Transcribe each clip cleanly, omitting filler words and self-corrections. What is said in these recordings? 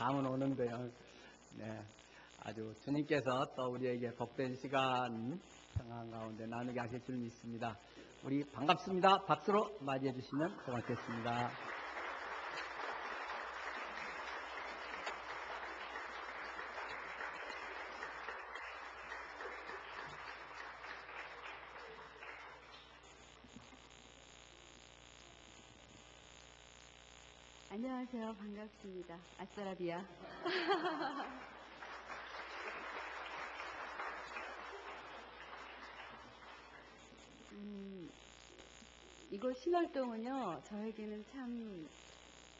감은 오는데요. 네, 아주 주님께서 또 우리에게 복된 시간 평안 가운데 나누게 하실 줄 믿습니다. 우리 반갑습니다. 박수로 맞이해 주시면 고맙겠습니다. 안녕하세요. 반갑습니다. 아싸라비아. 이곳 신월동은요, 저에게는 참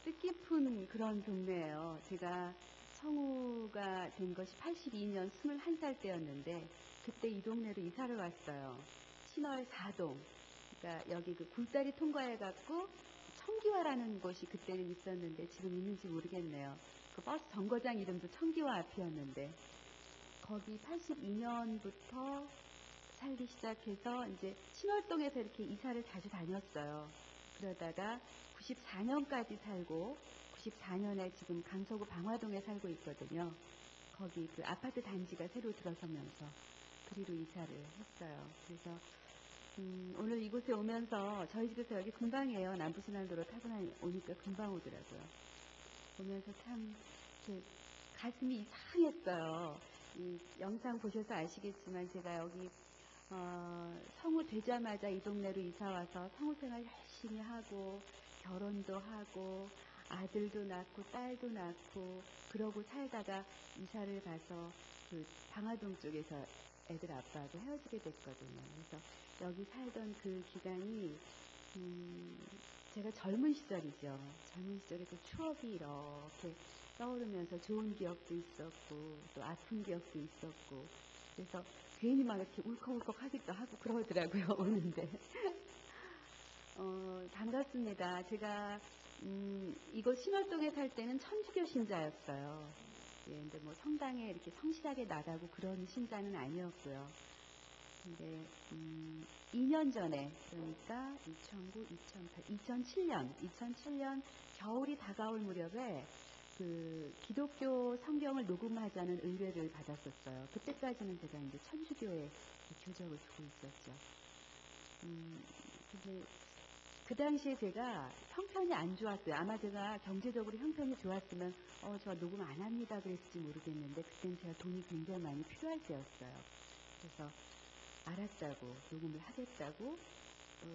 뜻깊은 그런 동네예요. 제가 성우가 된 것이 82년 21살 때였는데, 그때 이 동네로 이사를 왔어요. 신월 4동. 그러니까 여기 그 굴다리 통과해갖고 청기화라는 곳이 그때는 있었는데 지금 있는지 모르겠네요. 그 버스 정거장 이름도 청기화 앞이었는데 거기 82년부터 살기 시작해서 이제 신월동에서 이렇게 이사를 자주 다녔어요. 그러다가 94년까지 살고 94년에 지금 강서구 방화동에 살고 있거든요. 거기 그 아파트 단지가 새로 들어서면서 그리로 이사를 했어요. 그래서 오늘 이곳에 오면서 저희 집에서 여기 금방이에요. 남부순환도로 타고 오니까 금방 오더라고요. 오면서 참 가슴이 이상했어요. 이 영상 보셔서 아시겠지만 제가 여기 성우 되자마자 이 동네로 이사와서 성우생활 열심히 하고 결혼도 하고 아들도 낳고 딸도 낳고 그러고 살다가 이사를 가서 그 방화동 쪽에서 애들 아빠하고 헤어지게 됐거든요. 그래서 여기 살던 그 기간이 제가 젊은 시절이죠. 젊은 시절에 그 추억이 이렇게 떠오르면서 좋은 기억도 있었고 또 아픈 기억도 있었고 그래서 괜히 막 이렇게 울컥울컥 하기도 하고 그러더라고요. 오는데 반갑습니다. 제가 이곳 신월동에 살 때는 천주교 신자였어요. 예, 근데 뭐 성당에 이렇게 성실하게 나가고 그런 신자는 아니었고요. 근데 2년 전에 그러니까 2009, 2008, 2007년 겨울이 다가올 무렵에 그 기독교 성경을 녹음하자는 의뢰를 받았었어요. 그때까지는 제가 이제 천주교의 교적을 두고 있었죠. 근데 그 당시에 제가 형편이 안 좋았어요. 아마 제가 경제적으로 형편이 좋았으면 저 녹음 안 합니다 그랬을지 모르겠는데 그때는 제가 돈이 굉장히 많이 필요할 때였어요. 그래서 알았다고 녹음을 하겠다고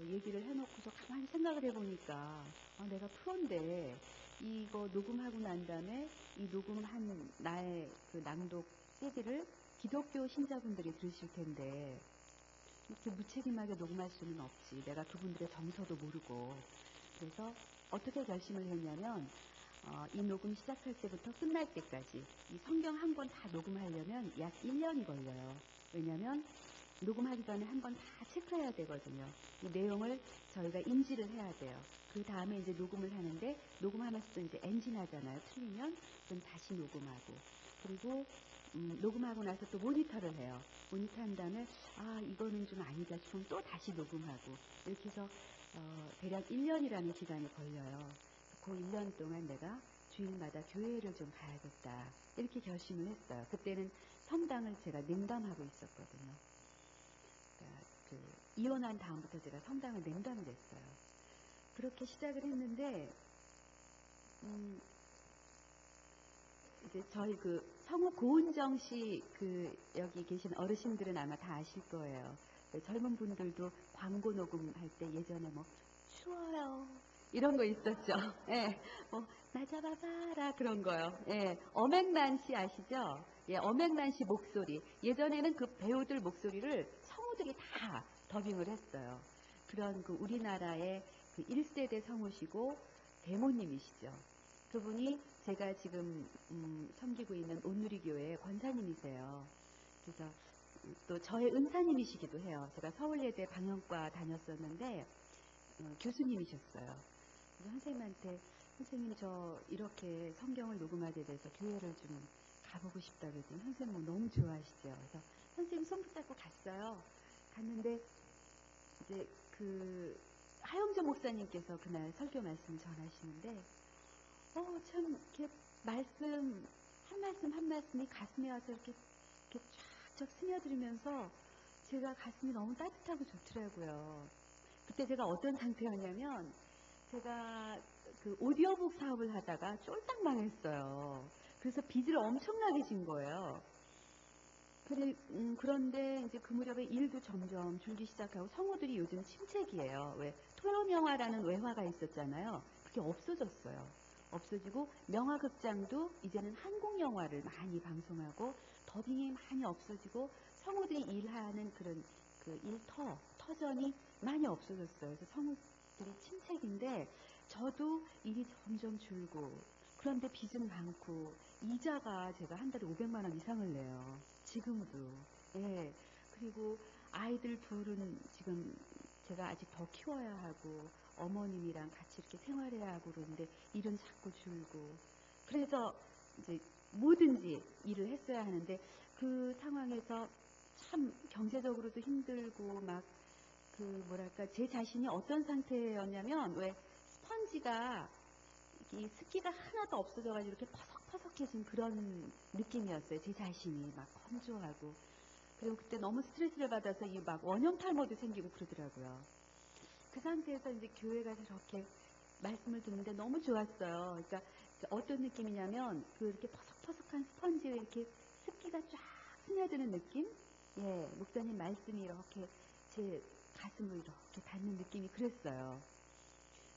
얘기를 해놓고서 가만히 생각을 해보니까 내가 프로인데 이거 녹음하고 난 다음에 이 녹음한 나의 그 낭독 CD를 기독교 신자분들이 들으실 텐데 이렇게 무책임하게 녹음할 수는 없지. 내가 그분들의 정서도 모르고. 그래서 어떻게 결심을 했냐면 이 녹음 시작할 때부터 끝날 때까지 이 성경 한 권 다 녹음하려면 약 1년이 걸려요. 왜냐하면 녹음하기 전에 한 번 다 체크해야 되거든요. 이 내용을 저희가 인지를 해야 돼요. 그 다음에 이제 녹음을 하는데 녹음하면서 또 이제 엔진 하잖아요. 틀리면 그럼 다시 녹음하고 그리고 녹음하고 나서 또 모니터를 해요. 모니터한 다음에 이거는 좀 아니다 싶으면 또 다시 녹음하고 이렇게 해서 대략 1년이라는 기간이 걸려요. 그 1년 동안 내가 주일마다 교회를 좀 가야겠다 이렇게 결심을 했어요. 그때는 성당을 제가 냉담하고 있었거든요. 그러니까 이혼한 다음부터 제가 성당을 냉담을 했어요. 그렇게 시작을 했는데 이제 저희 그 성우 고은정 씨 여기 계신 어르신들은 아마 다 아실 거예요. 젊은 분들도 광고 녹음할 때 예전에 뭐 추워요 이런 거 있었죠. 예, 나 잡아봐라 그런 거요. 예, 엄앵란 씨 아시죠? 예, 엄앵란 씨 목소리. 예전에는 그 배우들 목소리를 성우들이 다 더빙을 했어요. 그런 그 우리나라의 그 1세대 성우시고 대모님이시죠. 그분이 제가 지금 섬기고 있는 온누리교회 권사님이세요. 그래서 또 저의 은사님이시기도 해요. 제가 서울예대 방영과 다녔었는데 교수님이셨어요. 그래서 선생님한테 선생님 저 이렇게 성경을 녹음하게 돼서 교회를 좀 가보고 싶다 그랬더니 선생님 너무 좋아하시죠. 그래서 선생님 손 붙잡고 갔어요. 갔는데 이제 그 하영조 목사님께서 그날 설교 말씀을 전하시는데 참 이렇게 말씀 한 말씀이 가슴에 와서 이렇게 쫙쫙 스며들으면서 제가 가슴이 너무 따뜻하고 좋더라고요. 그때 제가 어떤 상태였냐면 제가 그 오디오북 사업을 하다가 쫄딱 망했어요. 그래서 빚을 엄청나게 진 거예요. 그런데 이제 그 무렵에 일도 점점 줄기 시작하고 성우들이 요즘 침체기예요. 왜 토론 영화라는 외화가 있었잖아요. 그게 없어졌어요. 없어지고 명화극장도 이제는 한국 영화를 많이 방송하고 더빙이 많이 없어지고 성우들이 일하는 그런 그 터전이 많이 없어졌어요. 그래서 성우들이 침체기인데 저도 일이 점점 줄고 그런데 빚은 많고 이자가 제가 한 달에 500만 원 이상을 내요. 지금도. 예. 그리고 아이들 둘은 지금 제가 아직 더 키워야 하고 어머님이랑 같이 이렇게 생활해야 하고 그러는데 일은 자꾸 줄고 그래서 이제 뭐든지 일을 했어야 하는데 그 상황에서 참 경제적으로도 힘들고 막 그 뭐랄까 제 자신이 어떤 상태였냐면 왜 스펀지가 이 습기가 하나도 없어져가지고 이렇게 퍼석퍼석해진 그런 느낌이었어요. 제 자신이 막 건조하고. 그리고 그때 너무 스트레스를 받아서 이 막 원형 탈모도 생기고 그러더라고요. 그 상태에서 이제 교회 가서 이렇게 말씀을 듣는데 너무 좋았어요. 그러니까 어떤 느낌이냐면 그 이렇게 퍼석퍼석한 스펀지에 이렇게 습기가 쫙 스며드는 느낌? 예, 목사님 말씀이 이렇게 제 가슴을 이렇게 닿는 느낌이 그랬어요.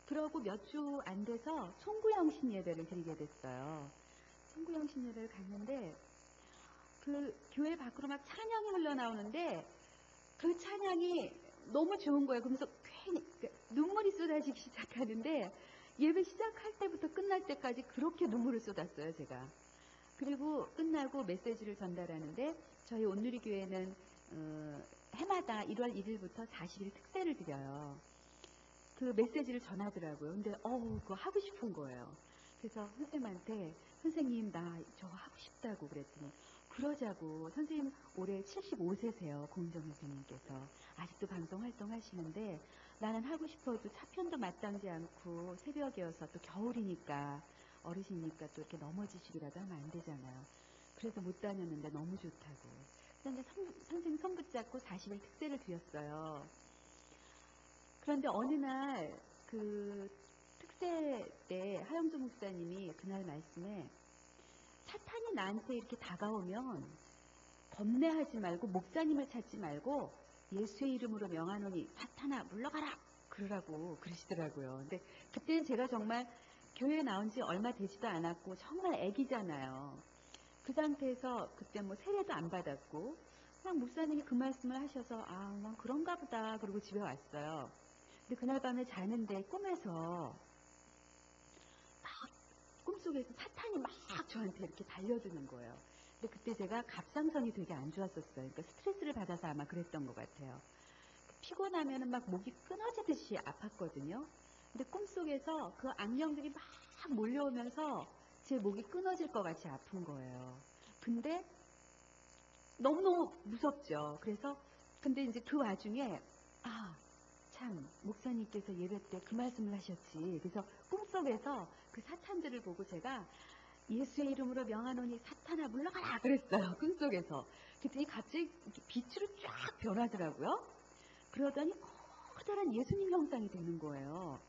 그러고 몇 주 안 돼서 송구영신 예배를 드리게 됐어요. 송구영신 예배를 갔는데 그 교회 밖으로 막 찬양이 흘러나오는데 그 찬양이 너무 좋은 거예요. 그러면서 괜히 눈물이 쏟아지기 시작하는데 예배 시작할 때부터 끝날 때까지 그렇게 눈물을 쏟았어요, 제가. 그리고 끝나고 메시지를 전달하는데 저희 온누리교회는 해마다 1월 1일부터 40일 특세를 드려요. 그 메시지를 전하더라고요. 근데 그거 하고 싶은 거예요. 그래서 선생님한테 선생님 나 저거 하고 싶다고 그랬더니 그러자고. 선생님 올해 75세세요. 공정 선생님께서. 아직도 방송 활동하시는데 나는 하고 싶어도 차편도 마땅지 않고 새벽이어서 또 겨울이니까 어르신이니까 또 이렇게 넘어지시기라도 하면 안 되잖아요. 그래서 못 다녔는데 너무 좋다고. 그런데 선생님 손 붙잡고 40일 특세를 드렸어요. 그런데 어느 날 그 특세 때 하영주 목사님이 그날 말씀에 사탄이 나한테 이렇게 다가오면 겁내하지 말고 목사님을 찾지 말고 예수의 이름으로 명하노니 사탄아 물러가라 그러라고 그러시더라고요. 근데 그때는 제가 정말 교회에 나온 지 얼마 되지도 않았고 정말 애기잖아요. 그 상태에서 그때 뭐 세례도 안 받았고 그냥 목사님이 그 말씀을 하셔서 난 그런가 보다 그러고 집에 왔어요. 근데 그날 밤에 자는데 꿈에서 꿈속에서 사탄이 막 저한테 이렇게 달려드는 거예요. 근데 그때 제가 갑상선이 되게 안 좋았었어요. 그러니까 스트레스를 받아서 아마 그랬던 것 같아요. 피곤하면은 막 목이 끊어지듯이 아팠거든요. 근데 꿈속에서 그 악령들이 막 몰려오면서 제 목이 끊어질 것 같이 아픈 거예요. 근데 너무너무 무섭죠. 그래서 근데 이제 그 와중에 참 목사님께서 예배 때 그 말씀을 하셨지. 그래서 꿈속에서 그 사탄들을 보고 제가 예수의 이름으로 명하노니 사탄아 물러가라 그랬어요. 꿈속에서. 그랬더니 갑자기 빛으로 쫙 변하더라고요. 그러더니 커다란 예수님 형상이 되는 거예요.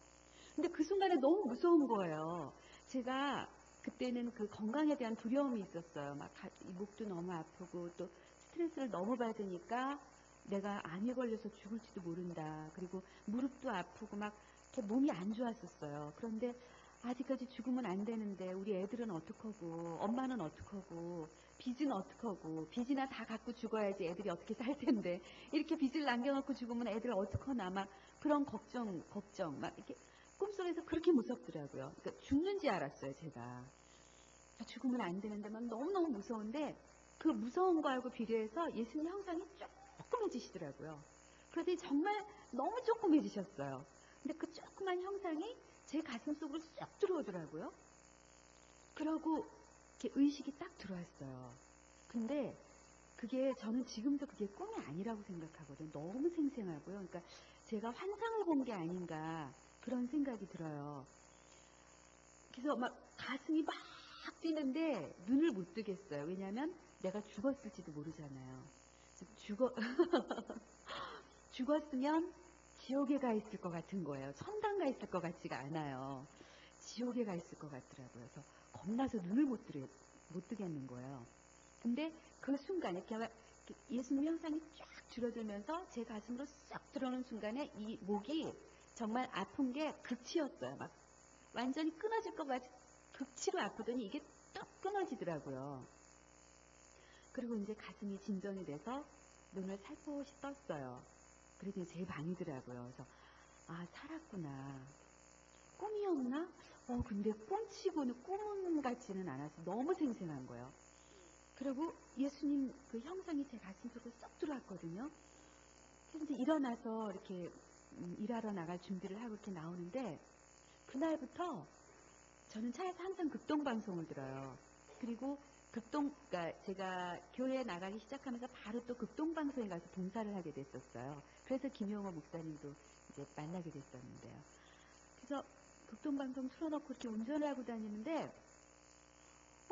근데 그 순간에 너무 무서운 거예요. 제가 그때는 그 건강에 대한 두려움이 있었어요. 막 목도 너무 아프고 또 스트레스를 너무 받으니까 내가 암에 걸려서 죽을지도 모른다. 그리고 무릎도 아프고 막 이렇게 몸이 안 좋았었어요. 그런데 아직까지 죽으면 안 되는데 우리 애들은 어떡하고 엄마는 어떡하고 빚은 어떡하고 빚이나 다 갖고 죽어야지 애들이 어떻게 살 텐데 이렇게 빚을 남겨놓고 죽으면 애들 어떡하나 막 그런 걱정 막 이렇게 꿈속에서 그렇게 무섭더라고요. 그러니까 죽는지 알았어요, 제가. 죽으면 안 되는데 막 너무너무 무서운데 그 무서운 거하고 비례해서 예수님 형상이 조그매지시더라고요. 그러더니 정말 너무 조그매지셨어요. 근데 그 조그만 형상이 제 가슴 속으로 쏙 들어오더라고요. 그러고 이렇게 의식이 딱 들어왔어요. 근데 그게 저는 지금도 그게 꿈이 아니라고 생각하거든요. 너무 생생하고요. 그러니까 제가 환상을 본 게 아닌가 그런 생각이 들어요. 그래서 막 가슴이 막 뛰는데 눈을 못 뜨겠어요. 왜냐하면 내가 죽었을지도 모르잖아요. 죽었으면 지옥에 가 있을 것 같은 거예요. 천당 가 있을 것 같지가 않아요. 지옥에 가 있을 것 같더라고요. 그래서 겁나서 눈을 못 뜨겠는 거예요. 근데 그 순간에 이렇게 예수님 형상이 쫙 줄어들면서 제 가슴으로 싹 들어오는 순간에 이 목이 정말 아픈 게 극치였어요. 막 완전히 끊어질 것 같이 극치로 아프더니 이게 뚝 끊어지더라고요. 그리고 이제 가슴이 진정이 돼서 눈을 살포시 떴어요. 그랬더니 제 방이더라고요. 그래서 아, 살았구나. 꿈이었나? 근데 꿈치고는 꿈 같지는 않아서 너무 생생한 거예요. 그리고 예수님 그 형상이 제 가슴 속으로 쏙 들어왔거든요. 그래서 이제 일어나서 이렇게 일하러 나갈 준비를 하고 이렇게 나오는데 그날부터 저는 차에서 항상 극동방송을 들어요. 그리고 그러니까 제가 교회에 나가기 시작하면서 바로 또 극동방송에 가서 봉사를 하게 됐었어요. 그래서 김용호 목사님도 이제 만나게 됐었는데요. 그래서 극동방송 틀어놓고 이렇게 운전을 하고 다니는데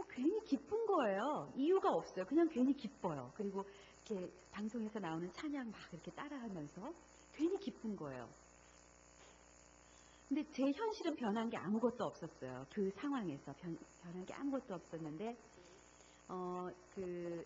괜히 기쁜 거예요. 이유가 없어요. 그냥 괜히 기뻐요. 그리고 이렇게 방송에서 나오는 찬양 막 이렇게 따라하면서 괜히 기쁜 거예요. 근데 제 현실은 변한 게 아무것도 없었어요. 그 상황에서 변한 게 아무것도 없었는데 그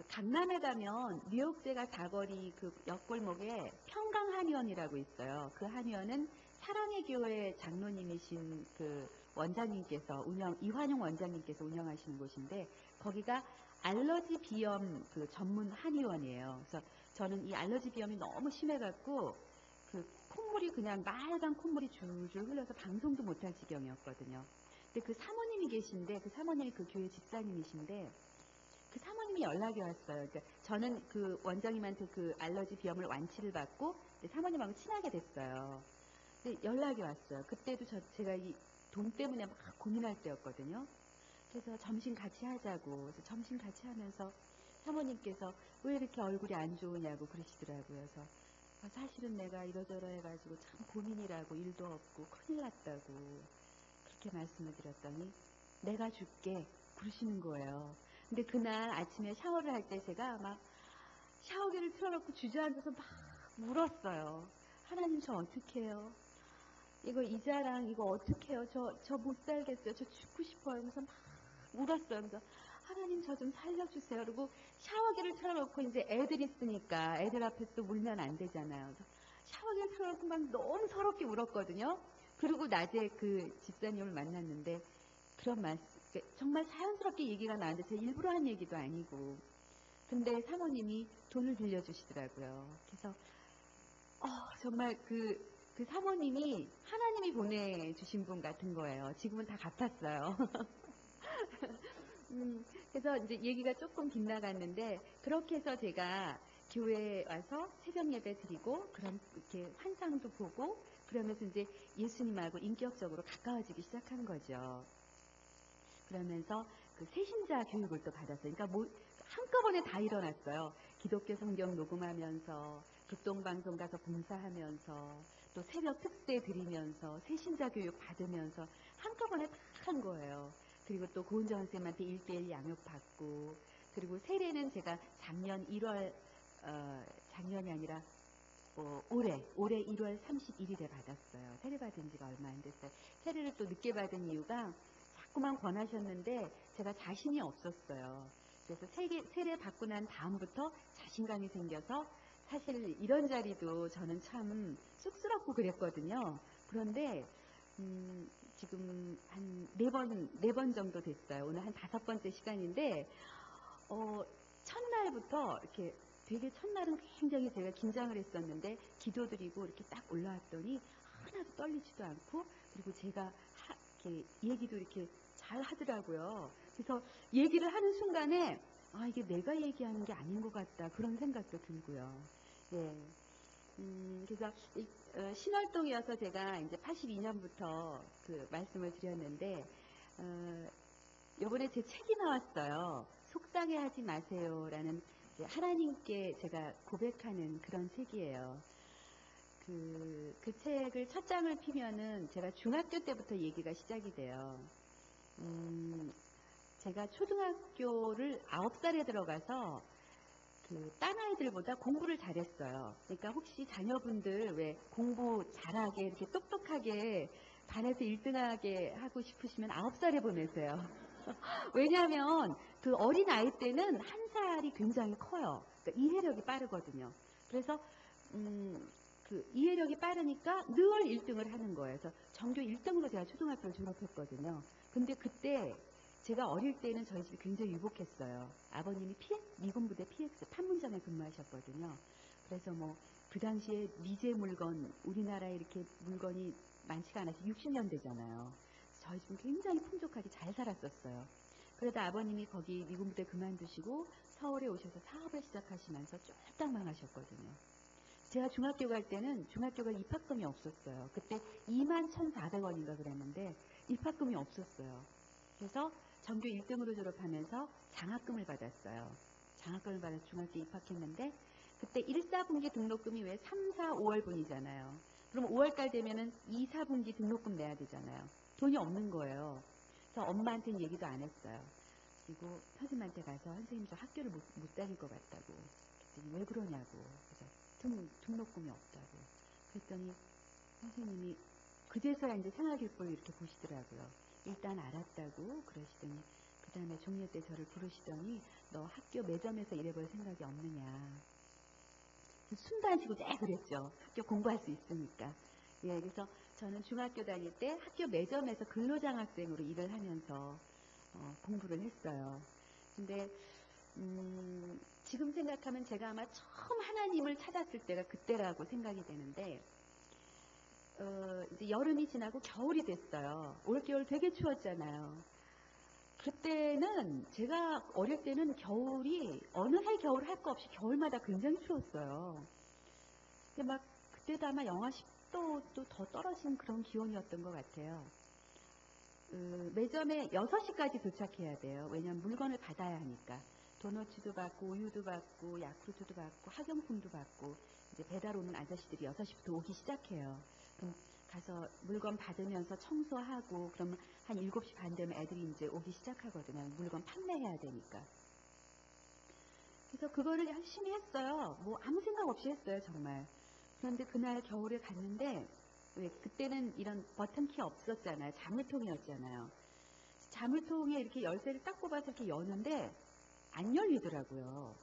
강남에 가면 뉴욕대가 사거리 그 옆골목에 평강 한의원이라고 있어요. 그 한의원은 사랑의 교회 장로님이신 그 원장님께서 이환용 원장님께서 운영하시는 곳인데 거기가 알러지 비염 그 전문 한의원이에요. 그래서 저는 이 알러지 비염이 너무 심해갖고 그 콧물이 그냥 빨간 콧물이 줄줄 흘러서 방송도 못할 지경이었거든요. 근데 그 사모님이 계신데 그 사모님이 그 교회 집사님이신데 그 사모님이 연락이 왔어요. 그러니까 저는 그 원장님한테 그 알러지 비염을 완치를 받고 사모님하고 친하게 됐어요. 근데 연락이 왔어요. 그때도 제가 이 돈 때문에 막 고민할 때였거든요. 그래서 점심 같이 하자고. 그래서 점심 같이 하면서 사모님께서 왜 이렇게 얼굴이 안 좋으냐고 그러시더라고요. 그래서 사실은 내가 이러저러 해가지고 참 고민이라고 일도 없고 큰일 났다고 그렇게 말씀을 드렸더니 내가 줄게 그러시는 거예요. 근데 그날 아침에 샤워를 할 때 제가 막 샤워기를 틀어놓고 주저앉아서 막 울었어요. 하나님 저 어떻게 해요? 이거 이자랑 이거 어떻게 해요? 저 못 살겠어요. 저 죽고 싶어요. 그래서 막 울었어요. 그래서 하나님 저 좀 살려주세요. 그리고 샤워기를 틀어놓고 이제 애들 있으니까 애들 앞에서 또 울면 안 되잖아요. 그래서 샤워기를 틀어놓고 막 너무 서럽게 울었거든요. 그리고 낮에 그 집사님을 만났는데 그런 말씀, 정말 자연스럽게 얘기가 나왔는데 제가 일부러 한 얘기도 아니고 근데 사모님이 돈을 빌려주시더라고요. 그래서 정말 그 사모님이 하나님이 보내주신 분 같은 거예요. 지금은 다 갚았어요. 그래서 이제 얘기가 조금 빗나갔는데 그렇게 해서 제가 교회에 와서 새벽 예배 드리고 그런 이렇게 환상도 보고 그러면서 이제 예수님하고 인격적으로 가까워지기 시작한 거죠. 그러면서 그 새신자 교육을 또 받았어요. 그러니까 한꺼번에 다 일어났어요. 기독교 성경 녹음하면서 극동방송 가서 봉사하면서 또 새벽 특세 드리면서 새신자 교육 받으면서 한꺼번에 다 한 거예요. 그리고 또 고은정 선생님한테 1:1 양육 받고 그리고 세례는 제가 작년 1월 작년이 아니라 올해 1월 31일에 받았어요. 세례 받은 지가 얼마 안 됐어요. 세례를 또 늦게 받은 이유가 자꾸만 권하셨는데 제가 자신이 없었어요. 그래서 세례 받고 난 다음부터 자신감이 생겨서 사실 이런 자리도 저는 참 쑥스럽고 그랬거든요. 그런데 지금 한 4번 정도 됐어요. 오늘 한 5번째 시간인데 첫날부터 이렇게 되게 첫날은 굉장히 제가 긴장을 했었는데 기도드리고 이렇게 딱 올라왔더니 하나도 떨리지도 않고 그리고 제가 이렇게 얘기도 이렇게 잘 하더라고요. 그래서 얘기를 하는 순간에 이게 내가 얘기하는 게 아닌 것 같다 그런 생각도 들고요. 네. 그래서 신월동이어서 제가 이제 82년부터 그 말씀을 드렸는데 이번에 제 책이 나왔어요. 속상해하지 마세요라는 하나님께 제가 고백하는 그런 책이에요. 그 책을 첫 장을 피면은 제가 중학교 때부터 얘기가 시작이 돼요. 제가 초등학교를 9살에 들어가서 딴 아이들보다 공부를 잘했어요. 그러니까 혹시 자녀분들 왜 공부 잘하게 이렇게 똑똑하게 반에서 1등하게 하고 싶으시면 9살에 보내세요. 왜냐하면 그 어린 아이 때는 한 살이 굉장히 커요. 그러니까 이해력이 빠르거든요. 그래서 이해력이 빠르니까 늘 1등을 하는 거예요. 그래서 전교 1등으로 제가 초등학교를 졸업했거든요. 근데 그때 제가 어릴 때는 저희 집이 굉장히 유복했어요. 아버님이 미군부대 PX 판문점에 근무하셨거든요. 그래서 뭐 그 당시에 미제 물건, 우리나라에 이렇게 물건이 많지가 않아서 60년대잖아요. 저희 집은 굉장히 풍족하게 잘 살았었어요. 그러다 아버님이 거기 미군부대 그만두시고 서울에 오셔서 사업을 시작하시면서 쫄딱 망하셨거든요. 제가 중학교 갈 때는 중학교가 입학금이 없었어요. 그때 21,400원인가 그랬는데 입학금이 없었어요. 그래서 전교 1등으로 졸업하면서 장학금을 받았어요. 장학금을 받아서 중학교에 입학했는데 그때 1, 4분기 등록금이 왜 3, 4, 5월분이잖아요. 그럼 5월달 되면은 2, 4분기 등록금 내야 되잖아요. 돈이 없는 거예요. 그래서 엄마한테는 얘기도 안 했어요. 그리고 선생님한테 가서 선생님 저 학교를 못 다닐 것 같다고. 그랬더니 왜 그러냐고. 그래서 등록금이 없다고. 그랬더니 선생님이 그제서야 이제 생활교육부를 이렇게 보시더라고요. 일단 알았다고 그러시더니 그 다음에 종료 때 저를 부르시더니 너 학교 매점에서 일해볼 생각이 없느냐. 숨도 안 쉬고 네 그랬죠. 학교 공부할 수 있으니까. 예, 그래서 저는 중학교 다닐 때 학교 매점에서 근로장학생으로 일을 하면서 공부를 했어요. 근데 지금 생각하면 제가 아마 처음 하나님을 찾았을 때가 그때라고 생각이 되는데 이제 여름이 지나고 겨울이 됐어요. 올겨울 되게 추웠잖아요. 그때는 제가 어릴 때는 겨울이 어느 해 겨울 할 거 없이 겨울마다 굉장히 추웠어요. 근데 막 그때도 아마 영하 10도도 더 떨어진 그런 기온이었던 것 같아요. 매점에 6시까지 도착해야 돼요. 왜냐하면 물건을 받아야 하니까. 도너츠도 받고 우유도 받고 야쿠르트도 받고 학용품도 받고 이제 배달 오는 아저씨들이 6시부터 오기 시작해요. 그럼 가서 물건 받으면서 청소하고 그러면 한 7시 반 되면 애들이 이제 오기 시작하거든요. 물건 판매해야 되니까. 그래서 그거를 열심히 했어요. 뭐 아무 생각 없이 했어요, 정말. 그런데 그날 겨울에 갔는데 왜 그때는 이런 버튼키 없었잖아요. 자물통이었잖아요. 자물통에 이렇게 열쇠를 딱 뽑아서 이렇게 여는데 안 열리더라고요.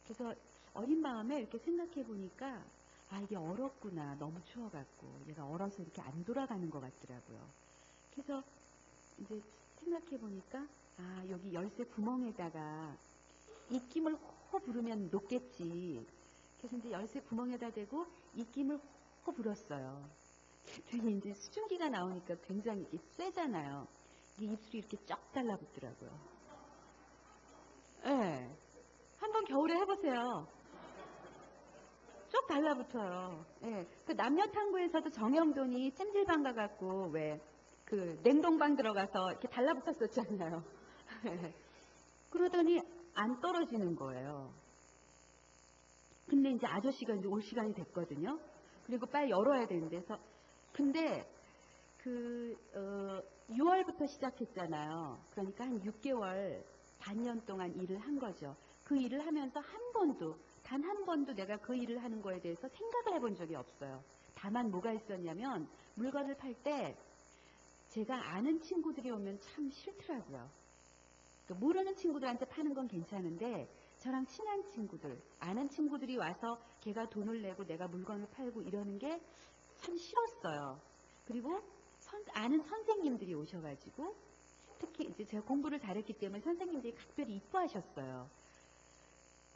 그래서 어린 마음에 이렇게 생각해 보니까 아 이게 얼었구나. 너무 추워갖고 얘가 얼어서 이렇게 안 돌아가는 것 같더라고요. 그래서 이제 생각해 보니까 아 여기 열쇠 구멍에다가 입김을 호 부르면 녹겠지. 그래서 이제 열쇠 구멍에다 대고 입김을 호 불었어요. 그랬더니 이제 수증기가 나오니까 굉장히 이게 쎄잖아요. 이게 입술이 이렇게 쩍 달라붙더라고요. 예. 네. 한번 겨울에 해보세요. 쭉 달라붙어요. 예. 그 남녀탐구에서도 정영돈이 찜질방 가갖고 왜 그 냉동방 들어가서 이렇게 달라붙었었잖아요. 그러더니 안 떨어지는 거예요. 근데 이제 아저씨가 이제 올 시간이 됐거든요. 그리고 빨리 열어야 되는데, 근데 6월부터 시작했잖아요. 그러니까 한 6개월, 반년 동안 일을 한 거죠. 그 일을 하면서 단 한 번도 내가 그 일을 하는 거에 대해서 생각을 해본 적이 없어요. 다만 뭐가 있었냐면, 물건을 팔 때 제가 아는 친구들이 오면 참 싫더라고요. 그러니까 모르는 친구들한테 파는 건 괜찮은데, 저랑 친한 친구들, 아는 친구들이 와서 걔가 돈을 내고 내가 물건을 팔고 이러는 게 참 싫었어요. 그리고 아는 선생님들이 오셔가지고 특히 이제 제가 공부를 잘했기 때문에 선생님들이 각별히 이뻐하셨어요.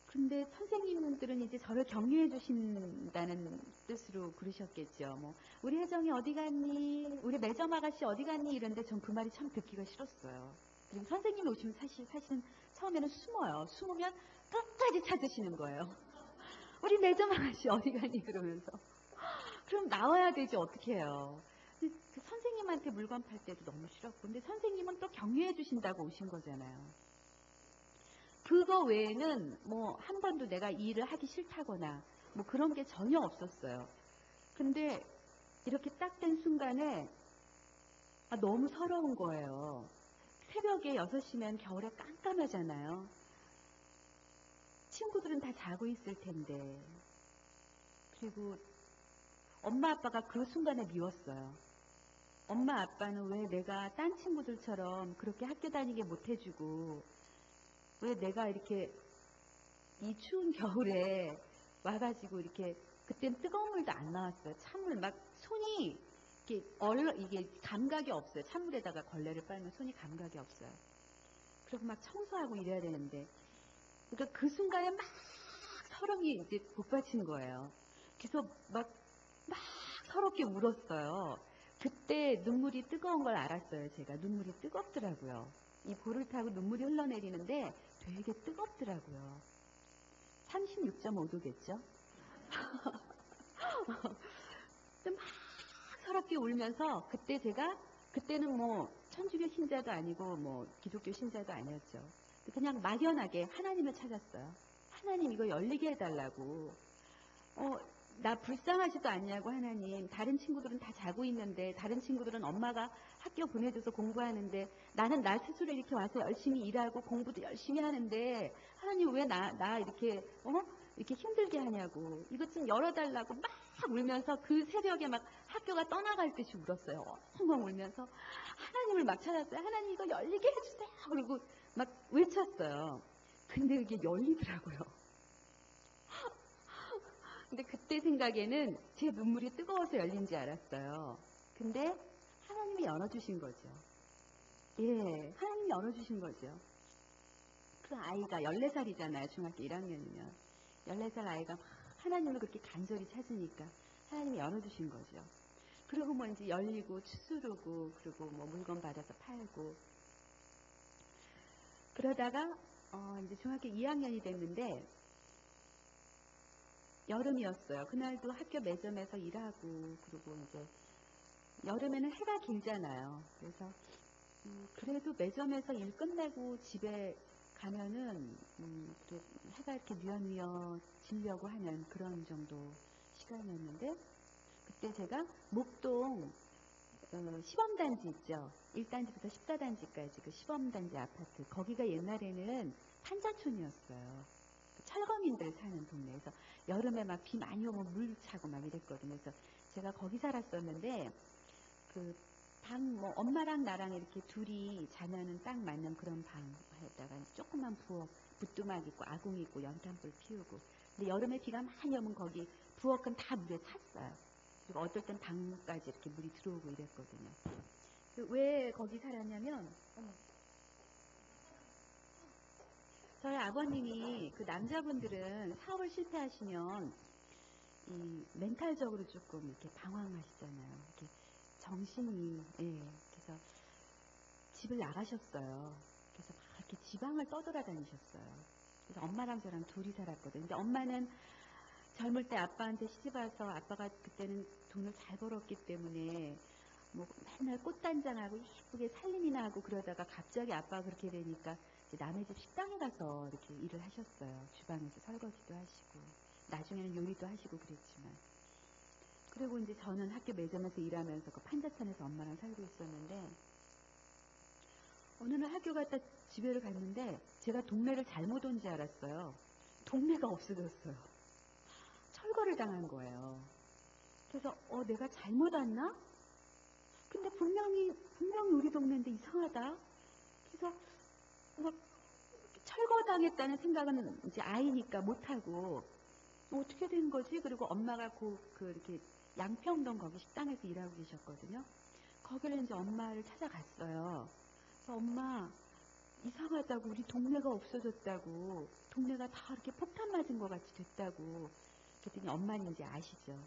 근데 선생님들은 이제 저를 격려해 주신다는 뜻으로 그러셨겠죠. 뭐 우리 혜정이 어디 갔니? 우리 매점 아가씨 어디 갔니? 이런데 전 그 말이 참 듣기가 싫었어요. 그리고 선생님이 오시면 사실은 처음에는 숨어요. 숨으면 끝까지 찾으시는 거예요. 우리 매점 아가씨 어디 갔니? 그러면서. 그럼 나와야 되지 어떻게 해요. 그 선생님한테 물건 팔 때도 너무 싫었고 근데 선생님은 또 격려해 주신다고 오신 거잖아요. 그거 외에는 뭐 한 번도 내가 이 일을 하기 싫다거나 뭐 그런 게 전혀 없었어요. 근데 이렇게 딱 된 순간에 너무 서러운 거예요. 새벽에 6시면 겨울에 깜깜하잖아요. 친구들은 다 자고 있을 텐데. 그리고 엄마 아빠가 그 순간에 미웠어요. 엄마 아빠는 왜 내가 딴 친구들처럼 그렇게 학교 다니게 못 해주고, 왜 내가 이렇게 이 추운 겨울에 와가지고 이렇게, 그땐 뜨거운 물도 안 나왔어요. 찬물 막 손이 이게 감각이 없어요. 찬물에다가 걸레를 빨면 손이 감각이 없어요. 그리고 막 청소하고 이래야 되는데, 그러니까 그 순간에 막 서럽이 이제 복받친 거예요. 그래서 막 서럽게 울었어요. 그때 눈물이 뜨거운 걸 알았어요. 제가 눈물이 뜨겁더라고요. 이 볼을 타고 눈물이 흘러내리는데 되게 뜨겁더라고요. 36.5도겠죠? 막 서럽게 울면서 그때는 뭐 천주교 신자도 아니고 뭐 기독교 신자도 아니었죠. 그냥 막연하게 하나님을 찾았어요. 하나님 이거 열리게 해달라고. 나 불쌍하지도 않냐고 하나님. 다른 친구들은 다 자고 있는데, 다른 친구들은 엄마가 학교 보내줘서 공부하는데, 나는 나 스스로 이렇게 와서 열심히 일하고 공부도 열심히 하는데, 하나님 왜 나 이렇게 이렇게 힘들게 하냐고. 이것 좀 열어달라고 막 울면서 그 새벽에 막 학교가 떠나갈 듯이 울었어요. 엉엉 울면서 하나님을 막 찾았어요. 하나님 이거 열리게 해주세요. 그리고 막 외쳤어요. 근데 이게 열리더라고요. 근데 그때 생각에는 제 눈물이 뜨거워서 열린지 알았어요. 근데 하나님이 열어주신 거죠. 예, 하나님이 열어주신 거죠. 그 아이가 14살이잖아요. 중학교 1학년이면. 14살 아이가 막 하나님을 그렇게 간절히 찾으니까 하나님이 열어주신 거죠. 그리고 뭐 이제 열리고 추스르고, 그리고 뭐 물건 받아서 팔고. 그러다가 이제 중학교 2학년이 됐는데 여름이었어요. 그날도 학교 매점에서 일하고, 그리고 이제 여름에는 해가 길잖아요. 그래서 그래도 매점에서 일 끝내고 집에 가면은 또 해가 이렇게 뉘엿뉘엿 지려고 하는 그런 정도 시간이었는데, 그때 제가 목동 시범단지 있죠. 1단지부터 14단지까지 그 시범단지 아파트, 거기가 옛날에는 판자촌이었어요. 철거민들 사는 동네에서 여름에 막 비 많이 오면 물 차고 막 이랬거든요. 그래서 제가 거기 살았었는데, 그 방, 뭐 엄마랑 나랑 이렇게 둘이 자면은 딱 맞는 그런 방에다가 조그만 부엌, 부뚜막 있고 아궁이 있고 연탄불 피우고. 근데 여름에 비가 많이 오면 거기 부엌은 다 물에 찼어요. 그리고 어떨 땐 방까지 이렇게 물이 들어오고 이랬거든요. 왜 거기 살았냐면, 저희 아버님이, 그 남자분들은 사업을 실패하시면 이 멘탈적으로 조금 이렇게 방황하시잖아요. 이렇게 정신이, 예. 그래서 집을 나가셨어요. 그래서 막 이렇게 지방을 떠돌아다니셨어요. 그래서 엄마랑 저랑 둘이 살았거든요. 근데 엄마는 젊을 때 아빠한테 시집와서, 아빠가 그때는 돈을 잘 벌었기 때문에 뭐 맨날 꽃단장하고 예쁘게 살림이나 하고, 그러다가 갑자기 아빠가 그렇게 되니까 남의 집 식당에 가서 이렇게 일을 하셨어요. 주방에서 설거지도 하시고, 나중에는 요리도 하시고 그랬지만. 그리고 이제 저는 학교 매점에서 일하면서 그 판자촌에서 엄마랑 살고 있었는데, 어느 날 학교 갔다 집에를 갔는데 제가 동네를 잘못 온 줄 알았어요. 동네가 없어졌어요. 철거를 당한 거예요. 그래서 내가 잘못 왔나? 근데 분명히 우리 동네인데 이상하다. 그래서 막 철거당했다는 생각은 이제 아이니까 못하고, 어떻게 된 거지? 그리고 엄마가 이렇게 양평동 거기 식당에서 일하고 계셨거든요. 거기를 이제 엄마를 찾아갔어요. 그래서 엄마, 이상하다고, 우리 동네가 없어졌다고, 동네가 다 이렇게 폭탄 맞은 것 같이 됐다고. 그랬더니 엄마는 이제 아시죠.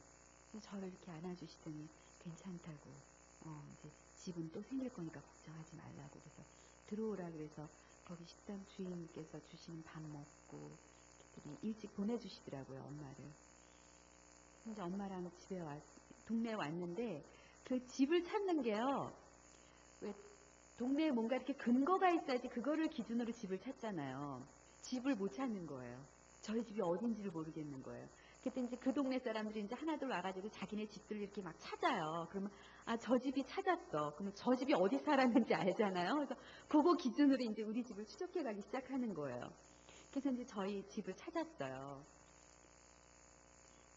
그래서 저를 이렇게 안아주시더니 괜찮다고, 이제 집은 또 생길 거니까 걱정하지 말라고. 그래서 들어오라 그래서 거기 식당 주인께서 주시는 밥 먹고, 그랬더니 일찍 보내주시더라고요, 엄마를. 이제 엄마랑 동네에 왔는데, 그 집을 찾는 게요, 왜 동네에 뭔가 이렇게 근거가 있어야지 그거를 기준으로 집을 찾잖아요. 집을 못 찾는 거예요. 저희 집이 어딘지를 모르겠는 거예요. 그때 이제 그 동네 사람들이 이제 하나둘 와가지고 자기네 집들 이렇게 막 찾아요. 그러면 아, 저 집이 찾았어. 그러면 저 집이 어디 살았는지 알잖아요. 그래서 그거 기준으로 이제 우리 집을 추적해가기 시작하는 거예요. 그래서 이제 저희 집을 찾았어요.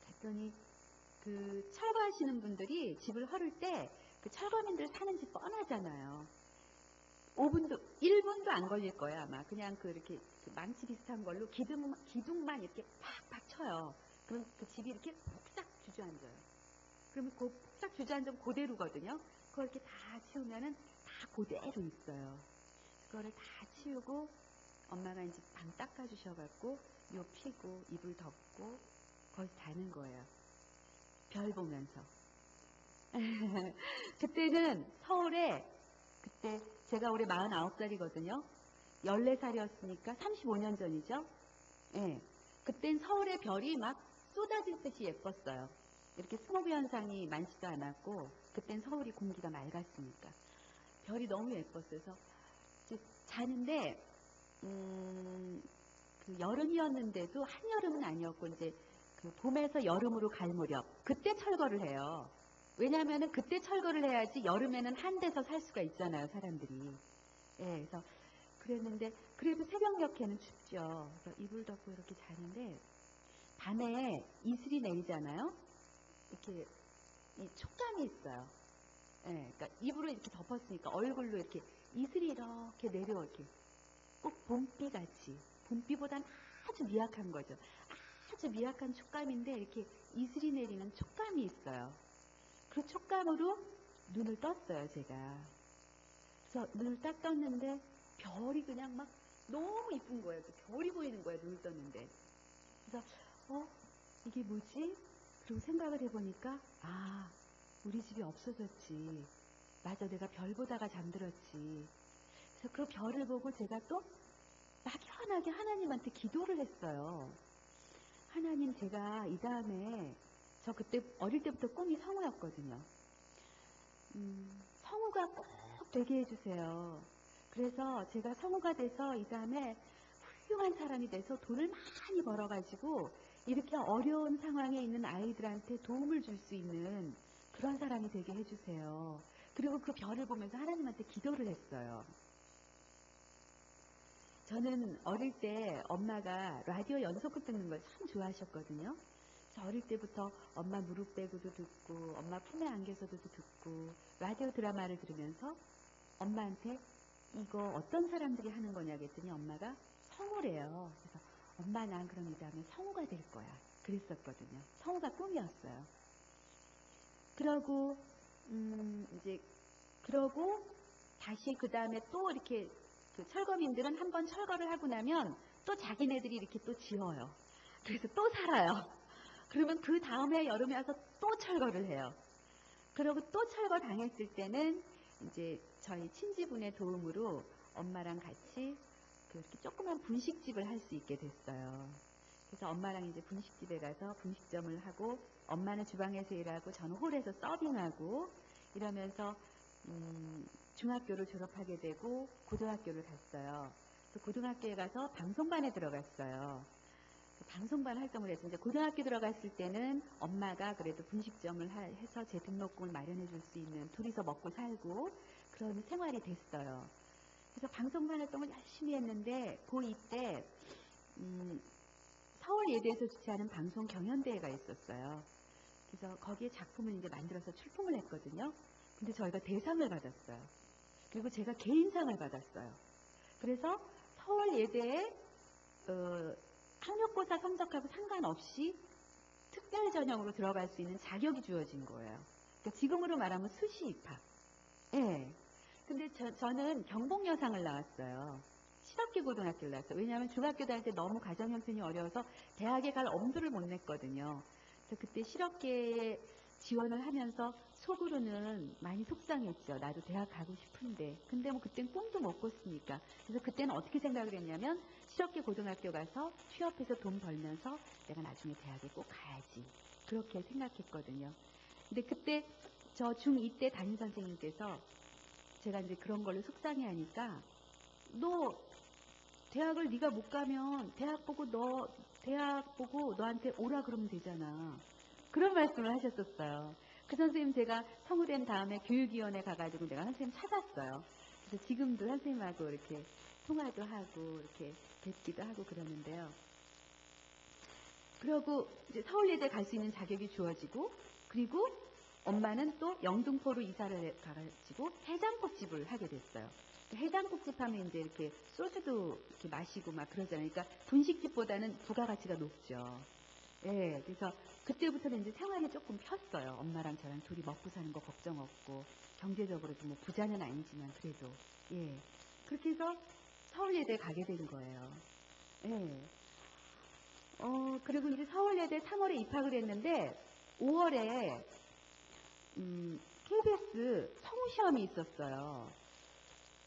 그랬더니 그 철거하시는 분들이 집을 헐을 때 그 철거민들 사는 집 뻔하잖아요. 5분도, 1분도 안 걸릴 거예요, 아마. 그냥 이렇게 그 망치 비슷한 걸로 기둥만 이렇게 팍팍 쳐요. 그럼 그 집이 이렇게 폭삭 주저앉아요. 그러면 그 폭삭 주저앉으면 그대로거든요. 그걸 이렇게 다 치우면은 다 그대로 있어요. 그거를 다 치우고 엄마가 이제 방 닦아주셔갖고 요 피고 이불 덮고 거기서 자는 거예요. 별 보면서. 그때는 서울에 그때 제가 올해 49살이거든요. 14살이었으니까 35년 전이죠. 예. 그땐 서울의 별이 막 쏟아질 듯이 예뻤어요. 이렇게 스모그 현상이 많지도 않았고 그땐 서울이 공기가 맑았으니까 별이 너무 예뻤어요. 그래서 이제 자는데 그 여름이었는데도 한여름은 아니었고 이제 그 봄에서 여름으로 갈 무렵 그때 철거를 해요. 왜냐하면은 그때 철거를 해야지 여름에는 한 데서 살 수가 있잖아요, 사람들이. 예, 그래서 그랬는데 그래도 새벽녘에는 춥죠. 그래서 이불 덮고 이렇게 자는데 밤에 이슬이 내리잖아요. 이렇게 이 촉감이 있어요. 예, 그러니까 이불을 이렇게 덮었으니까 얼굴로 이렇게 이슬이 이렇게 내려 이렇게 꼭 봄비 같이 봄비보단 아주 미약한 거죠. 아주 미약한 촉감인데 이렇게 이슬이 내리는 촉감이 있어요. 그 촉감으로 눈을 떴어요, 제가. 그래서 눈을 딱 떴는데 별이 그냥 막 너무 이쁜 거예요. 그 별이 보이는 거예요, 눈을 떴는데. 그래서 이게 뭐지? 그리고 생각을 해보니까 아, 우리 집이 없어졌지. 맞아, 내가 별 보다가 잠들었지. 그래서 그 별을 보고 제가 또 막연하게 하나님한테 기도를 했어요. 하나님, 제가 이 다음에 저 그때 어릴 때부터 꿈이 성우였거든요. 성우가 꼭 되게 해주세요. 그래서 제가 성우가 돼서 이 다음에 훌륭한 사람이 돼서 돈을 많이 벌어가지고 이렇게 어려운 상황에 있는 아이들한테 도움을 줄 수 있는 그런 사람이 되게 해주세요. 그리고 그 별을 보면서 하나님한테 기도를 했어요. 저는 어릴 때 엄마가 라디오 연속극 듣는 걸 참 좋아하셨거든요. 그래서 어릴 때부터 엄마 무릎 베고도 듣고 엄마 품에 안겨서도 듣고 라디오 드라마를 들으면서 엄마한테 이거 어떤 사람들이 하는 거냐 그랬더니 엄마가 성우래요. 그래서 엄마, 난 그럼 이 다음에 성우가 될 거야. 그랬었거든요. 성우가 꿈이었어요. 그러고 이제 그러고 다시 그 다음에 또 이렇게 그 철거민들은 한번 철거를 하고 나면 또 자기네들이 이렇게 또 지어요. 그래서 또 살아요. 그러면 그 다음에 여름에 와서 또 철거를 해요. 그러고 또 철거 당했을 때는 이제 저희 친지분의 도움으로 엄마랑 같이 그렇게 조그만 분식집을 할 수 있게 됐어요. 그래서 엄마랑 이제 분식집에 가서 분식점을 하고 엄마는 주방에서 일하고 저는 홀에서 서빙하고 이러면서 중학교를 졸업하게 되고 고등학교를 갔어요. 그래서 고등학교에 가서 방송반에 들어갔어요. 방송반 활동을 해서 이제 고등학교 들어갔을 때는 엄마가 그래도 분식점을 해서 제 등록금을 마련해 줄 수 있는 둘이서 먹고 살고 그런 생활이 됐어요. 그래서 방송반 활동을 열심히 했는데 고2 때 서울예대에서 주최하는 방송 경연대회가 있었어요. 그래서 거기에 작품을 이제 만들어서 출품을 했거든요. 근데 저희가 대상을 받았어요. 그리고 제가 개인상을 받았어요. 그래서 서울예대에 학력고사 성적하고 상관없이 특별 전형으로 들어갈 수 있는 자격이 주어진 거예요. 그러니까 지금으로 말하면 수시 입학. 예. 근데 저는 경복여상을 나왔어요. 실업계 고등학교를 나왔어요. 왜냐하면 중학교 다닐 때 너무 가정 형편이 어려워서 대학에 갈 엄두를 못 냈거든요. 그래서 그때 실업계에 지원을 하면서 속으로는 많이 속상했죠. 나도 대학 가고 싶은데. 근데 뭐 그땐 꿈도 못 꿨으니까. 그래서 그때는 어떻게 생각을 했냐면 실업계 고등학교 가서 취업해서 돈 벌면서 내가 나중에 대학에 꼭 가야지. 그렇게 생각했거든요. 근데 그때 저 중2 때 담임선생님께서 제가 이제 그런 걸로 속상해 하니까 너 대학을 네가 못 가면 대학 보고 너한테 오라 그러면 되잖아. 그런 말씀을 하셨었어요. 그 선생님 제가 성우된 다음에 교육위원회 가가지고 내가 선생님 찾았어요. 그래서 지금도 선생님하고 이렇게 통화도 하고 이렇게 뵙기도 하고 그러는데요. 그러고 이제 서울예대 갈 수 있는 자격이 주어지고, 그리고 엄마는 또 영등포로 이사를 가가지고 해장국집을 하게 됐어요. 해장국집 하면 이제 이렇게 소주도 이렇게 마시고 막 그러잖아요. 그러니까 분식집보다는 부가가치가 높죠. 예, 그래서 그때부터는 이제 생활이 조금 폈어요. 엄마랑 저랑 둘이 먹고 사는 거 걱정 없고, 경제적으로도 뭐 부자는 아니지만 그래도. 예. 그렇게 해서 서울예대 가게 된 거예요. 예. 그리고 이제 서울예대 3월에 입학을 했는데 5월에 KBS 성우시험이 있었어요.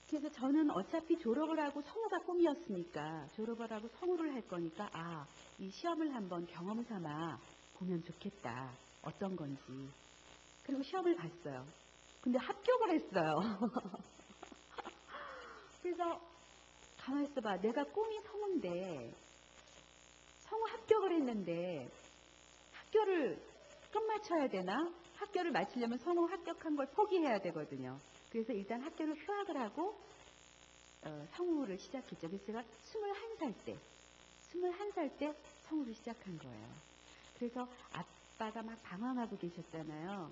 그래서 저는 어차피 졸업을 하고 성우가 꿈이었으니까 졸업을 하고 성우를 할 거니까 이 시험을 한번 경험 삼아 보면 좋겠다. 어떤 건지. 그리고 시험을 봤어요. 근데 합격을 했어요. 그래서 가만히 있어봐. 내가 꿈이 성우인데 성우 합격을 했는데 학교를 끝마쳐야 되나? 학교를 마치려면 성우 합격한 걸 포기해야 되거든요. 그래서 일단 학교를 휴학을 하고 성우를 시작했죠. 그래서 제가 21살 때 성우를 시작한 거예요. 그래서 아빠가 막 방황하고 계셨잖아요.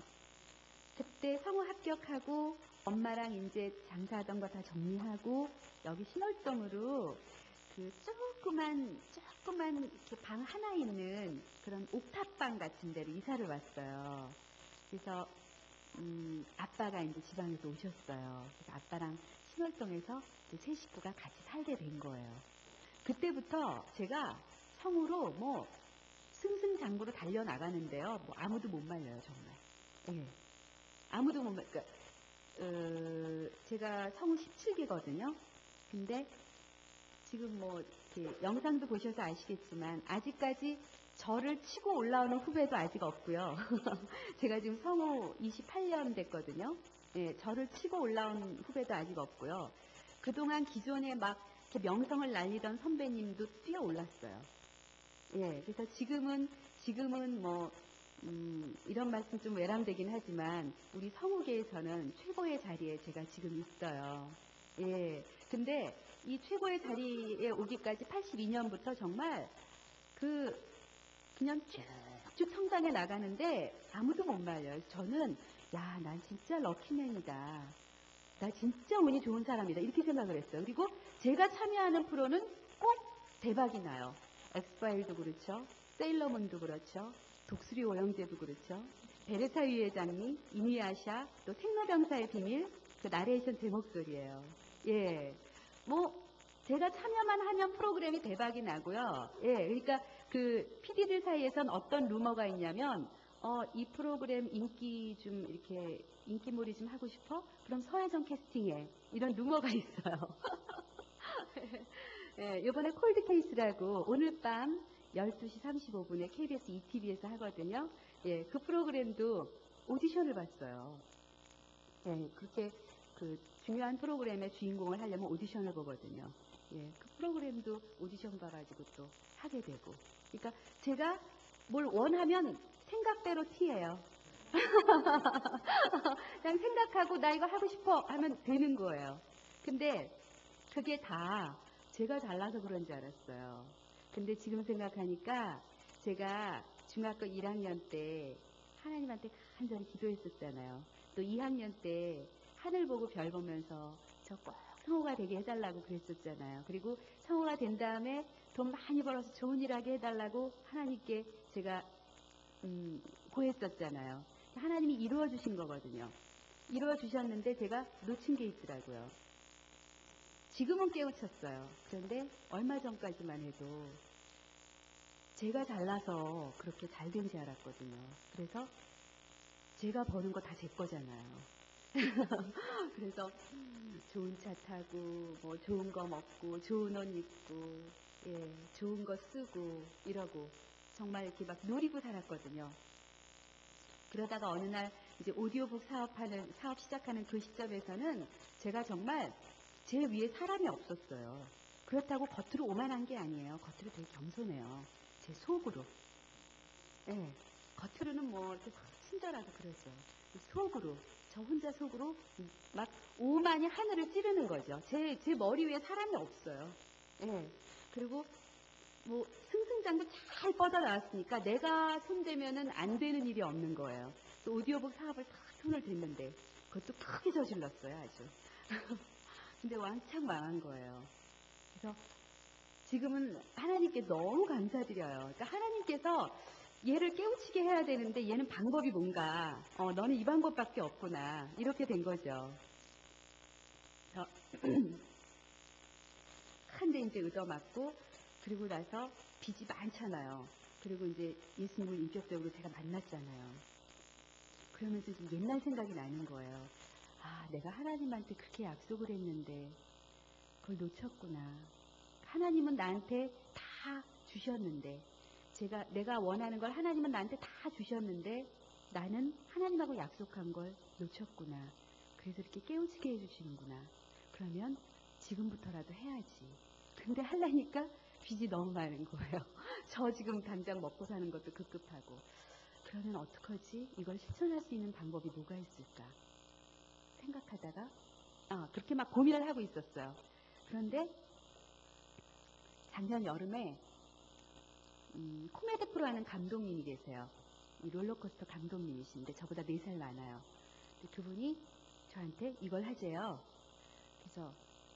그때 성우 합격하고 엄마랑 이제 장사하던 거 다 정리하고 여기 신월동으로 그 조그만 이렇게 방 하나 있는 그런 옥탑방 같은 데로 이사를 왔어요. 그래서 아빠가 이제 지방에서 오셨어요. 그래서 아빠랑 신월동에서 이제 세 식구가 같이 살게 된 거예요. 그때부터 제가 성우로 뭐 승승장구로 달려나가는데요. 뭐 아무도 못 말려요, 정말. 예. 아무도 못 말려. 제가 성우 17기거든요. 근데 지금 뭐 이렇게 영상도 보셔서 아시겠지만 아직까지 저를 치고 올라오는 후배도 아직 없고요. 제가 지금 성우 28년 됐거든요. 예, 저를 치고 올라온 후배도 아직 없고요. 그동안 기존에 막 이렇게 명성을 날리던 선배님도 뛰어 올랐어요. 예, 그래서 지금은 뭐 이런 말씀 좀 외람되긴 하지만 우리 성우계에서는 최고의 자리에 제가 지금 있어요. 예, 근데 이 최고의 자리에 오기까지 82년부터 정말 그냥 쭉쭉 성장해 나가는데 아무도 못 말려요. 저는 난 진짜 럭키맨이다. 나 진짜 운이 좋은 사람이다. 이렇게 생각을 했어요. 그리고 제가 참여하는 프로는 꼭 대박이 나요. 엑스파일도 그렇죠. 세일러문도 그렇죠. 독수리 오영재도 그렇죠. 베레타 위회장님, 이누야샤, 또 생로병사의 비밀, 그 나레이션 제 목소리예요. 예, 뭐 제가 참여만 하면 프로그램이 대박이 나고요. 예, 그러니까 그 PD들 사이에선 어떤 루머가 있냐면 이 프로그램 이렇게 인기몰이 좀 하고 싶어? 그럼 서혜정 캐스팅해. 이런 루머가 있어요. 예, 이번에 콜드케이스라고 오늘 밤 12시 35분에 KBS ETV에서 하거든요. 예, 그 프로그램도 오디션을 봤어요. 예, 그렇게 그 중요한 프로그램의 주인공을 하려면 오디션을 보거든요. 예, 그 프로그램도 오디션 봐가지고 또 하게 되고. 그러니까 제가 뭘 원하면 생각대로 티예요. 그냥 생각하고 나 이거 하고 싶어 하면 되는 거예요. 근데 그게 다 제가 잘나서 그런 줄 알았어요. 근데 지금 생각하니까 제가 중학교 1학년 때 하나님한테 간절히 기도했었잖아요. 또 2학년 때 하늘 보고 별 보면서 저 꼭 성우가 되게 해달라고 그랬었잖아요. 그리고 성우가 된 다음에 돈 많이 벌어서 좋은 일 하게 해달라고 하나님께 제가 구했었잖아요. 하나님이 이루어 주신 거거든요. 이루어 주셨는데 제가 놓친 게 있더라고요. 지금은 깨우쳤어요. 그런데 얼마 전까지만 해도 제가 잘나서 그렇게 잘 된 줄 알았거든요. 그래서 제가 버는 거 다 제 거잖아요. 그래서 좋은 차 타고 뭐 좋은 거 먹고 좋은 옷 입고 예, 좋은 거 쓰고 이러고 정말 이렇게 막 누리고 살았거든요. 그러다가 어느 날 이제 오디오북 사업 시작하는 그 시점에서는 제가 정말 제 위에 사람이 없었어요. 그렇다고 겉으로 오만한 게 아니에요. 겉으로 되게 겸손해요. 제 속으로. 예, 겉으로는 뭐 이렇게 친절하고 그러죠. 속으로, 저 혼자 속으로 막 오만이 하늘을 찌르는 거죠. 제 머리 위에 사람이 없어요. 예, 그리고 뭐 승승장구 잘 뻗어 나왔으니까 내가 손대면은 안 되는 일이 없는 거예요. 또 오디오북 사업을 다 손을 댔는데 그것도 크게 저질렀어요, 아주. 근데 왕창 망한 거예요. 그래서 지금은 하나님께 너무 감사드려요. 그러니까 하나님께서 얘를 깨우치게 해야 되는데 얘는 방법이 뭔가, 너는 이 방법밖에 없구나. 이렇게 된 거죠. 그래서 큰데 이제 얻어맞고, 그리고 나서 빚이 많잖아요. 그리고 이제 예수님을 인격적으로 제가 만났잖아요. 그러면서 좀 옛날 생각이 나는 거예요. 아, 내가 하나님한테 그렇게 약속을 했는데 그걸 놓쳤구나. 하나님은 나한테 다 주셨는데, 내가 원하는 걸 하나님은 나한테 다 주셨는데 나는 하나님하고 약속한 걸 놓쳤구나. 그래서 이렇게 깨우치게 해주시는구나. 그러면 지금부터라도 해야지. 근데 하려니까 빚이 너무 많은 거예요. 저 지금 당장 먹고 사는 것도 급급하고. 그러면 어떡하지? 이걸 실천할 수 있는 방법이 뭐가 있을까? 생각하다가 그렇게 막 고민을 하고 있었어요. 그런데 작년 여름에 코미디 프로 하는 감독님이 계세요. 이 롤러코스터 감독님이신데 저보다 4살 많아요. 근데 그분이 저한테 이걸 하재요. 그래서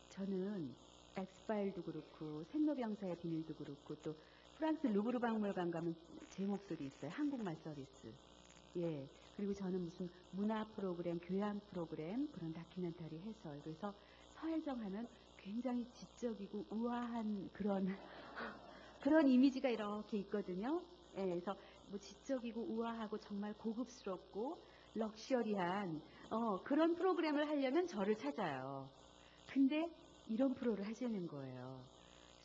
저는 엑스파일도 그렇고 생로병사의 비밀도 그렇고 또 프랑스 루브르 박물관 가면 제 목소리 있어요. 한국말 서비스. 예. 그리고 저는 무슨 문화 프로그램, 교양 프로그램 그런 다큐멘터리 해설. 그래서 서혜정 하면 굉장히 지적이고 우아한 그런 이미지가 이렇게 있거든요. 예, 그래서 뭐 지적이고 우아하고 정말 고급스럽고 럭셔리한 그런 프로그램을 하려면 저를 찾아요. 근데 이런 프로를 하시는 거예요.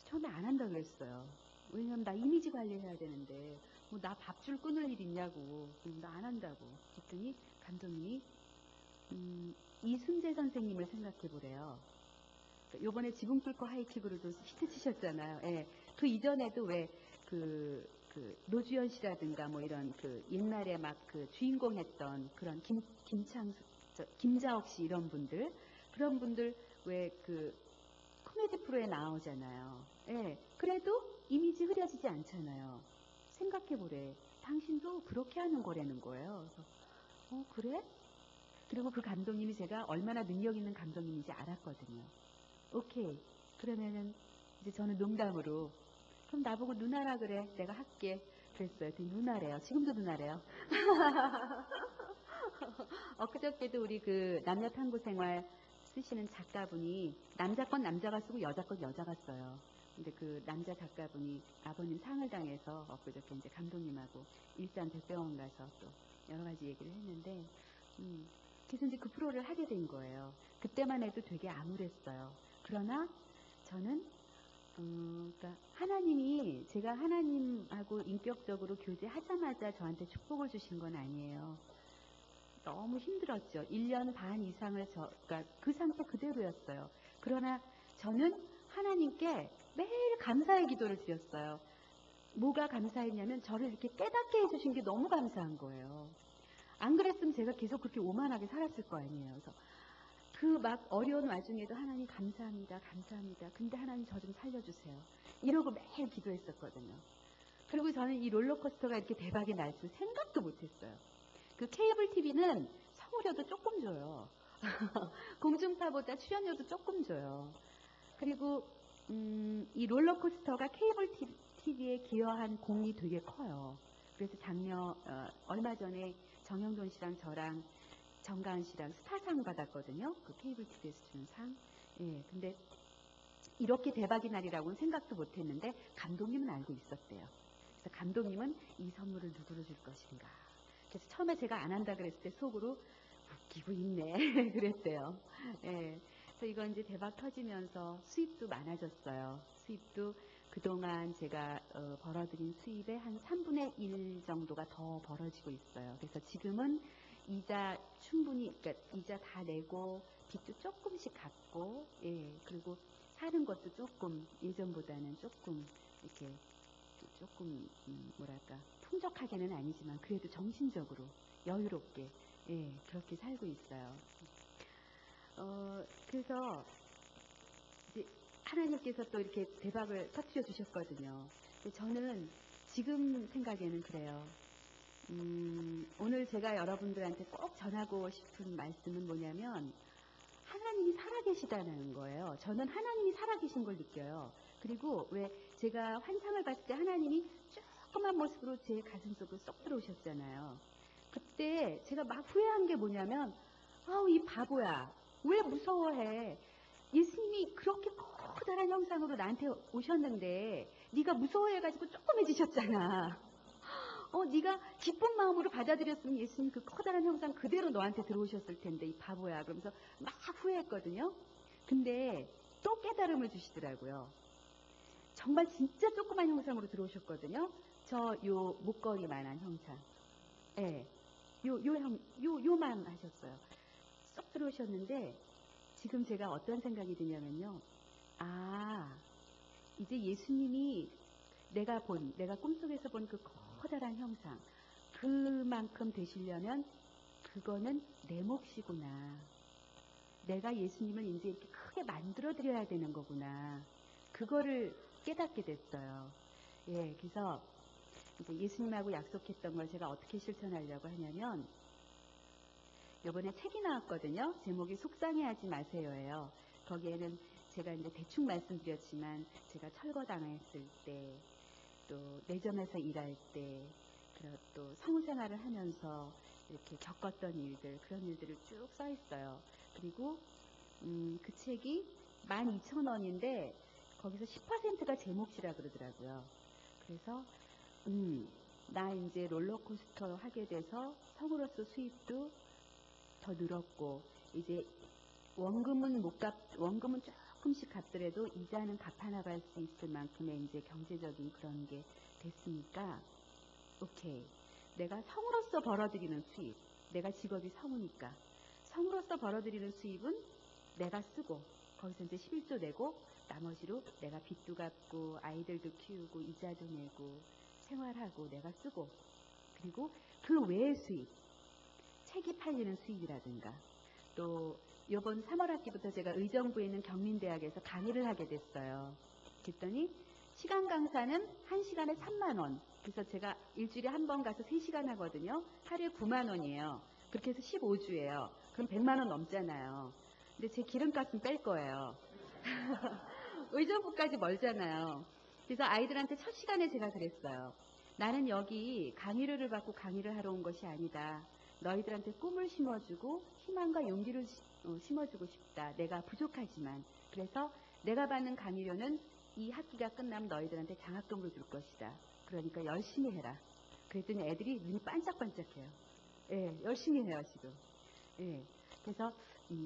처음에 안 한다고 그랬어요. 왜냐면 나 이미지 관리해야 되는데 뭐 나 밥줄 끊을 일 있냐고. 나 안 한다고. 그랬더니 감독님이 이순재 선생님을 생각해 보래요. 요번에 지붕 뚫고 하이킥으로도 히트 치셨잖아요. 예. 그 이전에도 왜 노주현 씨라든가 뭐 이런 옛날에 막 주인공 했던 그런 김자옥 씨 이런 분들, 그런 분들 왜 코미디 프로에 나오잖아요. 예. 그래도 이미지 흐려지지 않잖아요. 생각해보래. 당신도 그렇게 하는 거라는 거예요. 그래서, 그래? 그리고 그 감독님이 제가 얼마나 능력 있는 감독님인지 알았거든요. 오케이. 그러면은 이제 저는 농담으로 그럼 나보고 누나라 그래. 내가 할게. 그랬어요. 되게 누나래요. 지금도 누나래요. 엊그저께도 우리 남녀 탐구 생활 쓰시는 작가분이 남자 건 남자가 쓰고 여자 건 여자가 써요. 근데 그 남자 작가분이 아버님 상을 당해서 엊그저께 이제 감독님하고 일산 백병원 가서 또 여러 가지 얘기를 했는데, 그래서 이제 그 프로를 하게 된 거예요. 그때만 해도 되게 암울했어요. 그러나 저는 그러니까 하나님이 제가 하나님하고 인격적으로 교제하자마자 저한테 축복을 주신 건 아니에요. 너무 힘들었죠. 1년 반 이상을 그러니까 그 상태 그대로였어요. 그러나 저는 하나님께 매일 감사의 기도를 드렸어요. 뭐가 감사했냐면 저를 이렇게 깨닫게 해주신 게 너무 감사한 거예요. 안 그랬으면 제가 계속 그렇게 오만하게 살았을 거 아니에요. 그래서 막 어려운 와중에도 하나님 감사합니다. 감사합니다. 근데 하나님 저 좀 살려주세요. 이러고 매일 기도했었거든요. 그리고 저는 이 롤러코스터가 이렇게 대박이 날 줄 생각도 못했어요. 케이블 TV는 성우료도 조금 줘요. 공중파보다 출연료도 조금 줘요. 그리고 이 롤러코스터가 케이블 TV에 기여한 공이 되게 커요. 그래서 얼마 전에 정영돈 씨랑 저랑 정가은 씨랑 스타상 받았거든요. 케이블 TV에서 주는 상. 예, 근데 이렇게 대박이 날이라고는 생각도 못했는데 감독님은 알고 있었대요. 그래서 감독님은 이 선물을 누구로 줄 것인가. 그래서 처음에 제가 안 한다 그랬을 때 속으로 웃기고 있네 그랬대요. 예, 그래서 이건 이제 대박 터지면서 수입도 많아졌어요. 수입도 그동안 제가 벌어들인 수입의 한 3분의 1 정도가 더 벌어지고 있어요. 그래서 지금은 이자 충분히, 그러니까 이자 다 내고 빚도 조금씩 갚고, 예, 그리고 사는 것도 조금 예전보다는 조금 이렇게 조금 뭐랄까 풍족하게는 아니지만 그래도 정신적으로 여유롭게 예, 그렇게 살고 있어요. 그래서 이제 하나님께서 또 이렇게 대박을 터뜨려 주셨거든요. 근데 저는 지금 생각에는 그래요. 오늘 제가 여러분들한테 꼭 전하고 싶은 말씀은 뭐냐면 하나님이 살아계시다는 거예요. 저는 하나님이 살아계신 걸 느껴요. 그리고 왜 제가 환상을 봤을 때 하나님이 조그만 모습으로 제 가슴속으로 쏙 들어오셨잖아요. 그때 제가 막 후회한 게 뭐냐면 아우 이 바보야 왜 무서워해. 예수님이 그렇게 커다란 형상으로 나한테 오셨는데 네가 무서워해가지고 조그매지셨잖아. 네가 기쁜 마음으로 받아들였으면 예수님 그 커다란 형상 그대로 너한테 들어오셨을 텐데 이 바보야. 그러면서 막 후회했거든요. 근데 또 깨달음을 주시더라고요. 정말 진짜 조그만 형상으로 들어오셨거든요. 저 요 목걸이만한 형상. 예. 요만 하셨어요. 쏙 들어오셨는데 지금 제가 어떤 생각이 드냐면요. 아, 이제 예수님이 내가 꿈속에서 본 그 커다란 형상, 그만큼 되시려면 그거는 내 몫이구나. 내가 예수님을 이제 이렇게 크게 만들어드려야 되는 거구나. 그거를 깨닫게 됐어요. 예, 그래서 이제 예수님하고 약속했던 걸 제가 어떻게 실천하려고 하냐면, 이번에 책이 나왔거든요. 제목이 속상해하지 마세요예요. 거기에는 제가 이제 대충 말씀드렸지만 제가 철거당했을 때, 또 매점에서 일할 때, 그리고 또 성생활을 하면서 이렇게 겪었던 일들, 그런 일들을 쭉 써 있어요. 그리고 그 책이 12,000원인데 거기서 10%가 제 몫이라 그러더라고요. 그래서 나 이제 롤러코스터 하게 돼서 성으로서 수입도 더 늘었고 이제 원금은 조금씩 갚더라도 이자는 갚아나갈 수 있을 만큼의 이제 경제적인 그런 게 됐으니까 오케이. 내가 성으로서 벌어들이는 수입, 내가 직업이 성우니까 성으로서 벌어들이는 수입은 내가 쓰고 거기서 이제 11조 내고 나머지로 내가 빚도 갚고 아이들도 키우고 이자도 내고 생활하고 내가 쓰고 그리고 그 외의 수입, 책이 팔리는 수입이라든가 또 이번 3월 학기부터 제가 의정부에 있는 경민대학에서 강의를 하게 됐어요. 그랬더니 시간 강사는 1시간에 3만 원. 그래서 제가 일주일에 한 번 가서 3시간 하거든요. 하루에 9만 원이에요. 그렇게 해서 15주예요. 그럼 100만 원 넘잖아요. 근데 제 기름값은 뺄 거예요. 의정부까지 멀잖아요. 그래서 아이들한테 첫 시간에 제가 그랬어요. 나는 여기 강의료를 받고 강의를 하러 온 것이 아니다. 너희들한테 꿈을 심어주고 희망과 용기를 심어주고 싶다. 내가 부족하지만. 그래서 내가 받는 강의료는 이 학기가 끝나면 너희들한테 장학금으로 줄 것이다. 그러니까 열심히 해라. 그랬더니 애들이 눈이 반짝반짝해요. 예, 열심히 해요, 지금. 예. 그래서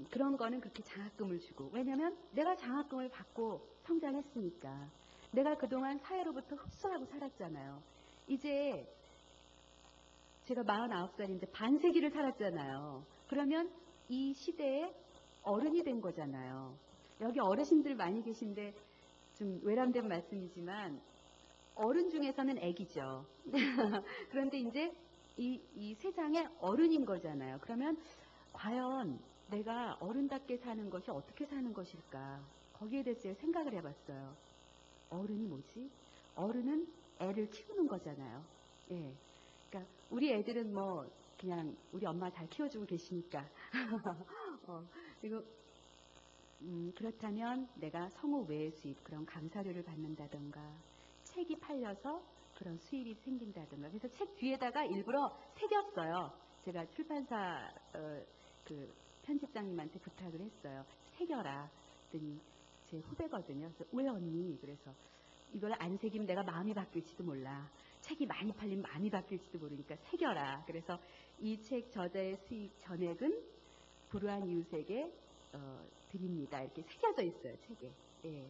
그런 거는 그렇게 장학금을 주고. 왜냐면 내가 장학금을 받고 성장했으니까. 내가 그동안 사회로부터 흡수하고 살았잖아요. 이제 제가 49살인데 반세기를 살았잖아요. 그러면 이 시대에 어른이 된 거잖아요. 여기 어르신들 많이 계신데 좀 외람된 말씀이지만 어른 중에서는 애기죠. 그런데 이제 이 세상에 어른인 거잖아요. 그러면 과연 내가 어른답게 사는 것이 어떻게 사는 것일까? 거기에 대해서 생각을 해봤어요. 어른이 뭐지? 어른은 애를 키우는 거잖아요. 예. 그러니까 우리 애들은 뭐 그냥 우리 엄마 잘 키워주고 계시니까. 그리고 그렇다면 내가 성우 외의 수입, 그런 강사료를 받는다던가 책이 팔려서 그런 수입이 생긴다던가. 그래서 책 뒤에다가 일부러 새겼어요. 제가 출판사 그 편집장님한테 부탁을 했어요. 새겨라. 그랬더니 제 후배거든요. 그래서 왜 언니? 그래서 이걸 안 새기면 내가 마음이 바뀔지도 몰라. 책이 많이 팔리면 마음이 바뀔지도 모르니까 새겨라. 그래서 이 책 저자의 수입 전액은 불우한 이웃에게 드립니다. 이렇게 새겨져 있어요. 책에. 예.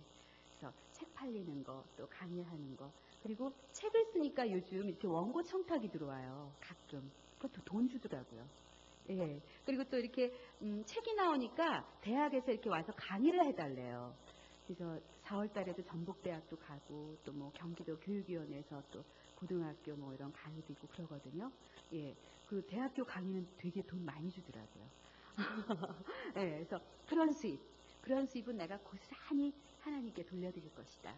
그래서 책 팔리는 거, 또 강의하는 거. 그리고 책을 쓰니까 요즘 이렇게 원고 청탁이 들어와요. 가끔. 그것도 돈 주더라고요. 예. 그리고 또 이렇게 책이 나오니까 대학에서 이렇게 와서 강의를 해달래요. 그래서 4월 달에도 전북대학도 가고 또 뭐 경기도 교육위원회에서 또 고등학교 뭐 이런 강의도 있고 그러거든요. 예, 그 대학교 강의는 되게 돈 많이 주더라고요. 예, 그래서 그런 수입은 내가 고스란히 하나님께 돌려드릴 것이다.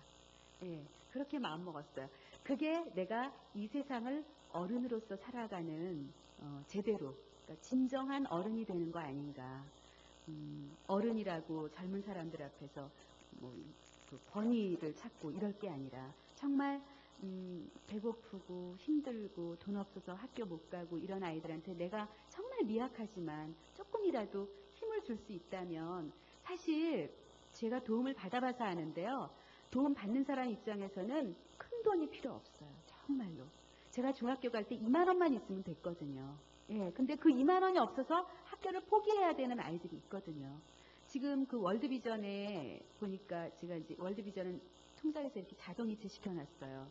예, 그렇게 마음 먹었어요. 그게 내가 이 세상을 어른으로서 살아가는 제대로 그러니까 진정한 어른이 되는 거 아닌가. 어른이라고 젊은 사람들 앞에서 그 권위를 찾고 이럴 게 아니라 정말 배고프고 힘들고 돈 없어서 학교 못 가고 이런 아이들한테 내가 정말 미약하지만 조금이라도 힘을 줄 수 있다면 사실 제가 도움을 받아봐서 아는데요. 도움 받는 사람 입장에서는 큰 돈이 필요 없어요. 정말로. 제가 중학교 갈 때 2만 원만 있으면 됐거든요. 예, 근데 그 2만 원이 없어서 학교를 포기해야 되는 아이들이 있거든요. 지금 그 월드비전에 보니까 제가 이제 월드비전은 통장에서 이렇게 자동이체 시켜놨어요.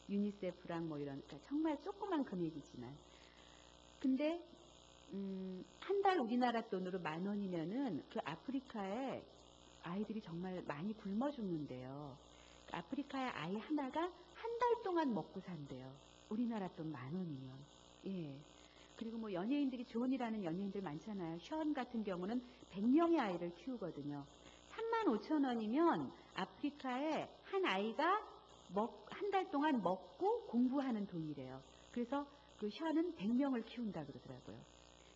유니세프랑 뭐 이런, 그러니까 정말 조그만 금액이지만. 근데, 한 달 우리나라 돈으로 10,000원이면은 그 아프리카에 아이들이 정말 많이 굶어 죽는데요. 그 아프리카의 아이 하나가 한 달 동안 먹고 산대요. 우리나라 돈 10,000원이면. 예. 그리고 뭐 연예인들이 좋은 일 하는 연예인들 많잖아요. 션 같은 경우는 100명의 아이를 키우거든요. 35,000원이면 아프리카에 한 아이가 한 달 동안 먹고 공부하는 돈이래요. 그래서 그 션은 100명을 키운다 그러더라고요.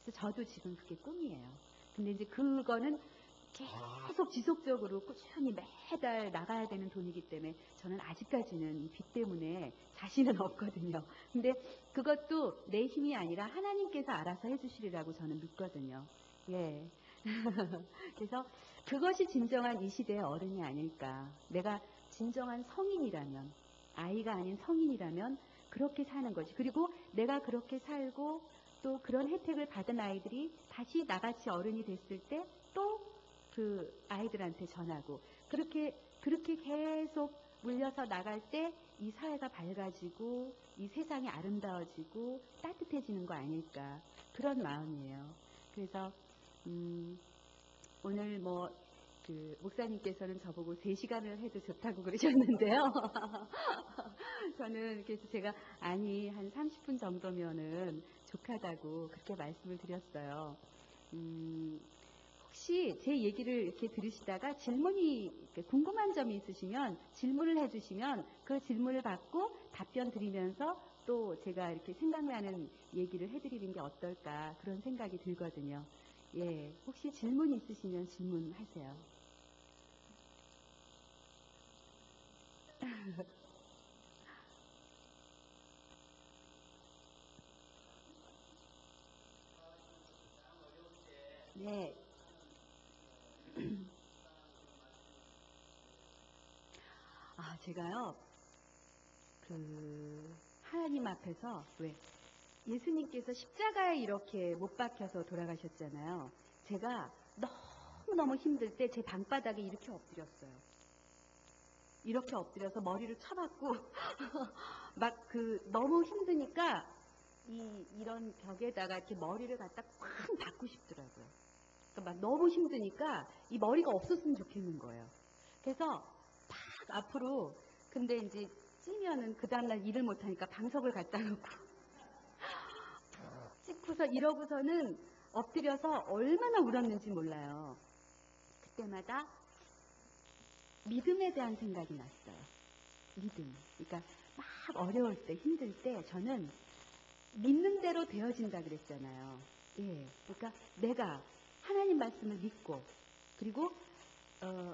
그래서 저도 지금 그게 꿈이에요. 근데 이제 그거는 계속 지속적으로 꾸준히 매달 나가야 되는 돈이기 때문에 저는 아직까지는 이 빚 때문에 자신은 없거든요. 근데 그것도 내 힘이 아니라 하나님께서 알아서 해주시리라고 저는 믿거든요. 예. 그래서 그것이 진정한 이 시대의 어른이 아닐까. 내가 진정한 성인이라면, 아이가 아닌 성인이라면 그렇게 사는 거지. 그리고 내가 그렇게 살고 또 그런 혜택을 받은 아이들이 다시 나같이 어른이 됐을 때 또 그 아이들한테 전하고 그렇게 계속 물려서 나갈 때 이 사회가 밝아지고 이 세상이 아름다워지고 따뜻해지는 거 아닐까 그런 마음이에요. 그래서 오늘 뭐 그 목사님께서는 저보고 3시간을 해도 좋다고 그러셨는데요. 저는 그래서 제가 아니 한 30분 정도면은 족하다고 그렇게 말씀을 드렸어요. 혹시 제 얘기를 이렇게 들으시다가 질문이 궁금한 점이 있으시면 질문을 해주시면 그 질문을 받고 답변 드리면서 또 제가 이렇게 생각나는 얘기를 해드리는 게 어떨까 그런 생각이 들거든요. 예, 혹시 질문 있으시면 질문하세요. 네. 아, 제가요, 하나님 앞에서, 왜, 예수님께서 십자가에 이렇게 못 박혀서 돌아가셨잖아요. 제가 너무너무 힘들 때 제 방바닥에 이렇게 엎드렸어요. 이렇게 엎드려서 머리를 쳐박고, 막 너무 힘드니까, 이런 벽에다가 이렇게 머리를 갖다 꽉 박고 싶더라고요. 그러니까 막 너무 힘드니까 이 머리가 없었으면 좋겠는 거예요. 그래서 막 앞으로 근데 이제 찌면은 그 다음날 일을 못하니까 방석을 갖다 놓고 찍고서 이러고서는 엎드려서 얼마나 울었는지 몰라요. 그때마다 믿음에 대한 생각이 났어요. 믿음. 그러니까 막 어려울 때 힘들 때 저는 믿는 대로 되어진다 그랬잖아요. 예. 그러니까 내가 하나님 말씀을 믿고 그리고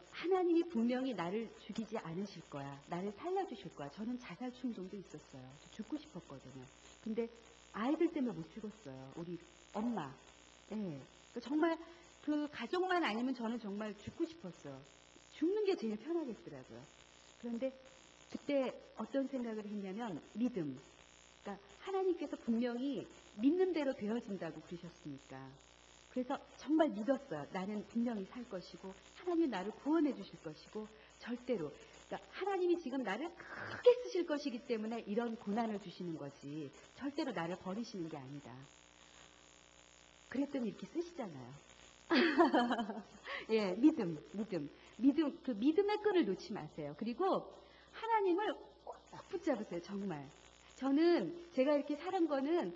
하나님이 분명히 나를 죽이지 않으실 거야. 나를 살려주실 거야. 저는 자살 충동도 있었어요. 죽고 싶었거든요. 근데 아이들 때문에 못 죽었어요. 우리 엄마. 예. 그러니까 정말 그 가족만 아니면 저는 정말 죽고 싶었어요. 죽는 게 제일 편하겠더라고요. 그런데 그때 어떤 생각을 했냐면 믿음. 그러니까 하나님께서 분명히 믿는 대로 되어진다고 그러셨으니까. 그래서 정말 믿었어요. 나는 분명히 살 것이고 하나님이 나를 구원해 주실 것이고 절대로 그러니까 하나님이 지금 나를 크게 쓰실 것이기 때문에 이런 고난을 주시는 거지 절대로 나를 버리시는 게 아니다. 그랬더니 이렇게 쓰시잖아요. 예, 믿음. 그 믿음의 끈을 놓지 마세요. 그리고 하나님을 꼭 붙잡으세요, 정말. 저는 제가 이렇게 사는 거는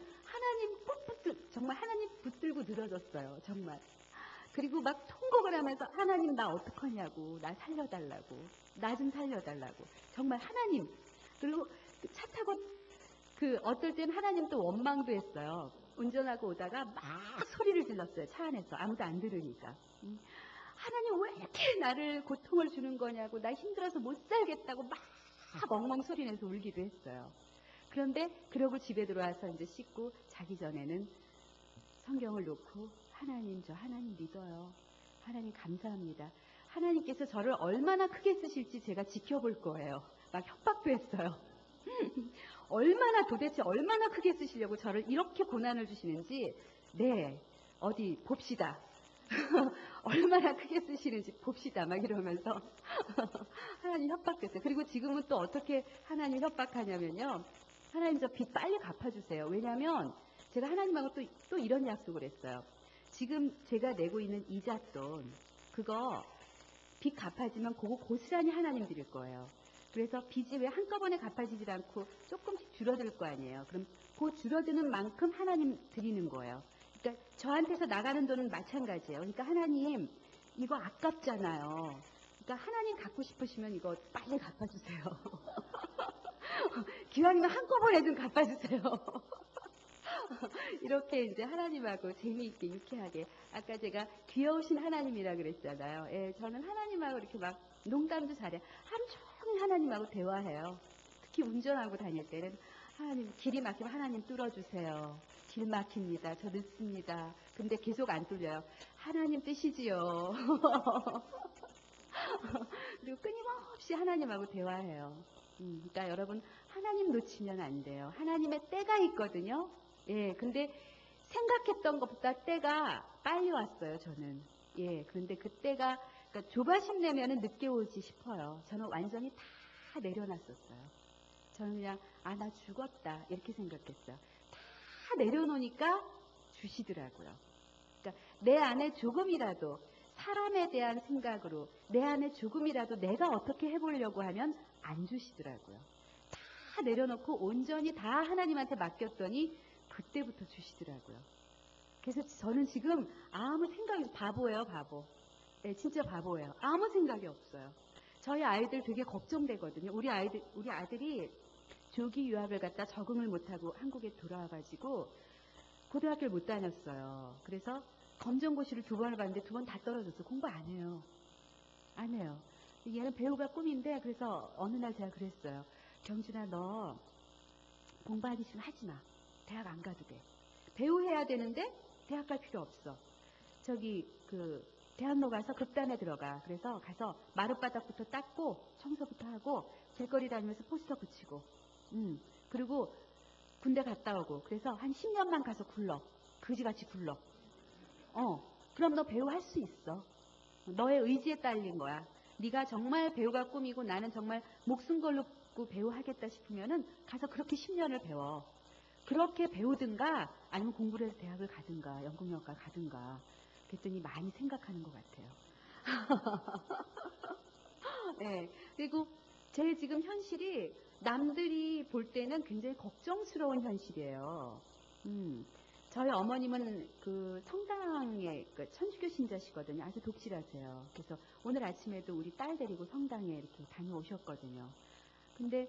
정말 하나님 붙들고 늘어졌어요, 정말. 그리고 막 통곡을 하면서 하나님 나 어떡하냐고, 나 살려달라고, 나 좀 살려달라고. 정말 하나님. 그리고 차 타고 어떨 땐 하나님 또 원망도 했어요. 운전하고 오다가 막 소리를 질렀어요, 차 안에서. 아무도 안 들으니까. 하나님 왜 이렇게 나를 고통을 주는 거냐고, 나 힘들어서 못 살겠다고 막 멍멍 소리 내서 울기도 했어요. 그런데 그러고 집에 들어와서 이제 씻고 자기 전에는 성경을 놓고 하나님, 저 하나님 믿어요. 하나님 감사합니다. 하나님께서 저를 얼마나 크게 쓰실지 제가 지켜볼 거예요. 막 협박도 했어요. 도대체 얼마나 크게 쓰시려고 저를 이렇게 고난을 주시는지, 네, 어디 봅시다. 얼마나 크게 쓰시는지 봅시다. 막 이러면서 하나님 협박했어요. 그리고 지금은 또 어떻게 하나님 협박하냐면요. 하나님 저 빚 빨리 갚아주세요. 왜냐하면 제가 하나님하고 또 이런 약속을 했어요. 지금 제가 내고 있는 이잣돈 그거 빚 갚아지면 그거 고스란히 하나님 드릴 거예요. 그래서 빚이 왜 한꺼번에 갚아지질 않고 조금씩 줄어들 거 아니에요. 그럼 그 줄어드는 만큼 하나님 드리는 거예요. 그러니까 저한테서 나가는 돈은 마찬가지예요. 그러니까 하나님 이거 아깝잖아요. 그러니까 하나님 갖고 싶으시면 이거 빨리 갚아주세요. 기왕이면 한꺼번에 좀 갚아주세요. 이렇게 이제 하나님하고 재미있게 유쾌하게 아까 제가 귀여우신 하나님이라 그랬잖아요. 예, 저는 하나님하고 이렇게 막 농담도 잘해요. 하루 종일 하나님하고 대화해요. 특히 운전하고 다닐 때는 하나님 길이 막히면 하나님 뚫어주세요. 길 막힙니다. 저 늦습니다. 근데 계속 안 뚫려요. 하나님 뜻이지요. 그리고 끊임없이 하나님하고 대화해요. 그러니까 여러분 하나님 놓치면 안 돼요. 하나님의 때가 있거든요. 예, 근데 생각했던 것보다 때가 빨리 왔어요, 저는. 예, 그런데 그 때가, 그러니까 조바심 내면은 늦게 오지 싶어요. 저는 완전히 다 내려놨었어요. 저는 그냥, 나 죽었다. 이렇게 생각했어요. 다 내려놓으니까 주시더라고요. 그러니까 내 안에 조금이라도 사람에 대한 생각으로 내 안에 조금이라도 내가 어떻게 해보려고 하면 안 주시더라고요. 다 내려놓고 온전히 다 하나님한테 맡겼더니 그때부터 주시더라고요. 그래서 저는 지금 아무 생각이 바보예요, 바보. 네, 진짜 바보예요. 아무 생각이 없어요. 저희 아이들 되게 걱정되거든요. 우리 아들이 조기 유학을 갔다 적응을 못하고 한국에 돌아와가지고 고등학교를 못 다녔어요. 그래서 검정고시를 2번을 봤는데 2번 다 떨어졌어요. 공부 안 해요. 안 해요. 얘는 배우가 꿈인데 그래서 어느 날 제가 그랬어요. 경준아 너 공부하기 싫으면 하지 마. 대학 안 가도 돼. 배우 해야 되는데 대학 갈 필요 없어. 대학로 가서 극단에 들어가. 그래서 가서 마룻바닥부터 닦고 청소부터 하고 길거리 다니면서 포스터 붙이고 그리고 군대 갔다 오고 그래서 한 10년만 가서 굴러. 그지같이 굴러. 그럼 너 배우 할 수 있어. 너의 의지에 딸린 거야. 네가 정말 배우가 꿈이고 나는 정말 목숨 걸고 배우 하겠다 싶으면은 가서 그렇게 10년을 배워. 그렇게 배우든가 아니면 공부를 해서 대학을 가든가 연극영화과 가든가. 그랬더니 많이 생각하는 것 같아요. 네. 그리고 제 지금 현실이 남들이 볼 때는 굉장히 걱정스러운 현실이에요. 저희 어머님은 성당에 천주교 신자시거든요. 아주 독실하세요. 그래서 오늘 아침에도 우리 딸 데리고 성당에 이렇게 다녀오셨거든요. 근데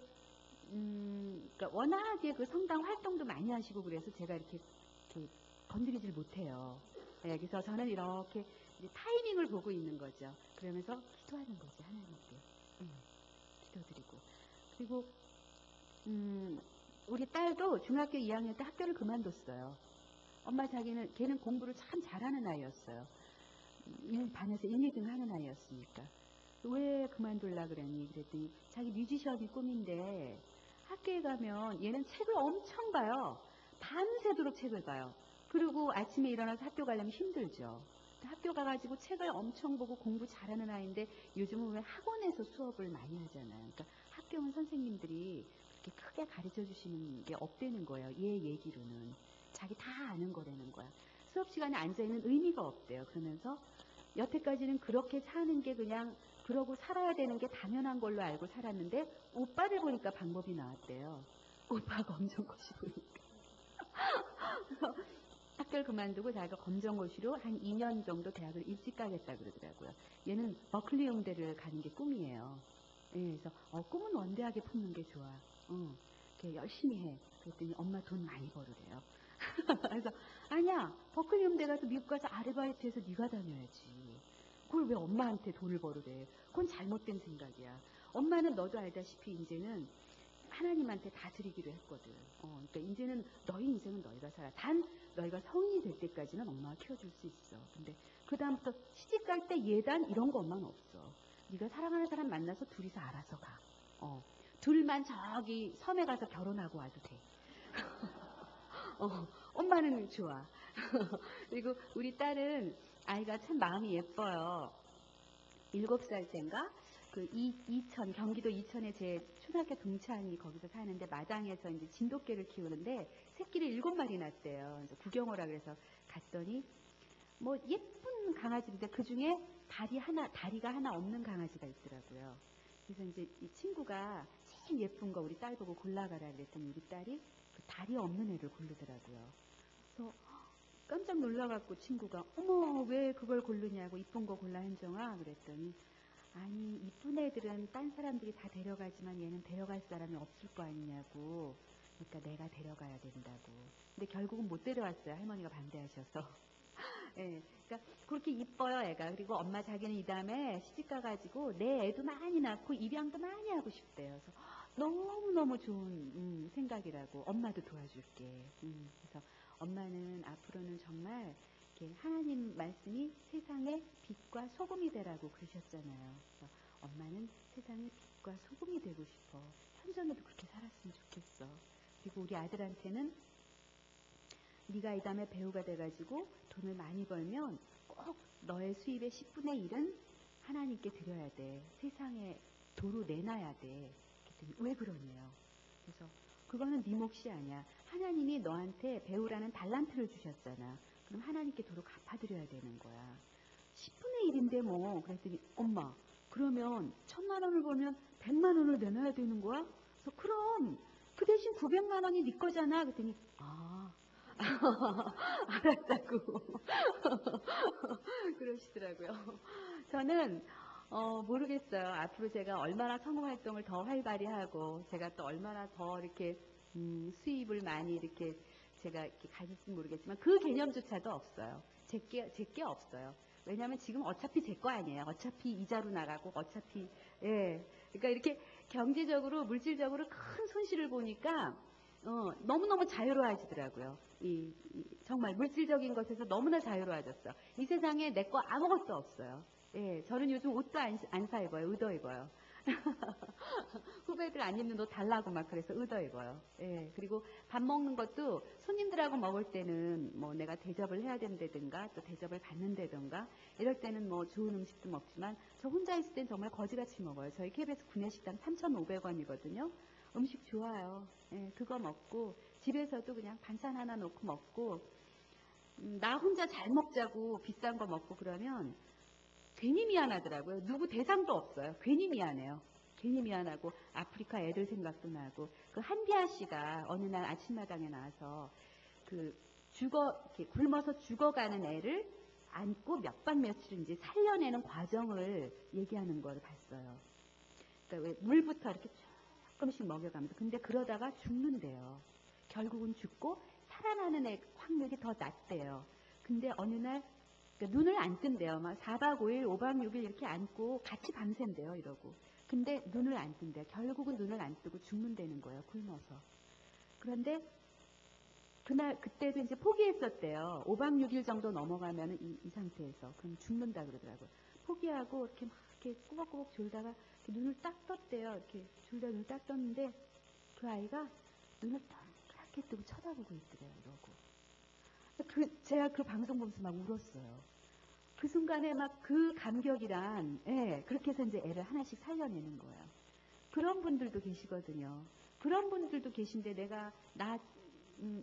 그러니까 워낙에 성당 활동도 많이 하시고 그래서 제가 이렇게 건드리질 못해요. 네, 그래서 저는 이렇게 타이밍을 보고 있는 거죠. 그러면서 기도하는 거죠, 하나님께. 기도드리고. 그리고 우리 딸도 중학교 2학년 때 학교를 그만뒀어요. 엄마 걔는 공부를 참 잘하는 아이였어요. 반에서 1, 2등 하는 아이였으니까. 왜 그만둘라 그러니? 그랬더니 자기 뮤지션이 꿈인데 학교에 가면 얘는 책을 엄청 봐요. 밤새도록 책을 봐요. 그리고 아침에 일어나서 학교 가려면 힘들죠. 학교 가가지고 책을 엄청 보고 공부 잘하는 아이인데 요즘은 왜 학원에서 수업을 많이 하잖아요. 그러니까 학교는 선생님들이 그렇게 크게 가르쳐 주시는 게 없다는 거예요. 얘 얘기로는. 자기 다 아는 거라는 거야. 수업 시간에 앉아있는 의미가 없대요. 그러면서 여태까지는 그렇게 사는 게 그냥 그러고 살아야 되는 게 당연한 걸로 알고 살았는데 오빠를 보니까 방법이 나왔대요. 오빠가 검정고시 보니까. 그래서 학교를 그만두고 자기가 검정고시로 한 2년 정도 대학을 일찍 가겠다 그러더라고요. 얘는 버클리 영대를 가는 게 꿈이에요. 예, 그래서 꿈은 원대하게 품는 게 좋아. 이렇게 열심히 해. 그랬더니 엄마 돈 많이 벌으래요. 그래서 아니야, 버클리 음대 가서 미국 가서 아르바이트해서 네가 다녀야지. 그걸 왜 엄마한테 돈을 벌으래? 그건 잘못된 생각이야. 엄마는 너도 알다시피 이제는 하나님한테 다 드리기로 했거든. 그러니까 이제는 너희 인생은 너희가 살아. 단 너희가 성인이 될 때까지는 엄마가 키워줄 수 있어. 근데 그 다음부터 시집 갈 때 예단 이런 거 엄마는 없어. 네가 사랑하는 사람 만나서 둘이서 알아서 가. 둘만 저기 섬에 가서 결혼하고 와도 돼. 엄마는 좋아. 그리고 우리 딸은 아이가 참 마음이 예뻐요. 7살 때인가? 경기도 이천에 제 초등학교 동창이 거기서 사는데 마당에서 이제 진돗개를 키우는데 새끼를 7마리 낳았대요. 그래서 구경 오라 그래서 갔더니 뭐 예쁜 강아지인데 그 중에 다리가 하나 없는 강아지가 있더라고요. 그래서 이제 이 친구가 제일 예쁜 거 우리 딸 보고 골라가라 그랬더니 우리 딸이 그 다리 없는 애를 고르더라고요. 그래서 깜짝 놀라갖고 친구가 어머 왜 그걸 고르냐고 이쁜 거 골라 현정아 그랬더니 아니 이쁜 애들은 딴 사람들이 다 데려가지만 얘는 데려갈 사람이 없을 거 아니냐고. 그러니까 내가 데려가야 된다고. 근데 결국은 못 데려왔어요. 할머니가 반대하셔서. 예, 그러니까 그렇게 이뻐요 애가. 그리고 엄마 자기는 이 다음에 시집 가가지고 내 애도 많이 낳고 입양도 많이 하고 싶대요. 그래서 너무너무 좋은 생각이라고. 엄마도 도와줄게. 그래서 엄마는 앞으로는 정말 이렇게 하나님 말씀이 세상의 빛과 소금이 되라고 그러셨잖아요. 그래서 엄마는 세상의 빛과 소금이 되고 싶어. 현정이도 그렇게 살았으면 좋겠어. 그리고 우리 아들한테는 네가 이 다음에 배우가 돼가지고 돈을 많이 벌면 꼭 너의 수입의 10분의 1은 하나님께 드려야 돼. 세상에 도로 내놔야 돼. 그랬더니 왜 그러냐요. 그래서 그거는 네 몫이 아니야. 하나님이 너한테 배우라는 달란트를 주셨잖아. 그럼 하나님께 도로 갚아드려야 되는 거야. 10분의 1인데 뭐. 그랬더니 엄마 그러면 1,000만 원을 벌면 100만 원을 내놔야 되는 거야? 그래서 그럼 그 대신 900만 원이 네 거잖아. 그랬더니 알았다고 그러시더라고요. 저는 모르겠어요. 앞으로 제가 얼마나 성공 활동을 더 활발히 하고 제가 또 얼마나 더 이렇게 수입을 많이 이렇게 제가 이렇게 가질지 모르겠지만 그 개념조차도 없어요. 제게 없어요. 왜냐하면 지금 어차피 제 거 아니에요. 어차피 이자로 나가고 어차피 그러니까 이렇게 경제적으로 물질적으로 큰 손실을 보니까 너무너무 자유로워지더라고요. 정말 물질적인 것에서 너무나 자유로워졌어. 이 세상에 내 거 아무것도 없어요. 저는 요즘 옷도 안 사 입어요. 의도 입어요. 후배들 안 입는 옷 달라고 막 그래서 의도 입어요. 그리고 밥 먹는 것도 손님들하고 먹을 때는 뭐 내가 대접을 해야 된다든가 또 대접을 받는다든가 이럴 때는 뭐 좋은 음식도 먹지만 저 혼자 있을 땐 정말 거지같이 먹어요. 저희 KBS 구내식당 3,500원이거든요. 음식 좋아요. 그거 먹고 집에서도 그냥 반찬 하나 놓고 먹고 나 혼자 잘 먹자고 비싼 거 먹고 그러면 괜히 미안하더라고요. 누구 대상도 없어요. 괜히 미안해요. 괜히 미안하고 아프리카 애들 생각도 나고 그 한디아 씨가 어느 날 아침마당에 나와서 이렇게 굶어서 죽어가는 애를 안고 몇 박 며칠인지 살려내는 과정을 얘기하는 걸 봤어요. 그러니까 왜 물부터 이렇게 조금씩 먹여가면서 근데 그러다가 죽는데요. 결국은 죽고 살아나는 애 확률이 더 낮대요. 근데 어느 날 그러니까 눈을 안 뜬대요. 막 4박 5일, 5박 6일 이렇게 안고 같이 밤샌대요. 이러고. 근데 눈을 안 뜬대요. 결국은 눈을 안 뜨고 죽는다는 거예요. 굶어서. 그런데 그때도 이제 포기했었대요. 5박 6일 정도 넘어가면 이 상태에서. 그럼 죽는다 그러더라고요. 포기하고 이렇게 막 이렇게 꾸벅꾸벅 졸다가 이렇게 눈을 딱 떴대요. 이렇게 졸다 눈을 딱 떴는데 그 아이가 눈을 동그랗게 뜨고 쳐다보고 있더래요. 이러고. 제가 그 방송 보면서 막 울었어요. 그 순간에 막 그 감격이란, 그렇게 해서 이제 애를 하나씩 살려내는 거예요. 그런 분들도 계시거든요. 그런 분들도 계신데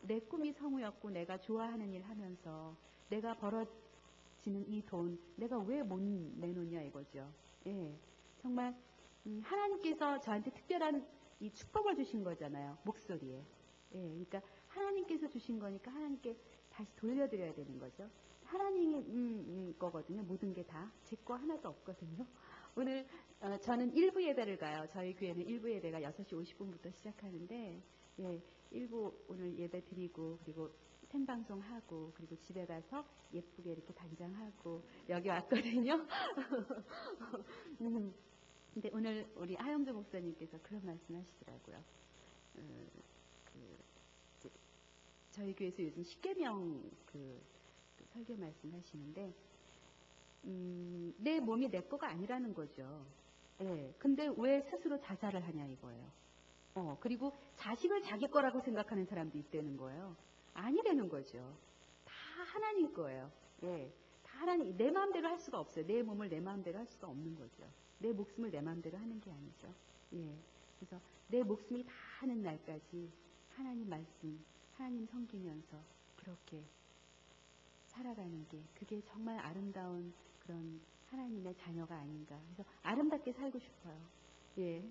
내 꿈이 성우였고 내가 좋아하는 일 하면서 내가 벌어지는 이 돈, 내가 왜 못 내놓냐 이거죠. 예, 정말 하나님께서 저한테 특별한 이 축복을 주신 거잖아요. 목소리에. 예, 그러니까 하나님께서 주신 거니까 하나님께 다시 돌려드려야 되는 거죠. 하나님 거거든요. 모든 게 다. 제 거 하나도 없거든요. 오늘 저는 일부 예배를 가요. 저희 교회는 일부 예배가 6시 50분부터 시작하는데 예, 일부 오늘 예배 드리고 그리고 생방송하고 그리고 집에 가서 예쁘게 이렇게 단장하고 여기 왔거든요. 근데 오늘 우리 하영조 목사님께서 그런 말씀 하시더라고요. 저희 교회에서 요즘 10계명 설교 말씀 하시는데 내 몸이 내 거가 아니라는 거죠. 예. 근데 왜 스스로 자살을 하냐 이거예요. 그리고 자식을 자기 거라고 생각하는 사람도 있다는 거예요. 아니라는 거죠. 다 하나님 거예요. 예. 다 하나님, 내 마음대로 할 수가 없어요. 내 몸을 내 마음대로 할 수가 없는 거죠. 내 목숨을 내 마음대로 하는 게 아니죠. 예. 그래서 내 목숨이 다 하는 날까지 하나님 말씀, 하나님 섬기면서 그렇게 살아가는 게 그게 정말 아름다운 그런 하나님의 자녀가 아닌가. 그래서 아름답게 살고 싶어요. 예.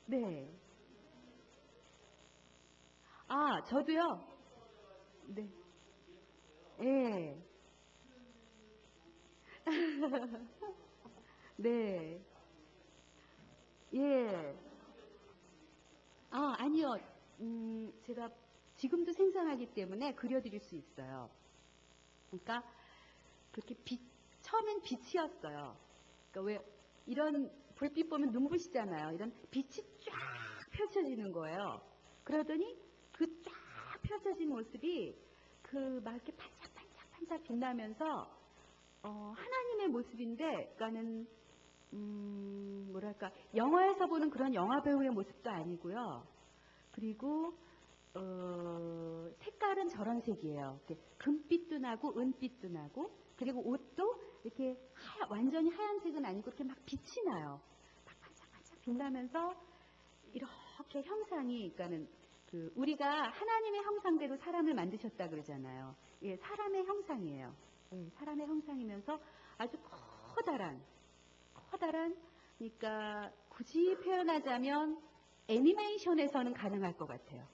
네. 아, 저도요. 네. 예. 네. 예. 아니요. 제가 지금도 생생하기 때문에 그려드릴 수 있어요. 그러니까 그렇게 처음엔 빛이었어요. 그러니까 왜 이런 불빛 보면 눈부시잖아요. 이런 빛이 쫙 펼쳐지는 거예요. 그러더니 그 쫙 펼쳐진 모습이 그 막 이렇게 반짝반짝 빛나면서 하나님의 모습인데, 그러니까는 뭐랄까 영화에서 보는 그런 영화 배우의 모습도 아니고요. 그리고 색깔은 저런 색이에요. 이렇게 금빛도 나고 은빛도 나고, 그리고 옷도 이렇게 완전히 하얀색은 아니고 이렇게 막 빛이 나요. 막 반짝반짝 빛나면서 이렇게 형상이, 그러니까는 우리가 하나님의 형상대로 사람을 만드셨다 그러잖아요. 예, 사람의 형상이에요. 예, 사람의 형상이면서 아주 커다란, 그러니까 굳이 표현하자면 애니메이션에서는 가능할 것 같아요.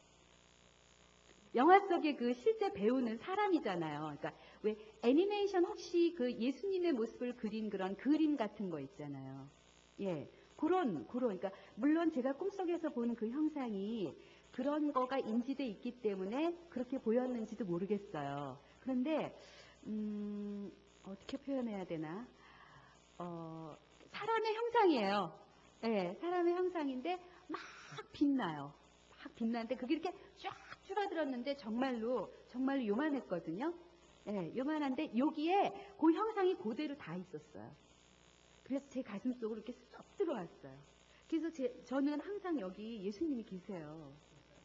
영화 속의 그 실제 배우는 사람이잖아요. 그러니까 왜 애니메이션 혹시 그 예수님의 모습을 그린 그런 그림 같은 거 있잖아요. 예, 그러니까 물론 제가 꿈속에서 본 그 형상이 그런 거가 인지돼 있기 때문에 그렇게 보였는지도 모르겠어요. 그런데 어떻게 표현해야 되나? 사람의 형상이에요. 예, 사람의 형상인데 막 빛나요. 막 빛나는데 그게 이렇게 쫙 줄어들었는데 정말로 요만했거든요. 예, 요만한데 여기에 그 형상이 그대로 다 있었어요. 그래서 제 가슴 속으로 이렇게 쏙 들어왔어요. 그래서 저는 항상 여기 예수님이 계세요.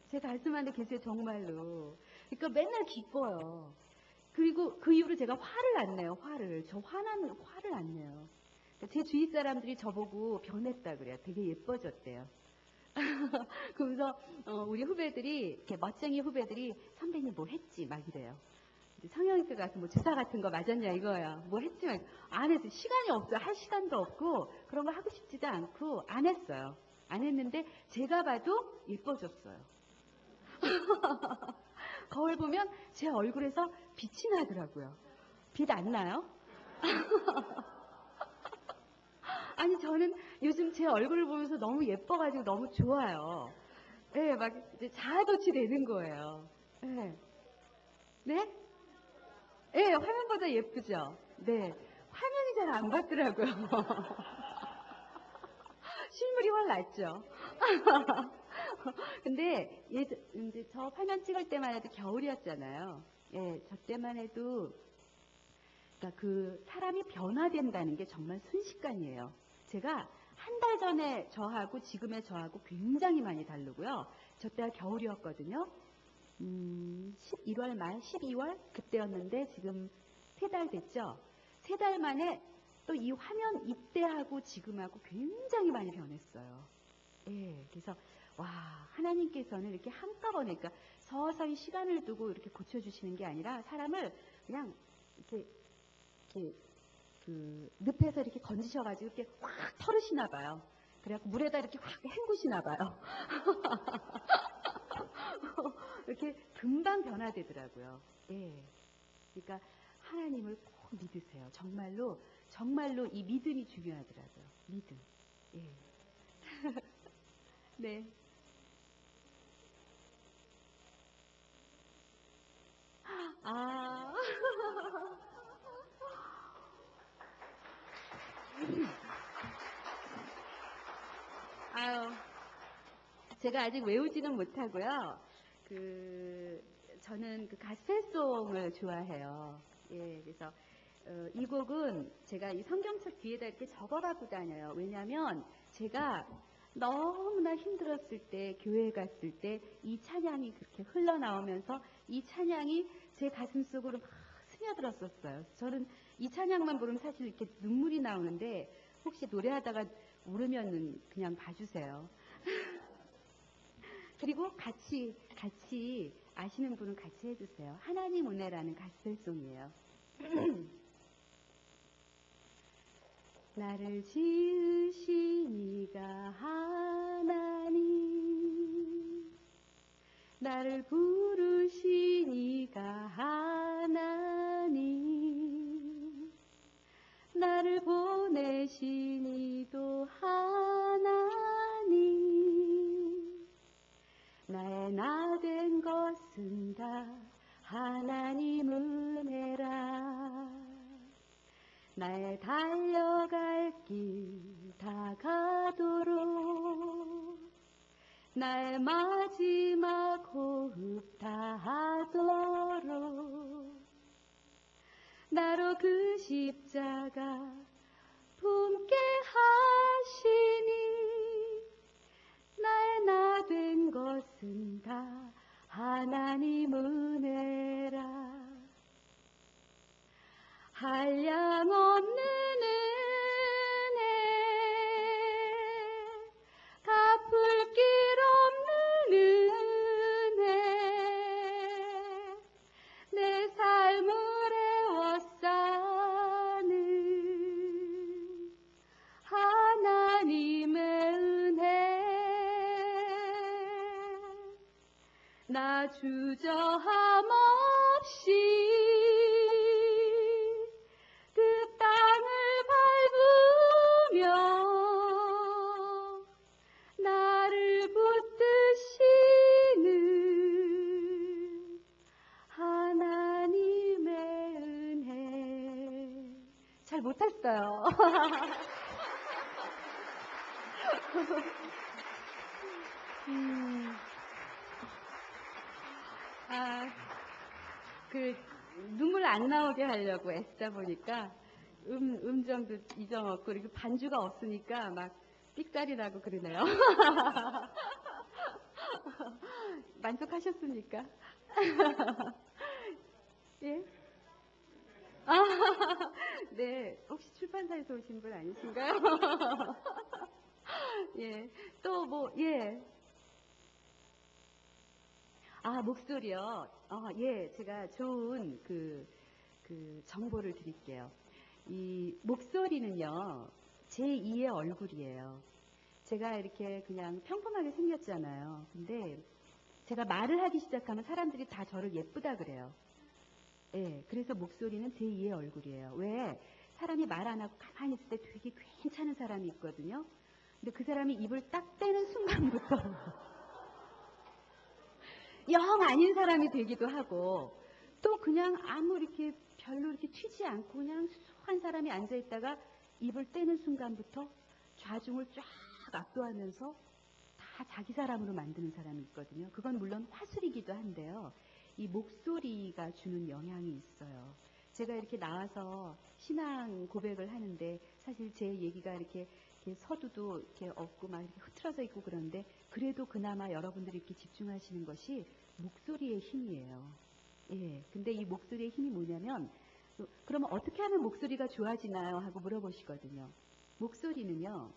제 가슴 안에 계세요, 정말로. 그러니까 맨날 기뻐요. 그리고 그 이후로 제가 화를 안 내요, 화를. 저 화를 안 내요. 제 주위 사람들이 저보고 변했다 그래요. 되게 예뻐졌대요. 그래서 우리 후배들이, 이렇게 멋쟁이 후배들이 선배님 뭐 했지? 막 이래요. 성형외과 가서 뭐 주사 같은 거 맞았냐 이거예요. 뭐 했지? 막 안 했어요. 시간이 없어요. 할 시간도 없고 그런 거 하고 싶지도 않고 안 했어요. 안 했는데 제가 봐도 예뻐졌어요. 거울 보면 제 얼굴에서 빛이 나더라고요. 빛 안 나요? 아니, 저는 요즘 제 얼굴을 보면서 너무 예뻐가지고 너무 좋아요. 예, 막 이제 자아도취 되는 거예요. 예. 네? 예, 화면보다 예쁘죠? 네. 화면이 잘 안 받더라고요. 실물이 훨 낫죠? 근데 이제 저 화면 찍을 때만 해도 겨울이었잖아요. 예, 저 때만 해도, 그러니까 그 사람이 변화된다는 게 정말 순식간이에요. 제가 한 달 전에 저하고 지금의 저하고 굉장히 많이 다르고요. 저 때가 겨울이었거든요. 11월 말, 12월 그때였는데 지금 3달 됐죠. 3달 만에 또 이 화면 이때하고 지금하고 굉장히 많이 변했어요. 예, 그래서 와, 하나님께서는 이렇게 한꺼번에, 그러니까 서서히 시간을 두고 이렇게 고쳐주시는 게 아니라 사람을 그냥 이렇게 그 늪에서 이렇게 건지셔가지고 이렇게 확 털으시나 봐요. 그래갖고 물에다 이렇게 확 헹구시나 봐요. 이렇게 금방 변화되더라고요. 예. 그러니까 하나님을 꼭 믿으세요. 정말로, 정말로 이 믿음이 중요하더라고요. 믿음. 예. 네. 아. 아유. 제가 아직 외우지는 못하고요. 저는 그 가스펠송을 좋아해요. 예, 그래서 이 곡은 제가 이 성경책 뒤에다 이렇게 적어갖고 다녀요. 왜냐하면 제가 너무나 힘들었을 때, 교회에 갔을 때 이 찬양이 그렇게 흘러나오면서 이 찬양이 제 가슴 속으로 막 스며들었었어요. 저는 이 찬양만 부르면 사실 이렇게 눈물이 나오는데 혹시 노래하다가 울으면은 그냥 봐주세요. 그리고 같이 아시는 분은 같이 해주세요. 하나님 은혜라는 가스펠송이에요. 나를 지으신 이가 하나님, 나를 부르신 이가 하나님, 나를 보내신 이도 하나님, 나의 나 된 것은 다 하나님 은혜라. 나의 달려갈 길 다 가도록, 나의 마지막 호흡 다 하도록, 나로 그 십자가 품게 하시니, 나의 나 된 것은 다 하나님 은혜라. 한량없는 은혜, 갚을 길 없는 은혜, 내 삶을 애워싸는 하나님의 은혜. 나 주저함 없이 그 땅을 밟으며 나를 붙드시는 하나님의 은혜. 잘 못했어요. 눈물 안 나오게 하려고 애쓰다 보니까 음정도 잊어먹고 그리고 반주가 없으니까 막 삑살이 나고 그러네요. 만족하셨습니까? 예? 아, 네. 혹시 출판사에서 오신 분 아니신가요? 예. 또 뭐, 예. 아, 목소리요. 예. 제가 좋은 그 정보를 드릴게요. 이 목소리는요, 제2의 얼굴이에요. 제가 이렇게 그냥 평범하게 생겼잖아요. 근데 제가 말을 하기 시작하면 사람들이 다 저를 예쁘다 그래요. 예, 그래서 목소리는 제2의 얼굴이에요. 왜? 사람이 말 안 하고 가만히 있을 때 되게 괜찮은 사람이 있거든요. 근데 그 사람이 입을 딱 떼는 순간부터 영 아닌 사람이 되기도 하고, 또 그냥 아무 이렇게 별로 이렇게 튀지 않고 그냥 수수한 사람이 앉아있다가 입을 떼는 순간부터 좌중을 쫙 압도하면서 다 자기 사람으로 만드는 사람이 있거든요. 그건 물론 화술이기도 한데요. 이 목소리가 주는 영향이 있어요. 제가 이렇게 나와서 신앙 고백을 하는데 사실 제 얘기가 이렇게 서두도 이렇게 없고 막 이렇게 흐트러져 있고 그런데 그래도 그나마 여러분들이 이렇게 집중하시는 것이 목소리의 힘이에요. 예. 근데 이 목소리의 힘이 뭐냐면, 그러면 어떻게 하면 목소리가 좋아지나요? 하고 물어보시거든요. 목소리는요,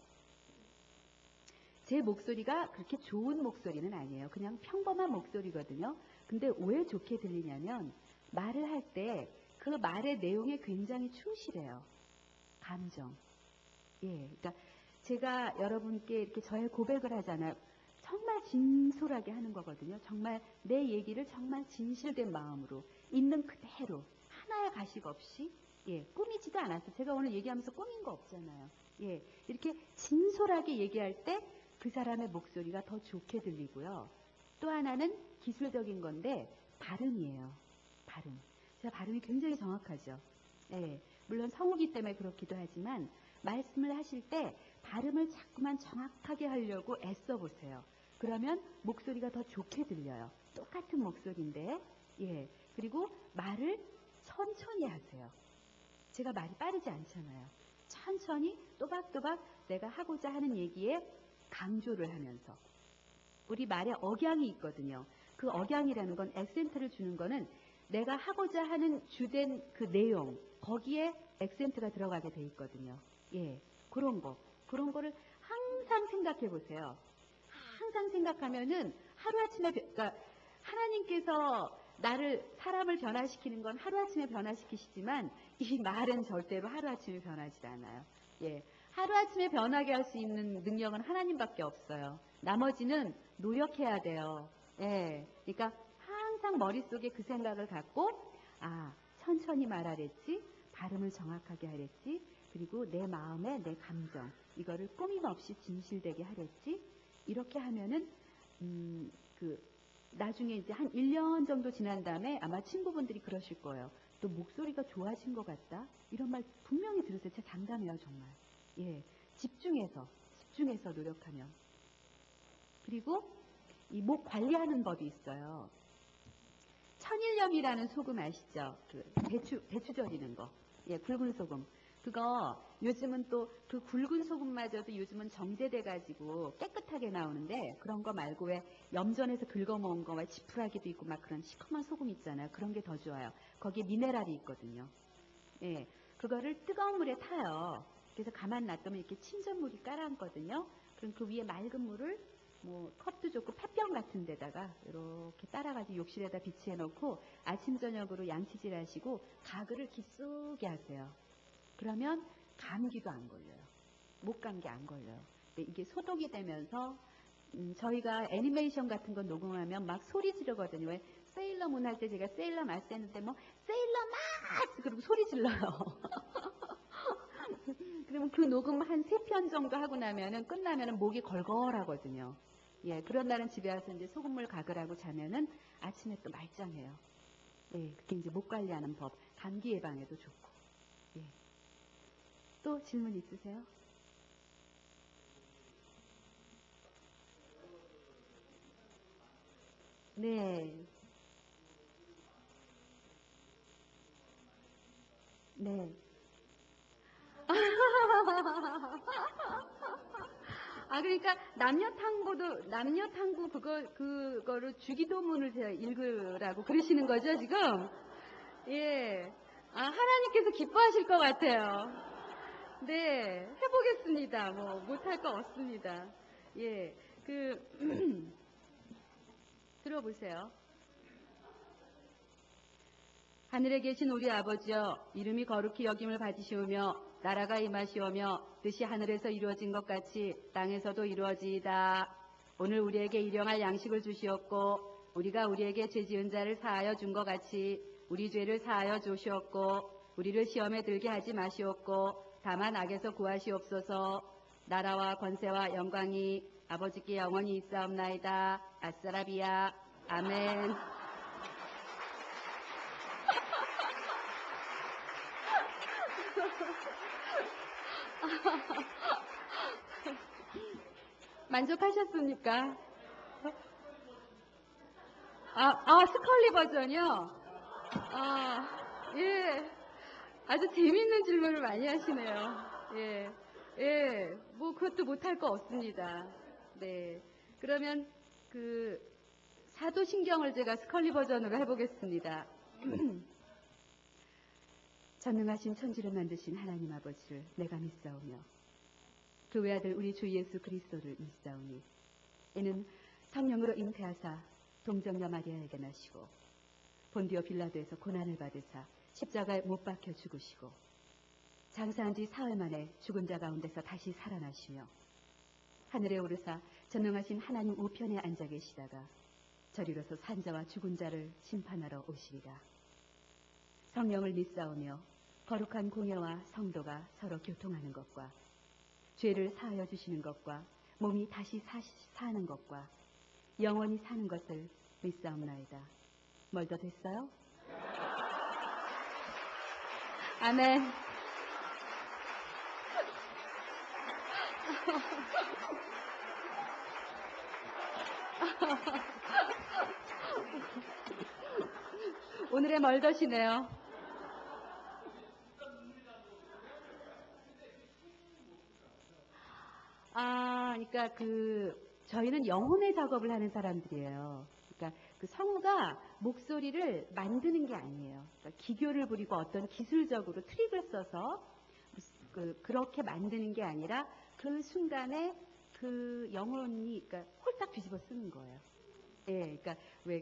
제 목소리가 그렇게 좋은 목소리는 아니에요. 그냥 평범한 목소리거든요. 근데 왜 좋게 들리냐면 말을 할 때 그 말의 내용에 굉장히 충실해요. 감정. 예, 그러니까 제가 여러분께 이렇게 저의 고백을 하잖아요. 정말 진솔하게 하는 거거든요. 정말 내 얘기를 정말 진실된 마음으로 있는 그대로 하나의 가식 없이 꾸미지도 않았어요. 제가 오늘 얘기하면서 꾸민 거 없잖아요. 이렇게 진솔하게 얘기할 때 그 사람의 목소리가 더 좋게 들리고요. 또 하나는 기술적인 건데 발음이에요. 발음. 제가 발음이 굉장히 정확하죠. 물론 성우기 때문에 그렇기도 하지만 말씀을 하실 때 발음을 자꾸만 정확하게 하려고 애써 보세요. 그러면 목소리가 더 좋게 들려요. 똑같은 목소리인데, 그리고 말을 천천히 하세요. 제가 말이 빠르지 않잖아요. 천천히 또박또박 내가 하고자 하는 얘기에 강조를 하면서. 우리 말에 억양이 있거든요. 그 억양이라는 건 액센트를 주는 거는 내가 하고자 하는 주된 그 내용, 거기에 액센트가 들어가게 돼 있거든요. 그런 거를 항상 생각해 보세요. 항상 생각하면은 하루아침에, 그러니까 하나님께서 사람을 변화시키는 건 하루아침에 변화시키시지만 이 말은 절대로 하루아침에 변하지 않아요. 하루아침에 변하게 할 수 있는 능력은 하나님밖에 없어요. 나머지는 노력해야 돼요. 그러니까 항상 머릿속에 그 생각을 갖고 천천히 말하랬지, 발음을 정확하게 하랬지, 그리고 내 마음에 내 감정 이거를 꾸밈없이 진실되게 하랬지. 이렇게 하면은 나중에 이제 한 1년 정도 지난 다음에 아마 친구분들이 그러실 거예요. 또 목소리가 좋아진 것 같다. 이런 말 분명히 들으세요. 제 장담해요, 정말. 집중해서 노력하면. 그리고 이 목 관리하는 법이 있어요. 천일염이라는 소금 아시죠? 그 배추 절이는 거. 굵은 소금. 그거 요즘은 또 그 굵은 소금마저도 요즘은 정제돼가지고 깨끗하게 나오는데 그런 거 말고 왜 염전에서 긁어모은 거 왜 지푸라기도 있고 막 그런 시커먼 소금 있잖아요. 그런 게 더 좋아요. 거기에 미네랄이 있거든요. 그거를 뜨거운 물에 타요. 그래서 가만 놔두면 이렇게 침전물이 깔아앉거든요. 그럼 그 위에 맑은 물을 뭐 컵도 좋고 팥병 같은 데다가 이렇게 따라가지고 욕실에다 비치해 놓고 아침 저녁으로 양치질 하시고 가글을 깊숙이 하세요. 그러면 감기도 안 걸려요. 목 감기 안 걸려요. 근데 이게 소독이 되면서 저희가 애니메이션 같은 거 녹음하면 막 소리 지르거든요. 왜 세일러문 할 때 제가 세일러 마스 했는데 뭐 세일러 마스 그리고 소리 질러요. 그러면 그 녹음 한 3편 정도 하고 나면은 끝나면은 목이 걸걸하거든요. 그런 날은 집에 와서 이제 소금물 가글하고 자면은 아침에 또 말짱해요. 그게 이제 목 관리하는 법, 감기 예방에도 좋고. 또 질문 있으세요? 네. 네. 그러니까 남녀 탐구 그거를 주기도문을 제가 읽으라고 그러시는 거죠, 지금? 하나님께서 기뻐하실 것 같아요. 네, 해보겠습니다. 뭐, 못할 거 없습니다. 들어보세요. 하늘에 계신 우리 아버지여, 이름이 거룩히 여김을 받으시오며, 나라가 임하시오며, 뜻이 하늘에서 이루어진 것 같이 땅에서도 이루어지이다. 오늘 우리에게 일용할 양식을 주시옵고, 우리가 우리에게 죄 지은 자를 사하여 준 것 같이 우리 죄를 사하여 주시옵고, 우리를 시험에 들게 하지 마시옵고, 다만 악에서 구하시옵소서. 나라와 권세와 영광이 아버지께 영원히 있사옵나이다. 아싸라비아. 아멘. 만족하셨습니까? 스컬리 버전이요? 예. 아주 재밌는 질문을 많이 하시네요. 뭐, 그것도 못할 거 없습니다. 네. 그러면 사도신경을 제가 스컬리 버전으로 해보겠습니다. 전능하신 천지를 만드신 하나님 아버지를 내가 믿사오며, 그 외아들 우리 주 예수 그리스도를 믿사오니 이는 성령으로 잉태하사 동정녀 마리아에게 나시고 본디오 빌라도에서 고난을 받으사 십자가에 못 박혀 죽으시고 장사한 지 사흘 만에 죽은 자 가운데서 다시 살아나시며 하늘에 오르사 전능하신 하나님 우편에 앉아 계시다가 저리로서 산자와 죽은 자를 심판하러 오시리라. 성령을 믿사오며 거룩한 공예와 성도가 서로 교통하는 것과 죄를 사하여 주시는 것과 몸이 다시 사는 것과 영원히 사는 것을 믿사옵나이다. 뭘 더 됐어요? 아멘. 오늘의 멀더시네요. 그러니까 저희는 영혼의 작업을 하는 사람들이에요. 그러니까 그 성우가 목소리를 만드는 게 아니에요. 그러니까 기교를 부리고 어떤 기술적으로 트릭을 써서 그렇게 만드는 게 아니라 그 순간에 그 영혼이 그러니까 홀딱 뒤집어 쓰는 거예요. 예, 그러니까 왜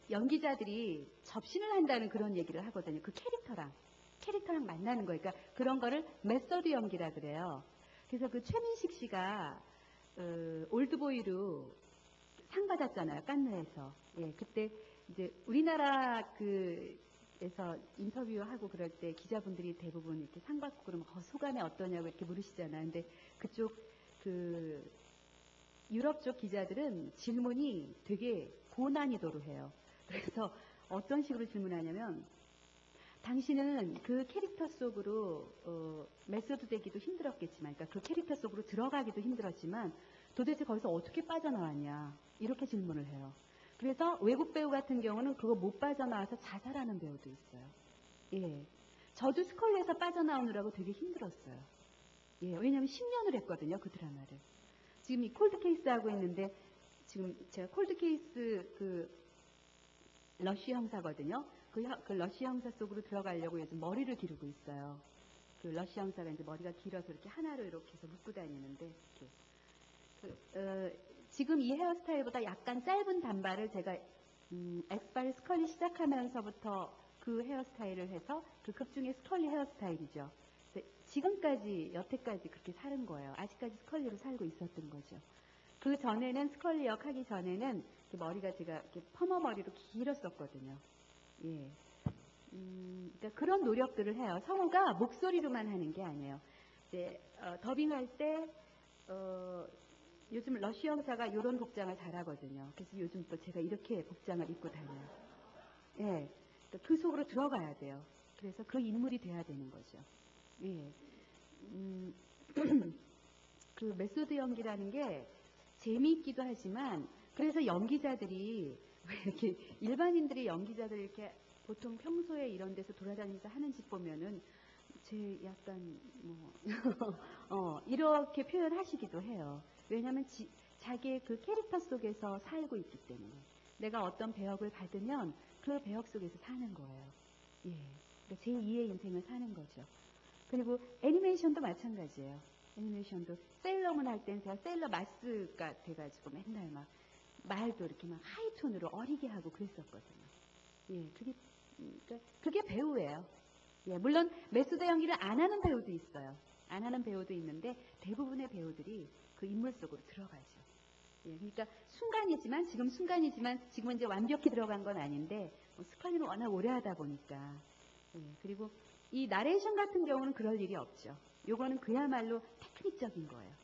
연기자들이 접신을 한다는 그런 얘기를 하거든요. 그 캐릭터랑 만나는 거예요. 그러니까 그런 거를 메소드 연기라 그래요. 그래서 그 최민식 씨가 올드보이로 상 받았잖아요. 깐느에서. 예, 그때 이제 우리나라 에서 인터뷰하고 그럴 때 기자분들이 대부분 이렇게 상 받고 그러면 소감이 어떠냐고 이렇게 물으시잖아요. 근데 그쪽 유럽 쪽 기자들은 질문이 되게 고난이도로 해요. 그래서 어떤 식으로 질문하냐면 당신은 그 캐릭터 속으로 메소드 되기도 힘들었겠지만 그러니까 그 캐릭터 속으로 들어가기도 힘들었지만 도대체 거기서 어떻게 빠져나왔냐 이렇게 질문을 해요. 그래서 외국 배우 같은 경우는 그거 못 빠져나와서 자살하는 배우도 있어요. 예, 저도 스컬리에서 빠져나오느라고 되게 힘들었어요. 예, 왜냐하면 10년을 했거든요. 그 드라마를. 지금 이 콜드케이스 하고 있는데 지금 제가 콜드케이스 러쉬 형사거든요. 그 러쉬 형사 속으로 들어가려고 요즘 머리를 기르고 있어요. 그 러쉬 형사가 이제 머리가 길어서 이렇게 하나로 이렇게 해서 묶고 다니는데 지금 이 헤어스타일보다 약간 짧은 단발을 제가 엑스파일 스컬리 시작하면서부터 그 헤어스타일을 해서 그 극 중에 스컬리 헤어스타일이죠. 지금까지 여태까지 그렇게 사는 거예요. 아직까지 스컬리로 살고 있었던 거죠. 그 전에는 스컬리 역 하기 전에는 머리가 제가 이렇게 퍼머 머리로 길었었거든요. 예. 그러니까 그런 노력들을 해요. 성우가 목소리로만 하는 게 아니에요. 이제 더빙할 때 요즘 러쉬 형사가 이런 복장을 잘하거든요. 그래서 요즘 또 제가 이렇게 복장을 입고 다녀요. 예. 그러니까 그 속으로 들어가야 돼요. 그래서 그 인물이 돼야 되는 거죠. 예. 그 메소드 연기라는 게 재미있기도 하지만 그래서 연기자들이 왜 이렇게 일반인들이 연기자들 이렇게 보통 평소에 이런 데서 돌아다니면서 하는 짓 보면은 제 약간 이렇게 표현하시기도 해요. 왜냐하면 자기의 그 캐릭터 속에서 살고 있기 때문에 내가 어떤 배역을 받으면 그 배역 속에서 사는 거예요. 예, 그러니까 제2의 인생을 사는 거죠. 그리고 애니메이션도 마찬가지예요. 애니메이션도 세일러문 할 땐 제가 세일러 마스가 돼가지고 맨날 막 말도 이렇게 막 하이톤으로 어리게 하고 그랬었거든요. 예, 그게 배우예요. 예, 물론 메소드 연기를 안 하는 배우도 있어요. 안 하는 배우도 있는데 대부분의 배우들이 그 인물 속으로 들어가죠. 예, 그러니까 지금은 이제 완벽히 들어간 건 아닌데 스컬리는 워낙 오래 하다 보니까 예, 그리고 이 나레이션 같은 경우는 그럴 일이 없죠. 요거는 그야말로 테크닉적인 거예요.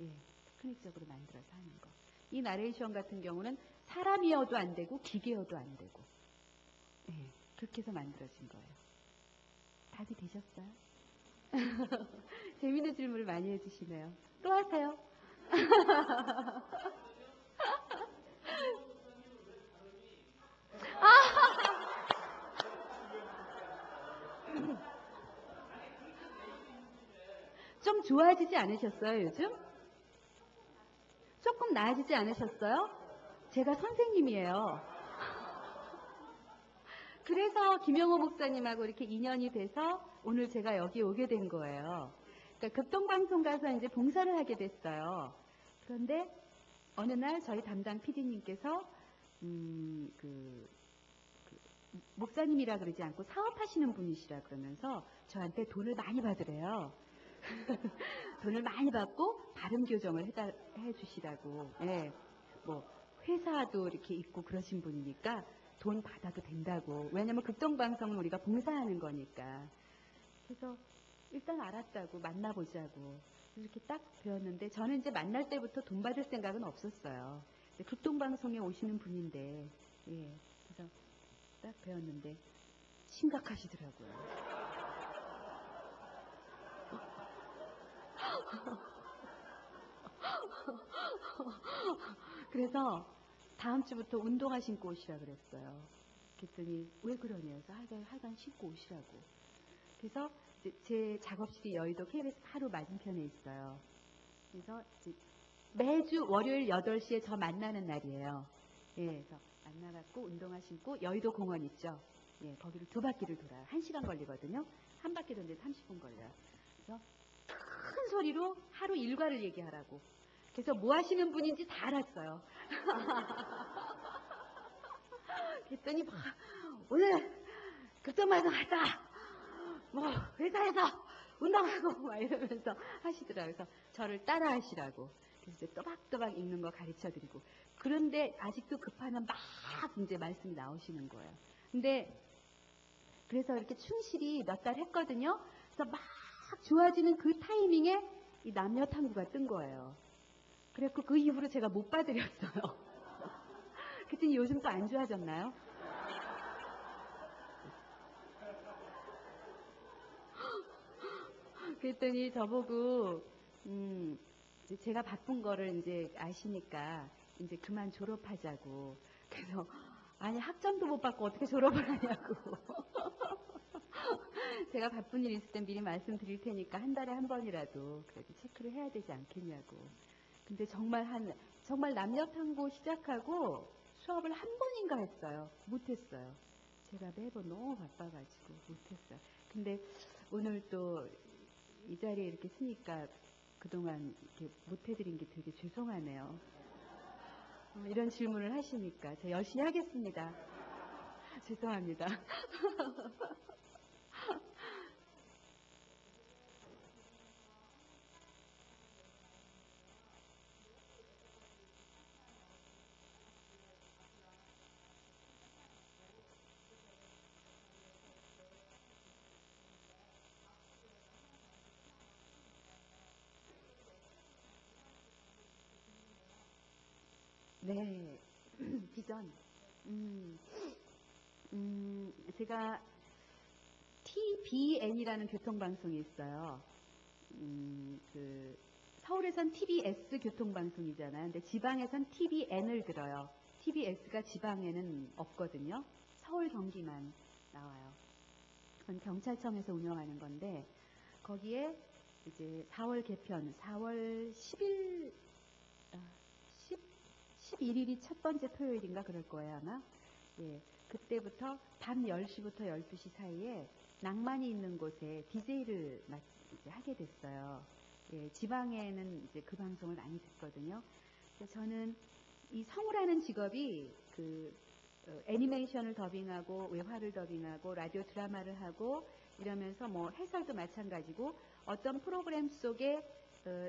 예, 테크닉적으로 만들어서 하는 거. 이 나레이션 같은 경우는 사람이어도 안 되고 기계여도 안 되고 예, 그렇게 해서 만들어진 거예요. 답이 되셨어요? 재미있는 질문을 많이 해주시네요. 또 하세요. 좀 좋아지지 않으셨어요, 요즘? 조금 나아지지 않으셨어요? 제가 선생님이에요. 그래서 김영호 목사님하고 이렇게 인연이 돼서 오늘 제가 여기 오게 된 거예요. 그러니까 극동방송 가서 이제 봉사를 하게 됐어요. 그런데 어느 날 저희 담당 PD님께서 목사님이라 그러지 않고 사업하시는 분이시라 그러면서 저한테 돈을 많이 받으래요. 돈을 많이 받고 발음 교정을 해주시라고. 예, 뭐 회사도 이렇게 있고 그러신 분이니까 돈 받아도 된다고. 왜냐면 극동방송은 우리가 봉사하는 거니까. 그래서 일단 알았다고, 만나보자고. 이렇게 딱 배웠는데 저는 이제 만날 때부터 돈 받을 생각은 없었어요. 극동방송에 오시는 분인데, 예, 그래서 딱 배웠는데 심각하시더라고요. 그래서 다음 주부터 운동화 신고 오시라 그랬어요. 그랬더니 왜 그러냐고 해서 하여간 신고 오시라고. 그래서 제 작업실이 여의도 KBS 바로 맞은편에 있어요. 그래서 매주 월요일 8시에 저 만나는 날이에요. 예, 그래서 만나갖고 운동화 신고 여의도 공원 있죠. 예, 거기를 2바퀴를 돌아요. 1시간 걸리거든요. 한 바퀴 도는데 30분 걸려요. 그래서 큰 소리로 하루 일과를 얘기하라고. 그래서 뭐 하시는 분인지 다 알았어요. 그랬더니 막 오늘 극동방송 갔다. 뭐 회사에서 운동하고 막 이러면서 하시더라고요. 그래서 저를 따라 하시라고. 그래서 이제 또박또박 읽는 거 가르쳐 드리고. 그런데 아직도 급하면 막 이제 말씀이 나오시는 거예요. 근데 그래서 이렇게 충실히 몇 달 했거든요. 그래서 막 좋아지는 그 타이밍에 이 남녀 탐구가 뜬 거예요. 그래서 그 이후로 제가 못 봐드렸어요. 그랬더니 요즘 또 안 좋아졌나요? 그랬더니 저보고 제가 바쁜 거를 이제 아시니까 이제 그만 졸업하자고. 그래서 아니 학점도 못 받고 어떻게 졸업을 하냐고. 제가 바쁜 일 있을 땐 미리 말씀드릴 테니까 한 달에 한 번이라도 그래도 체크를 해야 되지 않겠냐고. 근데 정말 남녀 탐구 시작하고 수업을 한 번인가 했어요. 못했어요. 제가 매번 너무 바빠가지고 못했어요. 근데 오늘 또 이 자리에 이렇게 쓰니까 그동안 이렇게 못해드린 게 되게 죄송하네요. 이런 질문을 하시니까 제가 열심히 하겠습니다. 죄송합니다. 네, 비전. 제가 TBN이라는 교통방송이 있어요. 서울에선 TBS 교통방송이잖아요. 근데 지방에선 TBN을 들어요. TBS가 지방에는 없거든요. 서울 경기만 나와요. 그건 경찰청에서 운영하는 건데 거기에 이제 4월 개편, 4월 10일, 11일이 첫 번째 토요일인가 그럴 거예요 아마. 예, 그때부터 밤 10시부터 12시 사이에 낭만이 있는 곳에 DJ를 이제 하게 됐어요. 예, 지방에는 이제 그 방송을 많이 듣거든요. 그래서 저는 이 성우라는 직업이 애니메이션을 더빙하고 외화를 더빙하고 라디오 드라마를 하고 이러면서 뭐 해설도 마찬가지고 어떤 프로그램 속에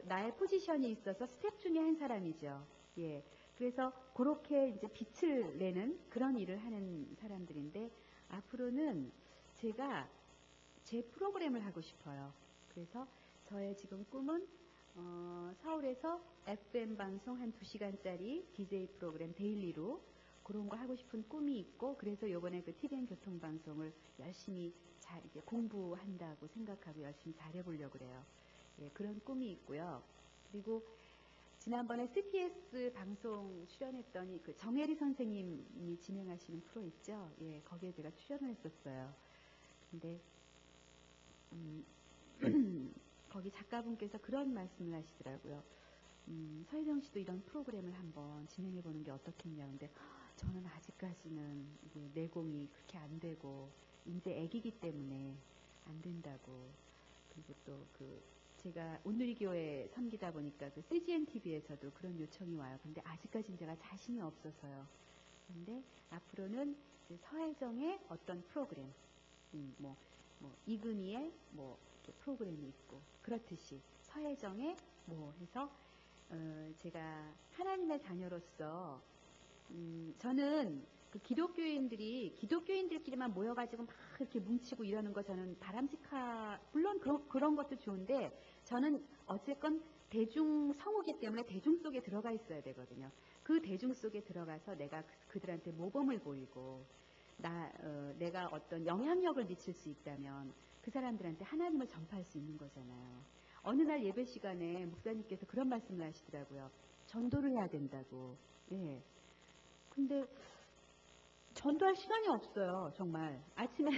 나의 포지션이 있어서 스텝 중에 한 사람이죠. 예. 그래서 그렇게 이제 빛을 내는 그런 일을 하는 사람들인데 앞으로는 제가 제 프로그램을 하고 싶어요. 그래서 저의 지금 꿈은 서울에서 FM 방송 한 2시간짜리 DJ 프로그램 데일리로 그런 거 하고 싶은 꿈이 있고 그래서 이번에 그 TVN 교통방송을 열심히 잘 이제 공부한다고 생각하고 열심히 잘해보려고 그래요. 예, 그런 꿈이 있고요. 그리고 지난번에 CTS 방송 출연했더니 그 정혜리 선생님이 진행하시는 프로 있죠? 예, 거기에 제가 출연을 했었어요. 근데 거기 작가분께서 그런 말씀을 하시더라고요. 서혜정 씨도 이런 프로그램을 한번 진행해보는 게 어떻겠냐는데 저는 아직까지는 이게 내공이 그렇게 안 되고 이제 애기기 때문에 안 된다고. 그리고 또 제가 온누리교회 섬기다 보니까 그 CGN TV에서도 그런 요청이 와요. 근데 아직까지는 제가 자신이 없어서요. 근데 앞으로는 이제 서혜정의 어떤 프로그램, 이금희의 이렇게 프로그램이 있고 그렇듯이 서혜정의 해서 제가 하나님의 자녀로서 저는 그 기독교인들끼리만 모여가지고 막 이렇게 뭉치고 이러는 거 저는 물론 그런 것도 좋은데 저는 어쨌건 대중 성우기 때문에 대중 속에 들어가 있어야 되거든요. 그 대중 속에 들어가서 내가 그들한테 모범을 보이고 내가 어떤 영향력을 미칠 수 있다면 그 사람들한테 하나님을 전파할 수 있는 거잖아요. 어느 날 예배 시간에 목사님께서 그런 말씀을 하시더라고요. 전도를 해야 된다고. 예. 근데 전도할 시간이 없어요. 정말. 아침에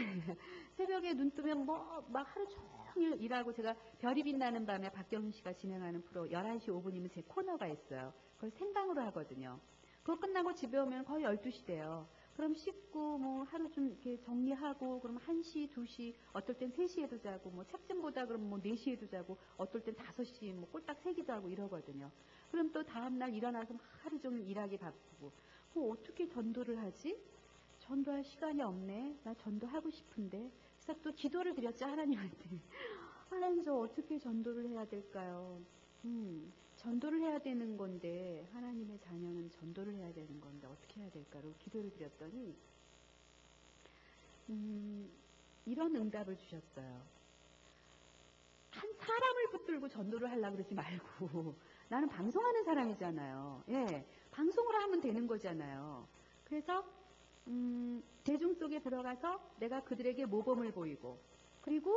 새벽에 눈 뜨면 막 하루 종일 일하고 제가 별이 빛나는 밤에 박경훈 씨가 진행하는 프로 11시 5분이면 제 코너가 있어요. 그걸 생방으로 하거든요. 그거 끝나고 집에 오면 거의 12시 돼요. 그럼 씻고 하루 좀 이렇게 정리하고 그럼 1시, 2시, 어떨 땐 3시에도 자고 책 좀 보다 그러면 4시에도 자고 어떨 땐 5시 꼴딱 새기도 하고 이러거든요. 그럼 또 다음날 일어나서 하루 종일 일하기 바쁘고 어떻게 전도를 하지? 전도할 시간이 없네. 나 전도하고 싶은데. 그래서 또 기도를 드렸죠, 하나님한테. 하나님, 저 어떻게 전도를 해야 될까요? 전도를 해야 되는 건데, 하나님의 자녀는 전도를 해야 되는 건데, 어떻게 해야 될까로 기도를 드렸더니, 이런 응답을 주셨어요. 한 사람을 붙들고 전도를 하려고 그러지 말고, 나는 방송하는 사람이잖아요. 예, 방송으로 하면 되는 거잖아요. 그래서, 대중 속에 들어가서 내가 그들에게 모범을 보이고, 그리고,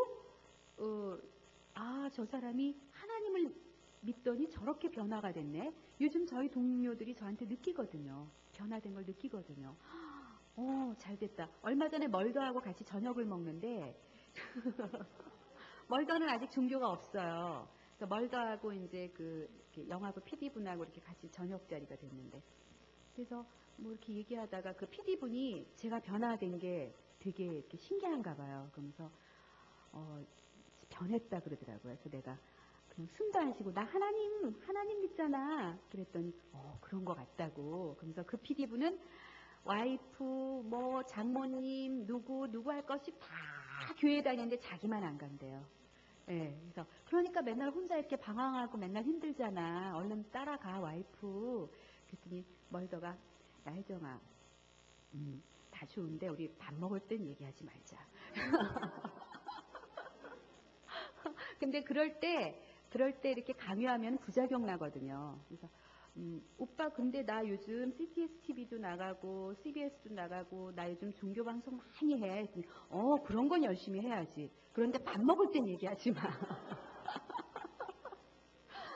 저 사람이 하나님을 믿더니 저렇게 변화가 됐네. 요즘 저희 동료들이 저한테 느끼거든요. 변화된 걸 느끼거든요. 잘 됐다. 얼마 전에 멀더하고 같이 저녁을 먹는데, 멀더는 아직 종교가 없어요. 그러니까 멀더하고 이제 이렇게 영화부 PD분하고 이렇게 같이 저녁 자리가 됐는데, 그래서 이렇게 얘기하다가 그 PD분이 제가 변화된 게 되게 이렇게 신기한가 봐요. 그러면서, 변했다 그러더라고요. 그래서 내가 그냥 숨도 안 쉬고, 나 하나님 믿잖아. 그랬더니, 그런 것 같다고. 그러면서 그 PD분은 와이프, 장모님, 누구 할 것이 다 교회 다니는데 자기만 안 간대요. 예, 그러니까 맨날 혼자 이렇게 방황하고 맨날 힘들잖아. 얼른 따라가, 와이프. 그랬더니 멀더가, 야, 혜정아, 다 좋은데 우리 밥 먹을 땐 얘기하지 말자. 근데 그럴 때 이렇게 강요하면 부작용 나거든요. 그래서 오빠 근데 나 요즘 CTS TV도 나가고 CBS도 나가고 나 요즘 종교 방송 많이 해. 그랬더니, 그런 건 열심히 해야지. 그런데 밥 먹을 땐 얘기하지 마.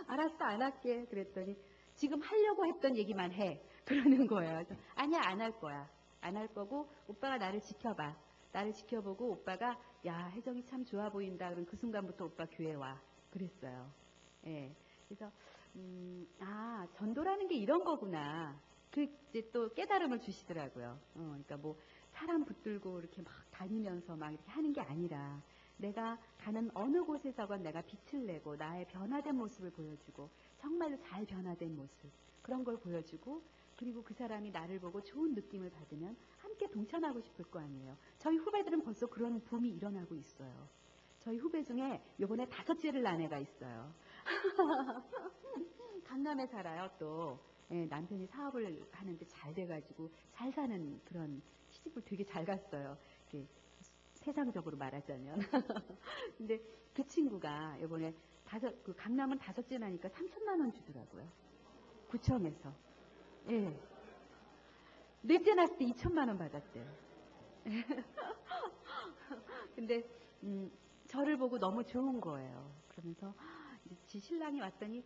알았어, 안 할게. 그랬더니 지금 하려고 했던 얘기만 해. 그러는 거예요. 그래서 아니야, 안 할 거야. 안 할 거고 오빠가 나를 지켜봐. 나를 지켜보고 오빠가 야, 혜정이 참 좋아 보인다. 그럼 그 순간부터 오빠 교회 와. 그랬어요. 예. 그래서 전도라는 게 이런 거구나. 이제 또 깨달음을 주시더라고요. 그러니까 사람 붙들고 이렇게 막 다니면서 막 이렇게 하는 게 아니라 내가 가는 어느 곳에서건 내가 빛을 내고 나의 변화된 모습을 보여주고 정말로 잘 변화된 모습 그런 걸 보여주고 그리고 그 사람이 나를 보고 좋은 느낌을 받으면 함께 동참하고 싶을 거 아니에요. 저희 후배들은 벌써 그런 붐이 일어나고 있어요. 저희 후배 중에 요번에 5째를 낳은 애가 있어요. 강남에 살아요, 또. 예, 남편이 사업을 하는데 잘 돼가지고 잘 사는 그런 시집을 되게 잘 갔어요. 이렇게 세상적으로 말하자면. 근데 그 친구가 이번에 강남은 5째 나니까 3천만 원 주더라고요. 구청에서. 예. 넷째 낳았을 때 2천만 원 받았대요. 근데 저를 보고 너무 좋은 거예요. 그러면서 지 신랑이 왔더니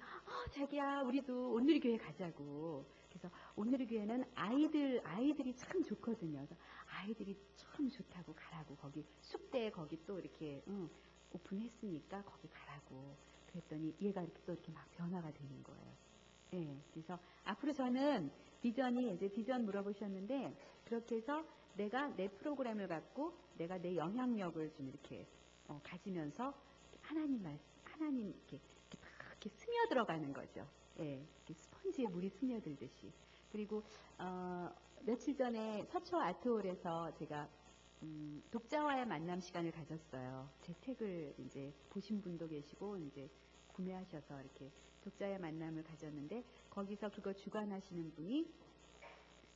자기야 우리도 온누리교회 가자고. 그래서 온누리교회는 아이들이 참 좋거든요. 그래서 아이들이 참 좋다고 가라고. 거기 숲대에 거기 또 이렇게 오픈했으니까 거기 가라고. 그랬더니 얘가 이렇게 또 이렇게 막 변화가 되는 거예요. 예, 그래서 앞으로 저는 이제 비전 물어보셨는데 그렇게 해서 내가 내 프로그램을 갖고 내가 내 영향력을 좀 이렇게 가지면서 하나님 이렇게 막 이렇게 스며들어가는 거죠. 예, 이렇게 스펀지에 물이 스며들듯이. 그리고 며칠 전에 서초 아트홀에서 제가 독자와의 만남 시간을 가졌어요. 제 책을 이제 보신 분도 계시고 이제 구매하셔서 이렇게 독자의 만남을 가졌는데 거기서 그거 주관하시는 분이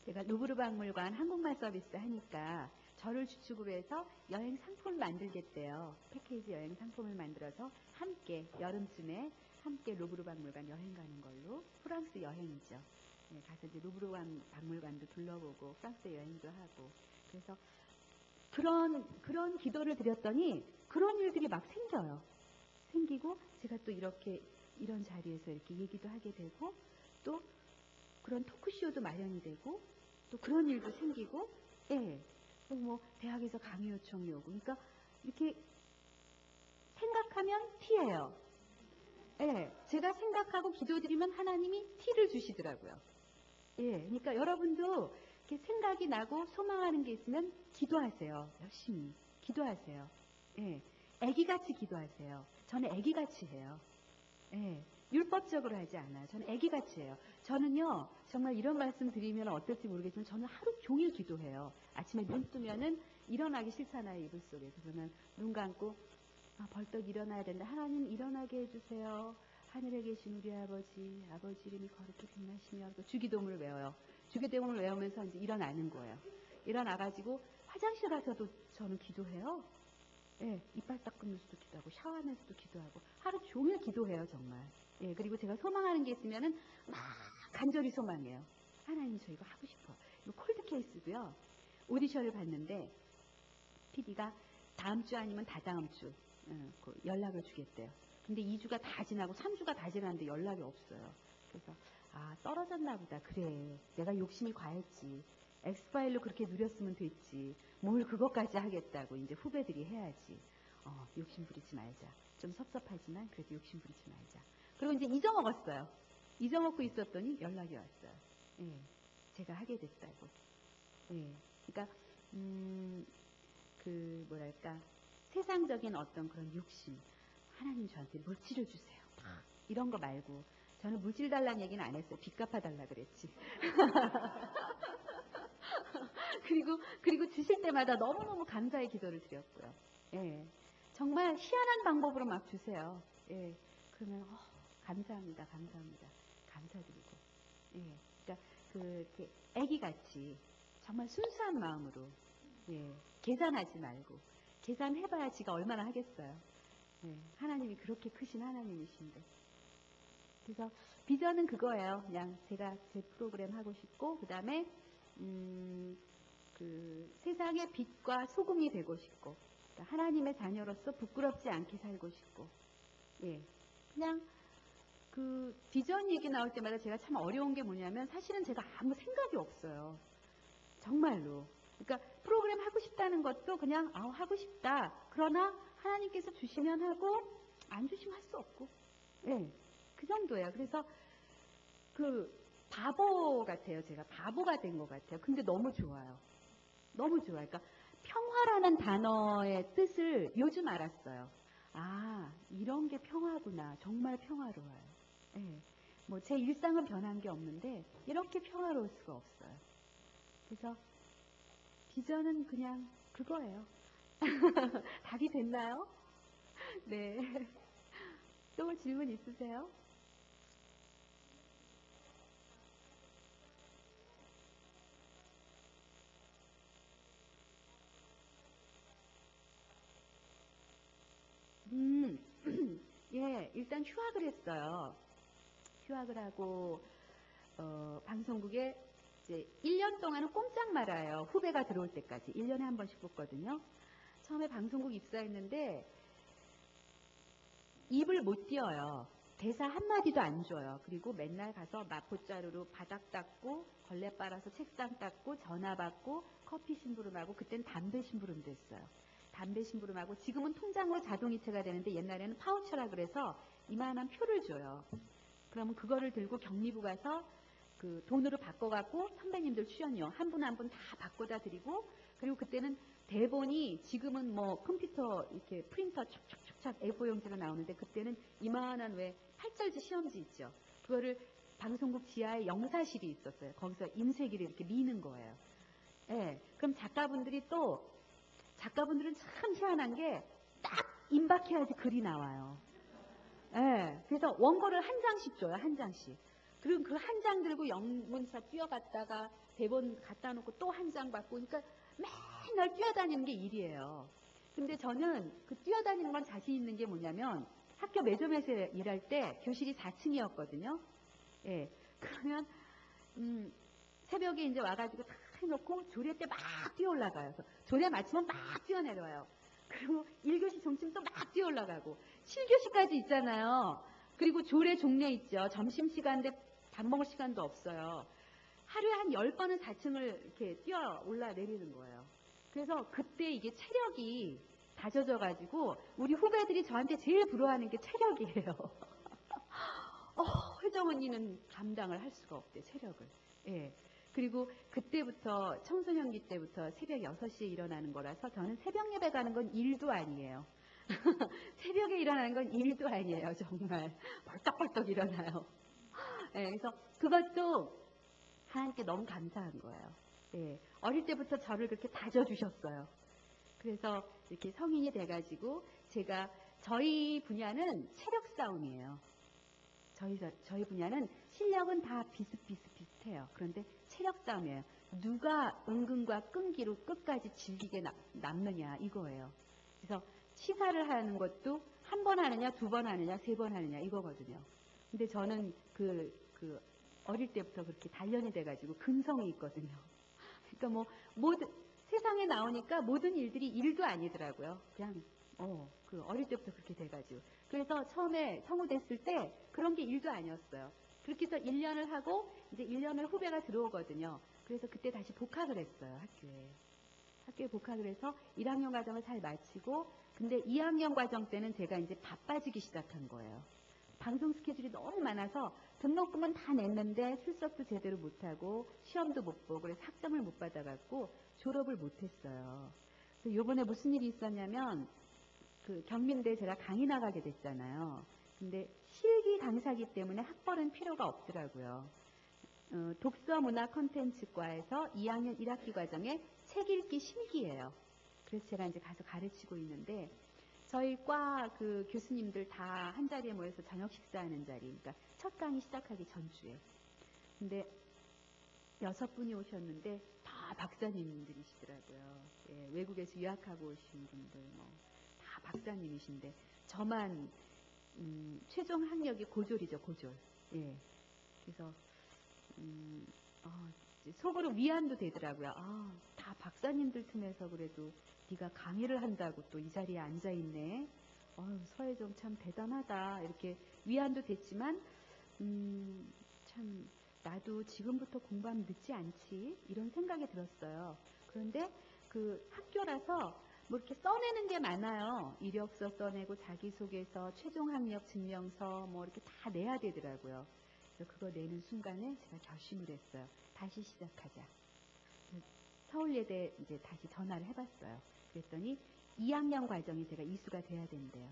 제가 루브르 박물관 한국말 서비스 하니까 저를 주축으로 해서 여행 상품을 만들겠대요. 패키지 여행 상품을 만들어서 함께 여름쯤에 함께 루브르 박물관 여행 가는 걸로. 프랑스 여행이죠. 네, 가서 이제 루브르 박물관도 둘러보고 프랑스 여행도 하고. 그래서 그런 기도를 드렸더니 그런 일들이 막 생겨요. 생기고 제가 또 이런 자리에서 이렇게 얘기도 하게 되고 또 그런 토크쇼도 마련이 되고 또 그런 일도 생기고, 예, 뭐 대학에서 강의 요청이 오고, 그러니까 이렇게 생각하면 티예요. 예, 제가 생각하고 기도드리면 하나님이 티를 주시더라고요. 예, 그러니까 여러분도 이렇게 생각이 나고 소망하는 게 있으면 기도하세요. 열심히 기도하세요. 예, 애기같이 기도하세요. 저는 애기같이 해요. 예, 율법적으로 하지 않아요. 저는 애기같이 해요. 저는요, 정말 이런 말씀 드리면 어떨지 모르겠지만 저는 하루 종일 기도해요. 아침에 눈 뜨면은 일어나기 싫잖아요, 이불 속에서. 그러면 눈 감고 벌떡 일어나야 된다. 하나님 일어나게 해주세요. 하늘에 계신 우리 아버지 이름이 거룩히 빛나시며 주기도문을 외워요. 주기도문을 외우면서 이제 일어나는 거예요. 일어나가지고 화장실 가서도 저는 기도해요. 예, 이빨 닦으면서도 기도하고 샤워하면서도 기도하고 하루 종일 기도해요, 정말. 예, 그리고 제가 소망하는 게 있으면은 막 간절히 소망해요. 하나님 저 이거 하고 싶어. 이거 콜드 케이스도요. 오디션을 봤는데 PD가 다음 주 아니면 다다음 주 연락을 주겠대요. 근데 2주가 다 지나고 3주가 다 지났는데 연락이 없어요. 그래서 떨어졌나 보다. 그래, 내가 욕심이 과했지. 엑스파일로 그렇게 누렸으면 됐지. 뭘 그것까지 하겠다고 이제 후배들이 해야지. 욕심 부리지 말자. 좀 섭섭하지만 그래도 욕심 부리지 말자. 그리고 이제 잊어먹었어요. 잊어먹고 있었더니 연락이 왔어요. 예, 제가 하게 됐다고. 예, 그러니까 뭐랄까 세상적인 어떤 그런 욕심. 하나님 저한테 물질을 주세요. 이런 거 말고 저는 물질 달라는 얘기는 안 했어요. 빚 갚아달라 그랬지. 그리고 주실 때마다 너무너무 감사의 기도를 드렸고요. 예, 정말 희한한 방법으로 막 주세요. 예, 그러면 감사합니다. 감사드리고. 예, 그러니까 이렇게 애기같이 정말 순수한 마음으로 계산하지 말고 계산해봐야 지가 얼마나 하겠어요. 하나님이 그렇게 크신 하나님이신데. 그래서 비전은 그거예요. 그냥 제가 제 프로그램 하고 싶고, 그 다음에 세상의 빛과 소금이 되고 싶고, 그러니까 하나님의 자녀로서 부끄럽지 않게 살고 싶고, 그냥 비전 얘기 나올 때마다 제가 참 어려운 게 뭐냐면 사실은 제가 아무 생각이 없어요. 정말로. 그러니까 프로그램 하고 싶다는 것도 그냥 하고 싶다. 그러나 하나님께서 주시면 하고 안 주시면 할 수 없고. 그 정도예요. 그래서 바보 같아요. 제가 바보가 된 것 같아요. 근데 너무 좋아요. 너무 좋아요. 그러니까 평화라는 단어의 뜻을 요즘 알았어요. 이런 게 평화구나. 정말 평화로워요. 뭐 제 일상은 변한 게 없는데 이렇게 평화로울 수가 없어요. 그래서 비전은 그냥 그거예요. 답이 됐나요? 네. 또 질문 있으세요? 예, 일단 휴학을 했어요. 휴학을 하고, 방송국에 이제 1년 동안은 꼼짝 말아요. 후배가 들어올 때까지. 1년에 한 번씩 뽑거든요. 처음에 방송국 입사했는데, 입을 못 띄어요. 대사 한마디도 안 줘요. 그리고 맨날 가서 마포자루로 바닥 닦고, 걸레 빨아서 책상 닦고, 전화 받고, 커피 심부름하고, 그땐 담배 심부름도 했어요. 담배 심부름하고, 지금은 통장으로 자동이체가 되는데 옛날에는 파우처라 그래서 이만한 표를 줘요. 그러면 그거를 들고 격리부 가서 돈으로 바꿔갖고 선배님들 출연료 한 분 한 분 다 바꿔다 드리고, 그리고 그때는 대본이 지금은 뭐 컴퓨터 이렇게 프린터 촉촉촉 쫙 A4 용지가 나오는데 그때는 이만한 왜 8절지 시험지 있죠. 그거를 방송국 지하에 영사실이 있었어요. 거기서 인쇄기를 이렇게 미는 거예요. 예. 그럼 작가분들은 참 희한한 게 딱 임박해야지 글이 나와요. 예. 그래서 원고를 한 장씩 줘요. 한 장씩. 그리고 그 한 장 들고 영문사 뛰어갔다가 대본 갖다 놓고 또 한 장 받고 그러니까 맨날 뛰어다니는 게 일이에요. 근데 저는 그 뛰어다니는 건 자신 있는 게 뭐냐면 학교 매점에서 일할 때 교실이 4층이었거든요. 예. 그러면 새벽에 이제 와가지고 다 해놓고 조례 때 막 뛰어 올라가요. 그래서 조례 마치면 막 뛰어내려와요. 그리고 1교시 종침 또 막 뛰어 올라가고 7교시까지 있잖아요. 그리고 조례 종례 있죠. 점심시간인데 밥 먹을 시간도 없어요. 하루에 한 10번은 4층을 이렇게 뛰어 올라내리는 거예요. 그래서 그때 이게 체력이 다져져가지고 우리 후배들이 저한테 제일 부러워하는 게 체력이에요. 회정 언니는 감당을 할 수가 없대, 체력을. 예. 그리고 그때부터 청소년기 때부터 새벽 6시에 일어나는 거라서 저는 새벽 예배 가는 건 일도 아니에요. 새벽에 일어나는 건 일도 아니에요. 정말 벌떡벌떡 일어나요. 예, 그래서 그것도 하나님께 너무 감사한 거예요. 예, 어릴 때부터 저를 그렇게 다져주셨어요. 그래서 이렇게 성인이 돼가지고 저희 분야는 체력 싸움이에요. 저희 분야는 실력은 다 비슷해요. 그런데 체력 싸움이에요. 누가 은근과 끈기로 끝까지 질기게 남느냐 이거예요. 그래서 시사를 하는 것도 한 번 하느냐, 2번 하느냐, 3번 하느냐 이거거든요. 근데 저는 어릴 때부터 그렇게 단련이 돼가지고 근성이 있거든요. 그러니까 세상에 나오니까 모든 일들이 일도 아니더라고요. 그냥 어릴 때부터 그렇게 돼가지고. 그래서 처음에 성우 됐을 때 그런 게 일도 아니었어요. 그렇게 해서 1년을 하고 이제 1년 후에 후배가 들어오거든요. 그래서 그때 다시 복학을 했어요, 학교에 복학을 해서 1학년 과정을 잘 마치고, 근데 2학년 과정 때는 제가 이제 바빠지기 시작한 거예요. 방송 스케줄이 너무 많아서 등록금은 다 냈는데 출석도 제대로 못하고 시험도 못 보고 그래서 학점을 못 받아갖고 졸업을 못했어요. 그래서 요번에 무슨 일이 있었냐면 경민대에 제가 강의 나가게 됐잖아요. 근데 실기 강사기 때문에 학벌은 필요가 없더라고요. 독서 문화 콘텐츠과에서 2학년 1학기 과정에 책 읽기 실기예요. 그래서 제가 이제 가서 가르치고 있는데 저희 과 교수님들 다 한 자리에 모여서 저녁 식사하는 자리, 그러니까 첫 강의 시작하기 전주에. 근데 6분이 오셨는데 다 박사님들이시더라고요. 예, 외국에서 유학하고 오신 분들 다 박사님이신데 저만 최종 학력이 고졸이죠, 고졸. 예. 그래서 속으로 위안도 되더라고요. 다 박사님들 틈에서 그래도 네가 강의를 한다고 또 이 자리에 앉아 있네. 서혜정 참 대단하다. 이렇게 위안도 됐지만 참 나도 지금부터 공부하면 늦지 않지 이런 생각이 들었어요. 그런데 학교라서 이렇게 써내는 게 많아요. 이력서 써내고 자기소개서, 최종 학력 증명서 이렇게 다 내야 되더라고요. 그래서 그거 내는 순간에 제가 결심을 했어요. 다시 시작하자. 서울예대 이제 다시 전화를 해봤어요. 그랬더니 2학년 과정이 제가 이수가 돼야 된대요.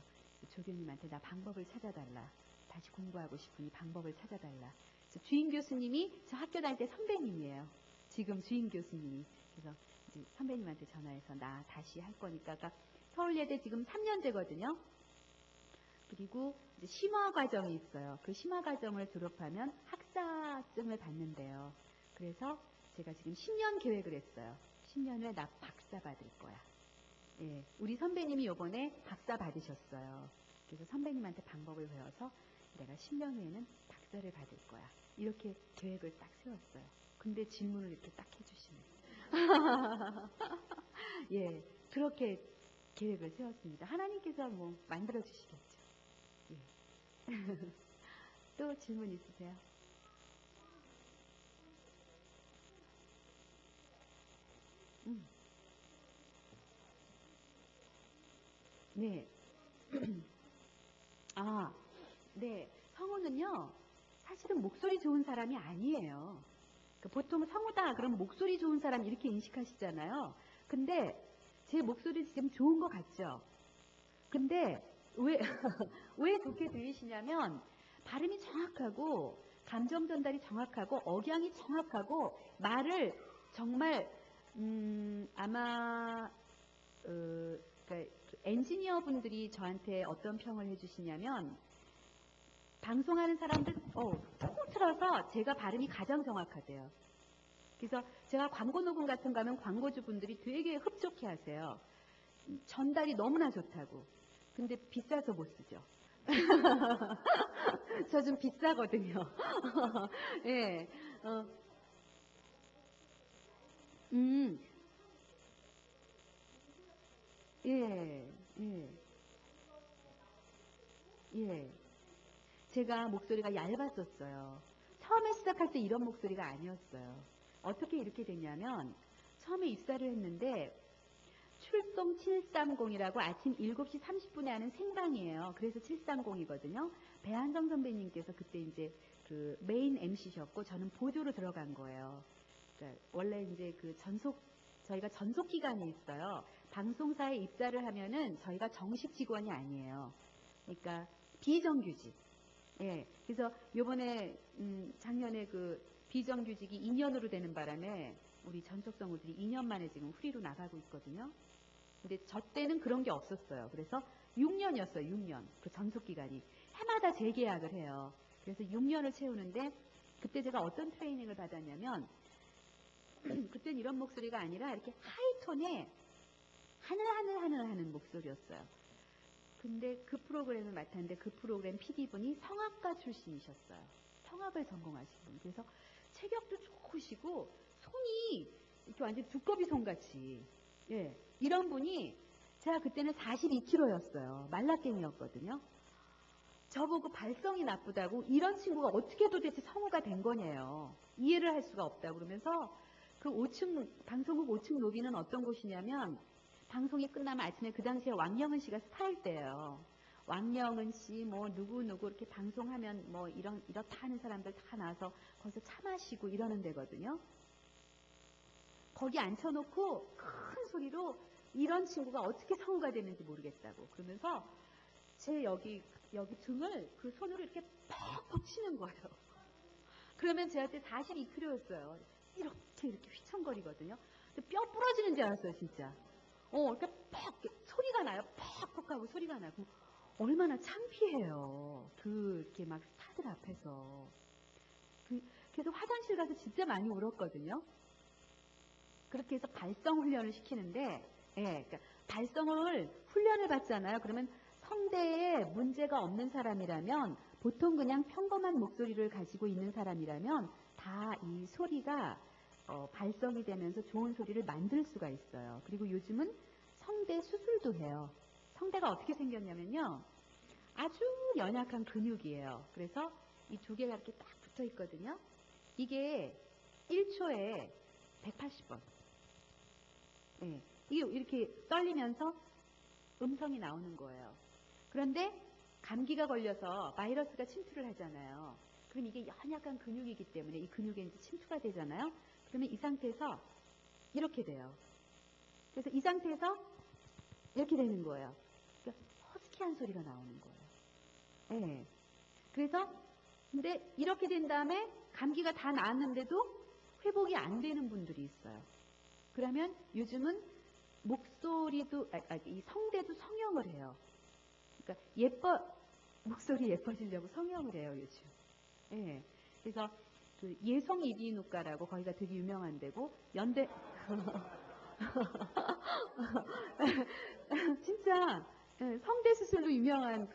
조교님한테 나 방법을 찾아달라. 다시 공부하고 싶으니 방법을 찾아달라. 그래서 주임 교수님이 저 학교 다닐 때 선배님이에요. 지금 주임 교수님이. 그래서 이제 선배님한테 전화해서 나 다시 할 거니까. 그러니까 서울예대 지금 3년제거든요. 그리고 이제 심화 과정이 있어요. 그 심화 과정을 졸업하면 학사증을 받는데요. 그래서 제가 지금 10년 계획을 했어요. 10년 후에 나 박사 받을 거야. 예, 우리 선배님이 요번에 박사 받으셨어요. 그래서 선배님한테 방법을 배워서 내가 10년 후에는 박사를 받을 거야. 이렇게 계획을 딱 세웠어요. 근데 질문을 이렇게 딱 해주시네. 예, 그렇게 계획을 세웠습니다. 하나님께서 만들어 주시겠죠. 예. 또 질문 있으세요? 네. 네. 성우는요, 사실은 목소리 좋은 사람이 아니에요. 보통 성우다 그러면 목소리 좋은 사람 이렇게 인식하시잖아요. 근데 제 목소리 지금 좋은 것 같죠? 근데 왜, 왜 좋게 들리시냐면 발음이 정확하고 감정 전달이 정확하고 억양이 정확하고 말을 정말 아마 그러니까 엔지니어 분들이 저한테 어떤 평을 해주시냐면 방송하는 사람들 통틀어서 제가 발음이 가장 정확하대요. 그래서 제가 광고 녹음 같은 거 하면 광고주 분들이 되게 흡족해 하세요. 전달이 너무나 좋다고. 근데 비싸서 못 쓰죠. 저 좀 비싸거든요. 예. 예. 예. 예. 제가 목소리가 얇았었어요. 처음에 시작할 때 이런 목소리가 아니었어요. 어떻게 이렇게 됐냐면 처음에 입사를 했는데 출동 730이라고 아침 7시 30분에 하는 생방이에요. 그래서 730이거든요. 배한정 선배님께서 그때 이제 그 메인 MC셨고 저는 보조로 들어간 거예요. 그러니까 원래 이제 그 저희가 전속 기간이 있어요. 방송사에 입사를 하면은 저희가 정식 직원이 아니에요. 그러니까 비정규직. 예. 그래서 요번에 작년에 그 비정규직이 2년으로 되는 바람에 우리 전속 성우들이 2년 만에 지금 프리로 나가고 있거든요. 근데 저 때는 그런 게 없었어요. 그래서 6년이었어요. 6년. 그 전속 기간이. 해마다 재계약을 해요. 그래서 6년을 채우는데 그때 제가 어떤 트레이닝을 받았냐면 그때는 이런 목소리가 아니라 이렇게 하이톤에 하늘 하는 목소리였어요. 근데 그 프로그램을 맡았는데 그 프로그램 PD분이 성악가 출신이셨어요. 성악을 전공하신 분. 그래서 체격도 좋으시고 손이 이렇게 완전 두꺼비 손같이. 예. 이런 분이 제가 그때는 42kg였어요. 말라깽이였거든요. 저보고 발성이 나쁘다고 이런 친구가 어떻게 도대체 성우가 된 거냐요. 이해를 할 수가 없다고 그러면서 그 5층 방송국 5층 로비는 어떤 곳이냐면 방송이 끝나면 아침에 그 당시에 왕영은 씨가 스타일 때예요. 왕영은 씨, 뭐 누구 이렇게 방송하면 뭐 이렇다 하는 사람들 다 나와서 거기서 차 마시고 이러는 데거든요. 거기 앉혀놓고 큰 소리로 이런 친구가 어떻게 성우가 됐는지 모르겠다고 그러면서 제 여기 등을 그 손으로 이렇게 퍽퍽 치는 거예요. 그러면 제한테 42kg였어요. 이렇게 휘청거리거든요. 뼈 부러지는 줄 알았어요, 진짜. 이렇게 퍽 소리가 나요. 퍽퍽 하고 소리가 나고 얼마나 창피해요. 이렇게 막 스타들 앞에서. 그래서 화장실 가서 진짜 많이 울었거든요. 그렇게 해서 발성 훈련을 시키는데, 예, 그러니까 발성을 훈련을 받잖아요. 그러면 성대에 문제가 없는 사람이라면 보통 그냥 평범한 목소리를 가지고 있는 사람이라면 다 이 소리가 발성이 되면서 좋은 소리를 만들 수가 있어요. 그리고 요즘은 성대 수술도 해요. 성대가 어떻게 생겼냐면요. 아주 연약한 근육이에요. 그래서 이 두 개가 이렇게 딱 붙어 있거든요. 이게 1초에 180번. 네, 이게 이렇게 떨리면서 음성이 나오는 거예요. 그런데 감기가 걸려서 바이러스가 침투를 하잖아요. 그럼 이게 연약한 근육이기 때문에 이 근육에 이제 침투가 되잖아요. 그러면 이 상태에서 이렇게 돼요. 그래서 이 상태에서 이렇게 되는 거예요. 그러니까 허스키한 소리가 나오는 거예요. 네. 그래서 근데 이렇게 된 다음에 감기가 다 나았는데도 회복이 안 되는 분들이 있어요. 그러면 요즘은 목소리도 이 성대도 성형을 해요. 그러니까 목소리 예뻐지려고 성형을 해요, 요즘. 예. 그래서 그 예성 이비인후과라고 거기가 되게 유명한 데고 연대 진짜 성대 수술로 유명한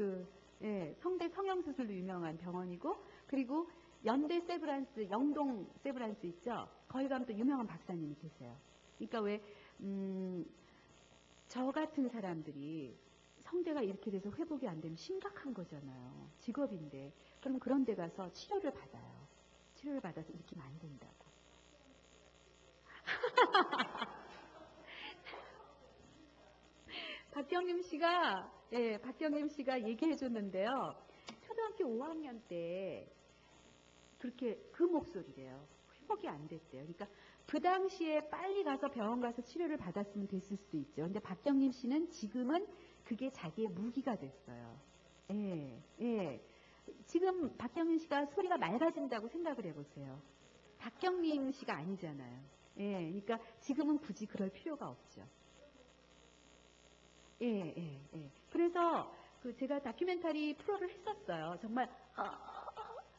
성대 성형 수술로 유명한 병원이고 그리고 연대 세브란스 영동 세브란스 있죠. 거기 가면 또 유명한 박사님이 계세요. 그러니까 왜 저 같은 사람들이 성대가 이렇게 돼서 회복이 안 되면 심각한 거잖아요. 직업인데. 그럼 그런 데 가서 치료를 받아요. 치료를 받아서 이렇게 안 된다고. 박경림 씨가 얘기해 줬는데요. 초등학교 5학년 때 그렇게 그 목소리래요. 회복이 안 됐대요. 그러니까 그 당시에 빨리 가서 병원 가서 치료를 받았으면 됐을 수도 있죠. 근데 박경림 씨는 지금은 그게 자기의 무기가 됐어요. 예, 예. 지금 박경민 씨가 소리가 맑아진다고 생각을 해보세요. 박경민 씨가 아니잖아요. 예, 그러니까 지금은 굳이 그럴 필요가 없죠. 예, 예, 예. 그래서 제가 다큐멘터리 프로를 했었어요. 정말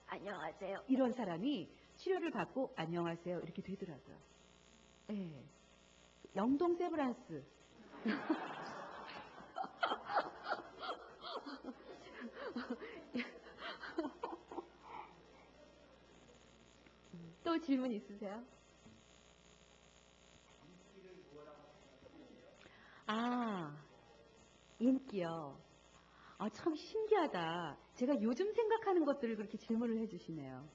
안녕하세요 이런 사람이 치료를 받고 안녕하세요 이렇게 되더라고요. 예. 영동 세브란스. 또 질문 있으세요? 아, 인기요. 아, 참 신기하다. 제가 요즘 생각하는 것들을 그렇게 질문을 해주시네요.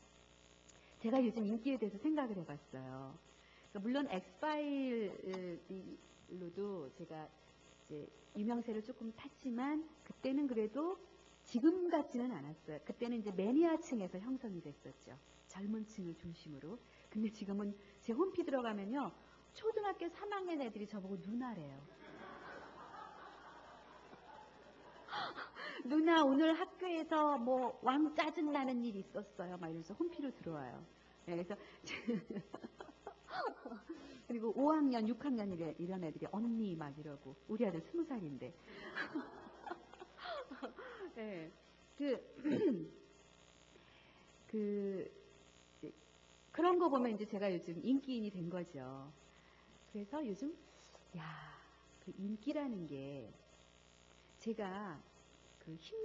제가 요즘 인기에 대해서 생각을 해봤어요. 그러니까 물론 엑스파일로도 제가 이제 유명세를 조금 탔지만 그때는 그래도 지금 같지는 않았어요. 그때는 이제 매니아층에서 형성이 됐었죠. 젊은 층을 중심으로. 근데 지금은 제 홈피 들어가면요. 초등학교 3학년 애들이 저보고 누나래요. 누나 오늘 학교에서 뭐 왕 짜증 나는 일 있었어요. 막 이러면서 홈피로 들어와요. 네, 그래서 그리고 5학년, 6학년 이런 애들이 언니 막 이러고 우리 아들 20살인데. 네, 그런 거 보면 이제 제가 요즘 인기인이 된 거죠. 그래서 요즘 그 인기라는 게 제가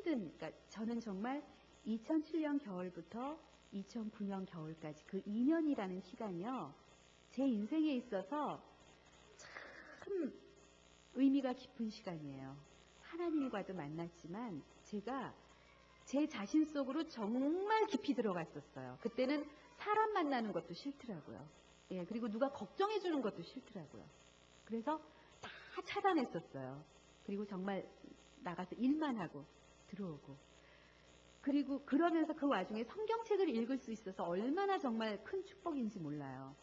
그러니까 저는 정말 2007년 겨울부터 2009년 겨울까지 그 2년이라는 시간이요. 제 인생에 있어서 참 의미가 깊은 시간이에요. 하나님과도 만났지만 제가 제 자신 속으로 정말 깊이 들어갔었어요. 그때는 사람 만나는 것도 싫더라고요. 예, 그리고 누가 걱정해 주는 것도 싫더라고요. 그래서 다 차단했었어요. 그리고 정말 나가서 일만 하고 들어오고. 그리고 그러면서 그 와중에 성경책을 읽을 수 있어서 얼마나 정말 큰 축복인지 몰라요.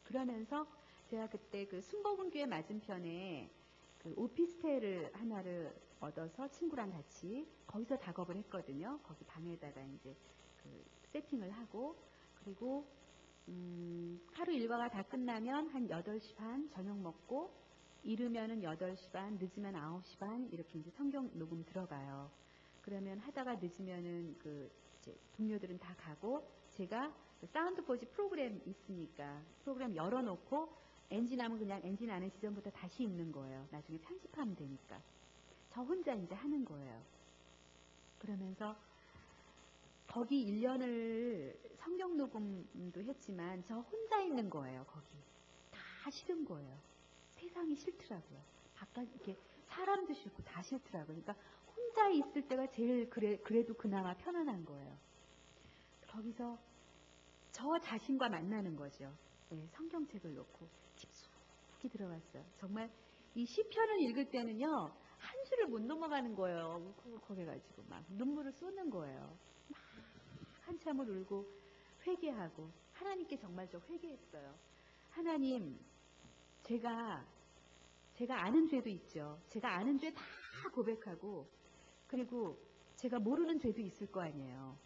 그러면서 제가 그때 그 순복음교회 맞은편에 오피스텔을 하나를 얻어서 친구랑 같이 거기서 작업을 했거든요. 거기 방에다가 이제 세팅을 하고, 그리고 하루 일과가 다 끝나면 한 8시 반 저녁 먹고, 이르면은 8시 반, 늦으면 9시 반 이렇게 이제 성경 녹음 들어가요. 그러면 하다가 늦으면은 이제 동료들은 다 가고, 제가 사운드 포지 프로그램 있으니까 프로그램 열어놓고 엔진하면 그냥 엔진 안에 지점부터 다시 읽는 거예요. 나중에 편집하면 되니까. 저 혼자 이제 하는 거예요. 그러면서 거기 1년을 성경 녹음도 했지만 저 혼자 있는 거예요. 거기 다 싫은 거예요. 세상이 싫더라고요. 바깥 이렇게 사람도 싫고 다 싫더라고요. 그러니까 혼자 있을 때가 제일 그래도 그나마 편안한 거예요. 거기서 저 자신과 만나는 거죠. 네, 성경책을 놓고 깊숙이 들어갔어요. 정말 이 시편을 읽을 때는요, 한 줄을 못 넘어가는 거예요. 울컥해가지고 막 눈물을 쏟는 거예요. 막 한참을 울고 회개하고 하나님께 정말 저 회개했어요. 하나님, 제가 아는 죄도 있죠. 제가 아는 죄 다 고백하고, 그리고 제가 모르는 죄도 있을 거 아니에요.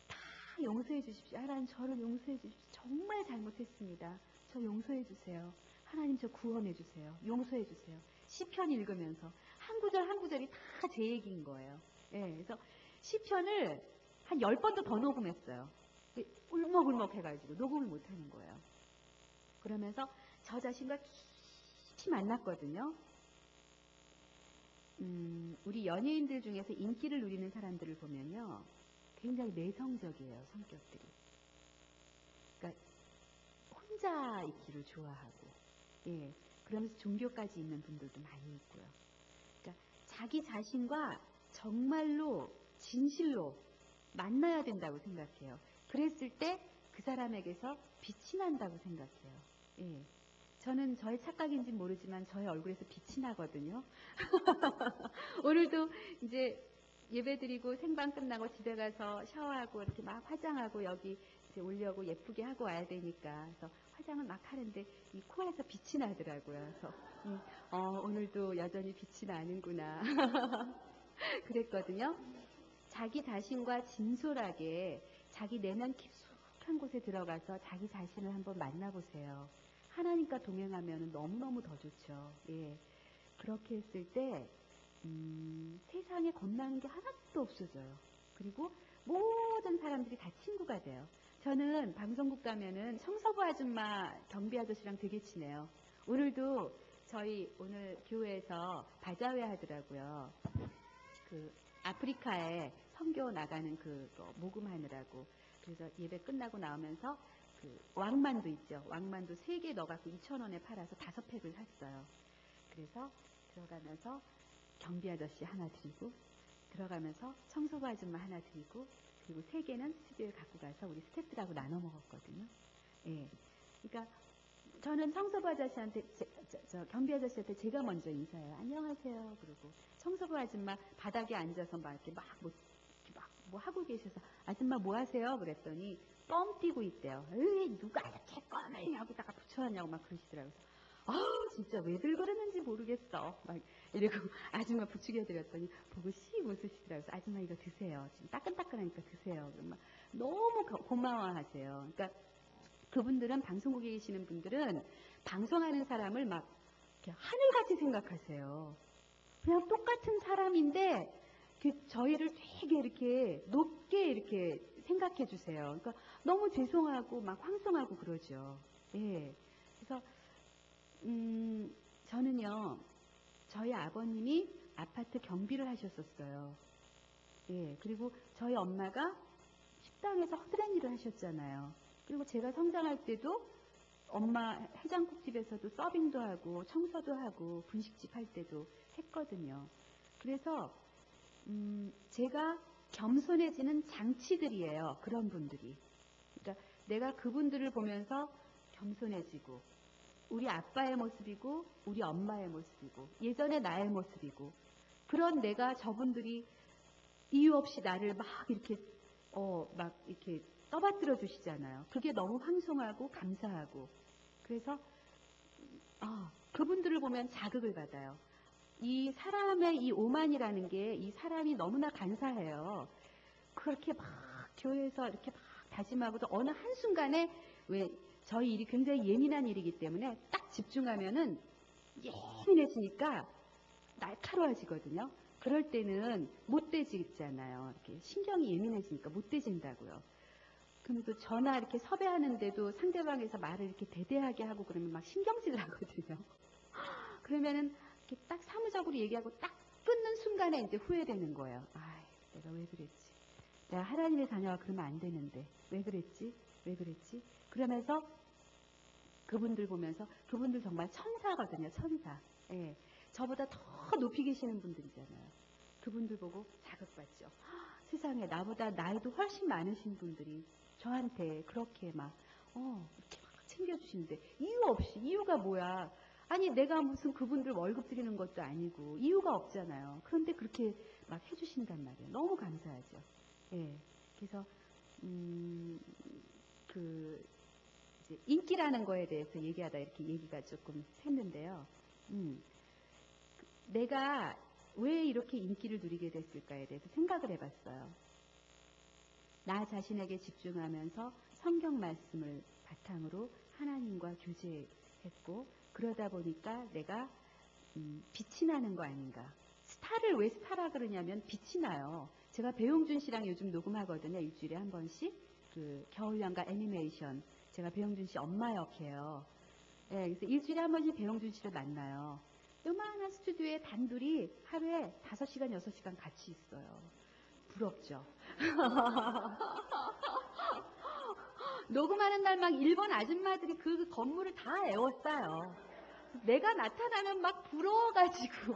다 용서해 주십시오. 하나님, 저를 용서해 주십시오. 정말 잘못했습니다. 저 용서해 주세요. 하나님, 저 구원해 주세요. 용서해 주세요. 시편 읽으면서 한 구절 한 구절이 다 제 얘기인 거예요. 예, 그래서 시편을 한 10번도 더 녹음했어요. 울먹울먹 해가지고 녹음을 못하는 거예요. 그러면서 저 자신과 깊이 만났거든요. 우리 연예인들 중에서 인기를 누리는 사람들을 보면요, 굉장히 내성적이에요, 성격들이. 그러니까 혼자 있기를 좋아하고, 예, 그러면서 종교까지 있는 분들도 많이 있고요. 그러니까 자기 자신과 정말로 진실로 만나야 된다고 생각해요. 그랬을 때 그 사람에게서 빛이 난다고 생각해요. 예. 저는 저의 착각인지 모르지만 저의 얼굴에서 빛이 나거든요. 오늘도 이제 예배드리고 생방 끝나고 집에 가서 샤워하고 이렇게 막 화장하고 여기 이제 오려고 예쁘게 하고 와야 되니까 그래서 화장을 막 하는데 이 코에서 빛이 나더라고요. 그래서 오늘도 여전히 빛이 나는구나 그랬거든요. 자기 자신과 진솔하게 자기 내면 깊숙한 곳에 들어가서 자기 자신을 한번 만나보세요. 하나님과 동행하면 너무너무 더 좋죠. 예. 그렇게 했을 때 세상에 겁나는 게 하나도 없어져요. 그리고 모든 사람들이 다 친구가 돼요. 저는 방송국 가면은 청소부 아줌마 경비 아저씨랑 되게 친해요. 오늘도 저희 오늘 교회에서 바자회 하더라고요. 그 아프리카에 선교 나가는 그거 모금하느라고. 그래서 예배 끝나고 나오면서 그 왕만두 있죠. 왕만두 3개 넣어갖고 2,000원에 팔아서 5팩을 샀어요. 그래서 들어가면서 경비 아저씨 하나 드리고 들어가면서 청소부 아줌마 하나 드리고 그리고 3개는 스튜디오에 갖고 가서 우리 스태프들하고 나눠 먹었거든요. 예. 그러니까 저는 청소부 아저씨한테 경비 아저씨한테 제가 먼저 인사해요. 안녕하세요. 그러고 청소부 아줌마 바닥에 앉아서 막 이렇게 뭐 하고 계셔서 아줌마 뭐 하세요? 그랬더니 뻥 뛰고 있대요. 에이, 누가 이렇게 껌을 여기다가 붙여놨냐고 막 그러시더라고요. 진짜 왜들 그러는지 모르겠어. 막 이러고 아줌마 부추겨 드렸더니 보고 씩 웃으시더라고요. 아줌마 이거 드세요. 지금 따끈따끈하니까 드세요. 막 너무 고마워하세요. 그러니까 그분들은 방송국에 계시는 분들은 방송하는 사람을 막 이렇게 하늘같이 생각하세요. 그냥 똑같은 사람인데 저희를 되게 이렇게 높게 이렇게 생각해 주세요. 그러니까 너무 죄송하고 막 황송하고 그러죠. 예. 그래서 저는요, 저희 아버님이 아파트 경비를 하셨었어요. 예, 그리고 저희 엄마가 식당에서 허드렛 일을 하셨잖아요. 그리고 제가 성장할 때도 엄마 해장국집에서도 서빙도 하고 청소도 하고 분식집 할 때도 했거든요. 그래서 제가 겸손해지는 장치들이에요. 그런 분들이. 그러니까 내가 그분들을 보면서 겸손해지고 우리 아빠의 모습이고 우리 엄마의 모습이고 예전의 나의 모습이고 그런 내가 저분들이 이유 없이 나를 막 이렇게 떠받들어 주시잖아요. 그게 너무 황송하고 감사하고 그래서 그분들을 보면 자극을 받아요. 이 사람의 이 오만이라는 게 이 사람이 너무나 간사해요. 그렇게 막 교회에서 이렇게 막 다짐하고도 어느 한순간에 왜 저희 일이 굉장히 예민한 일이기 때문에 딱 집중하면은 예민해지니까 날카로워지거든요. 그럴 때는 못 되지잖아요. 이렇게 신경이 예민해지니까 못 되진다고요. 그럼 또 전화 이렇게 섭외하는데도 상대방에서 말을 이렇게 대대하게 하고 그러면 막 신경질 나거든요. 그러면은 이렇게 딱 사무적으로 얘기하고 딱 끊는 순간에 이제 후회되는 거예요. 내가 왜 그랬지? 내가 하나님의 자녀가 그러면 안 되는데 왜 그랬지? 왜 그랬지? 그러면서 그분들 보면서 그분들 정말 천사거든요. 천사. 예. 저보다 더 높이 계시는 분들이잖아요. 그분들 보고 자극받죠. 세상에 나보다 나이도 훨씬 많으신 분들이 저한테 그렇게 이렇게 막 챙겨주시는데 이유 없이 이유가 뭐야? 아니 내가 무슨 그분들 월급 드리는 것도 아니고 이유가 없잖아요. 그런데 그렇게 막 해주신단 말이에요. 너무 감사하죠. 예. 그래서 이제 인기라는 거에 대해서 얘기하다 이렇게 얘기가 조금 샜는데요. 내가 왜 이렇게 인기를 누리게 됐을까에 대해서 생각을 해봤어요. 나 자신에게 집중하면서 성경 말씀을 바탕으로 하나님과 교제했고 그러다 보니까 내가 빛이 나는 거 아닌가. 스타를 왜 스타라 그러냐면 빛이 나요. 제가 배용준 씨랑 요즘 녹음하거든요. 일주일에 한 번씩. 그 겨울연가 애니메이션. 제가 배용준 씨 엄마 역해요. 예, 그래서 일주일에 한 번씩 배용준 씨를 만나요. 요만한 스튜디오에 단둘이 하루에 5시간, 6시간 같이 있어요. 부럽죠? 녹음하는 날 막 일본 아줌마들이 그 건물을 다 애워싸요. 내가 나타나면 막 부러워가지고.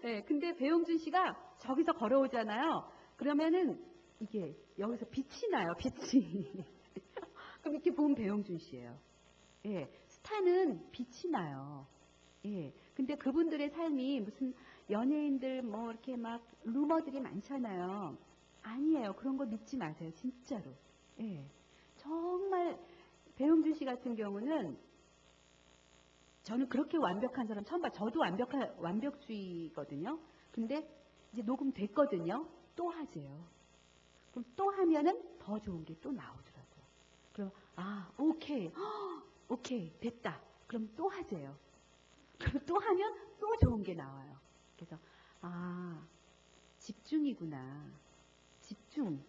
네, 근데 배용준 씨가 저기서 걸어오잖아요. 그러면은 이게 여기서 빛이 나요, 빛이. 그럼 이렇게 보면 배용준 씨예요. 예, 스타는 빛이 나요. 예, 근데 그분들의 삶이 무슨 연예인들 뭐 이렇게 막 루머들이 많잖아요. 아니에요. 그런 거 믿지 마세요. 진짜로. 예. 정말 배용준 씨 같은 경우는 저는 그렇게 완벽한 사람 처음 봐요. 저도 완벽주의거든요. 근데 이제 녹음 됐거든요. 또 하재요. 그럼 또 하면은 더 좋은 게 또 나오더라고요. 그럼 오케이. 오케이. 됐다. 그럼 또 하재요. 그럼 또 하면 또 좋은 게 나와요. 그래서 집중이구나. 집중.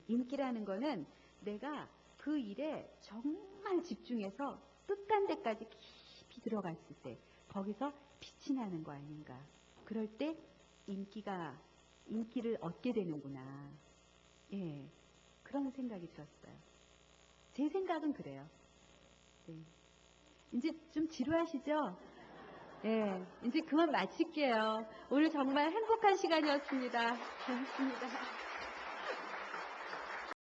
인기라는 거는 내가 그 일에 정말 집중해서 끝간데까지 깊이 들어갔을 때 거기서 빛이 나는 거 아닌가. 그럴 때 인기를 얻게 되는구나. 예, 그런 생각이 들었어요. 제 생각은 그래요. 네. 이제 좀 지루하시죠? 예, 이제 그만 마칠게요. 오늘 정말 행복한 시간이었습니다. 고맙습니다.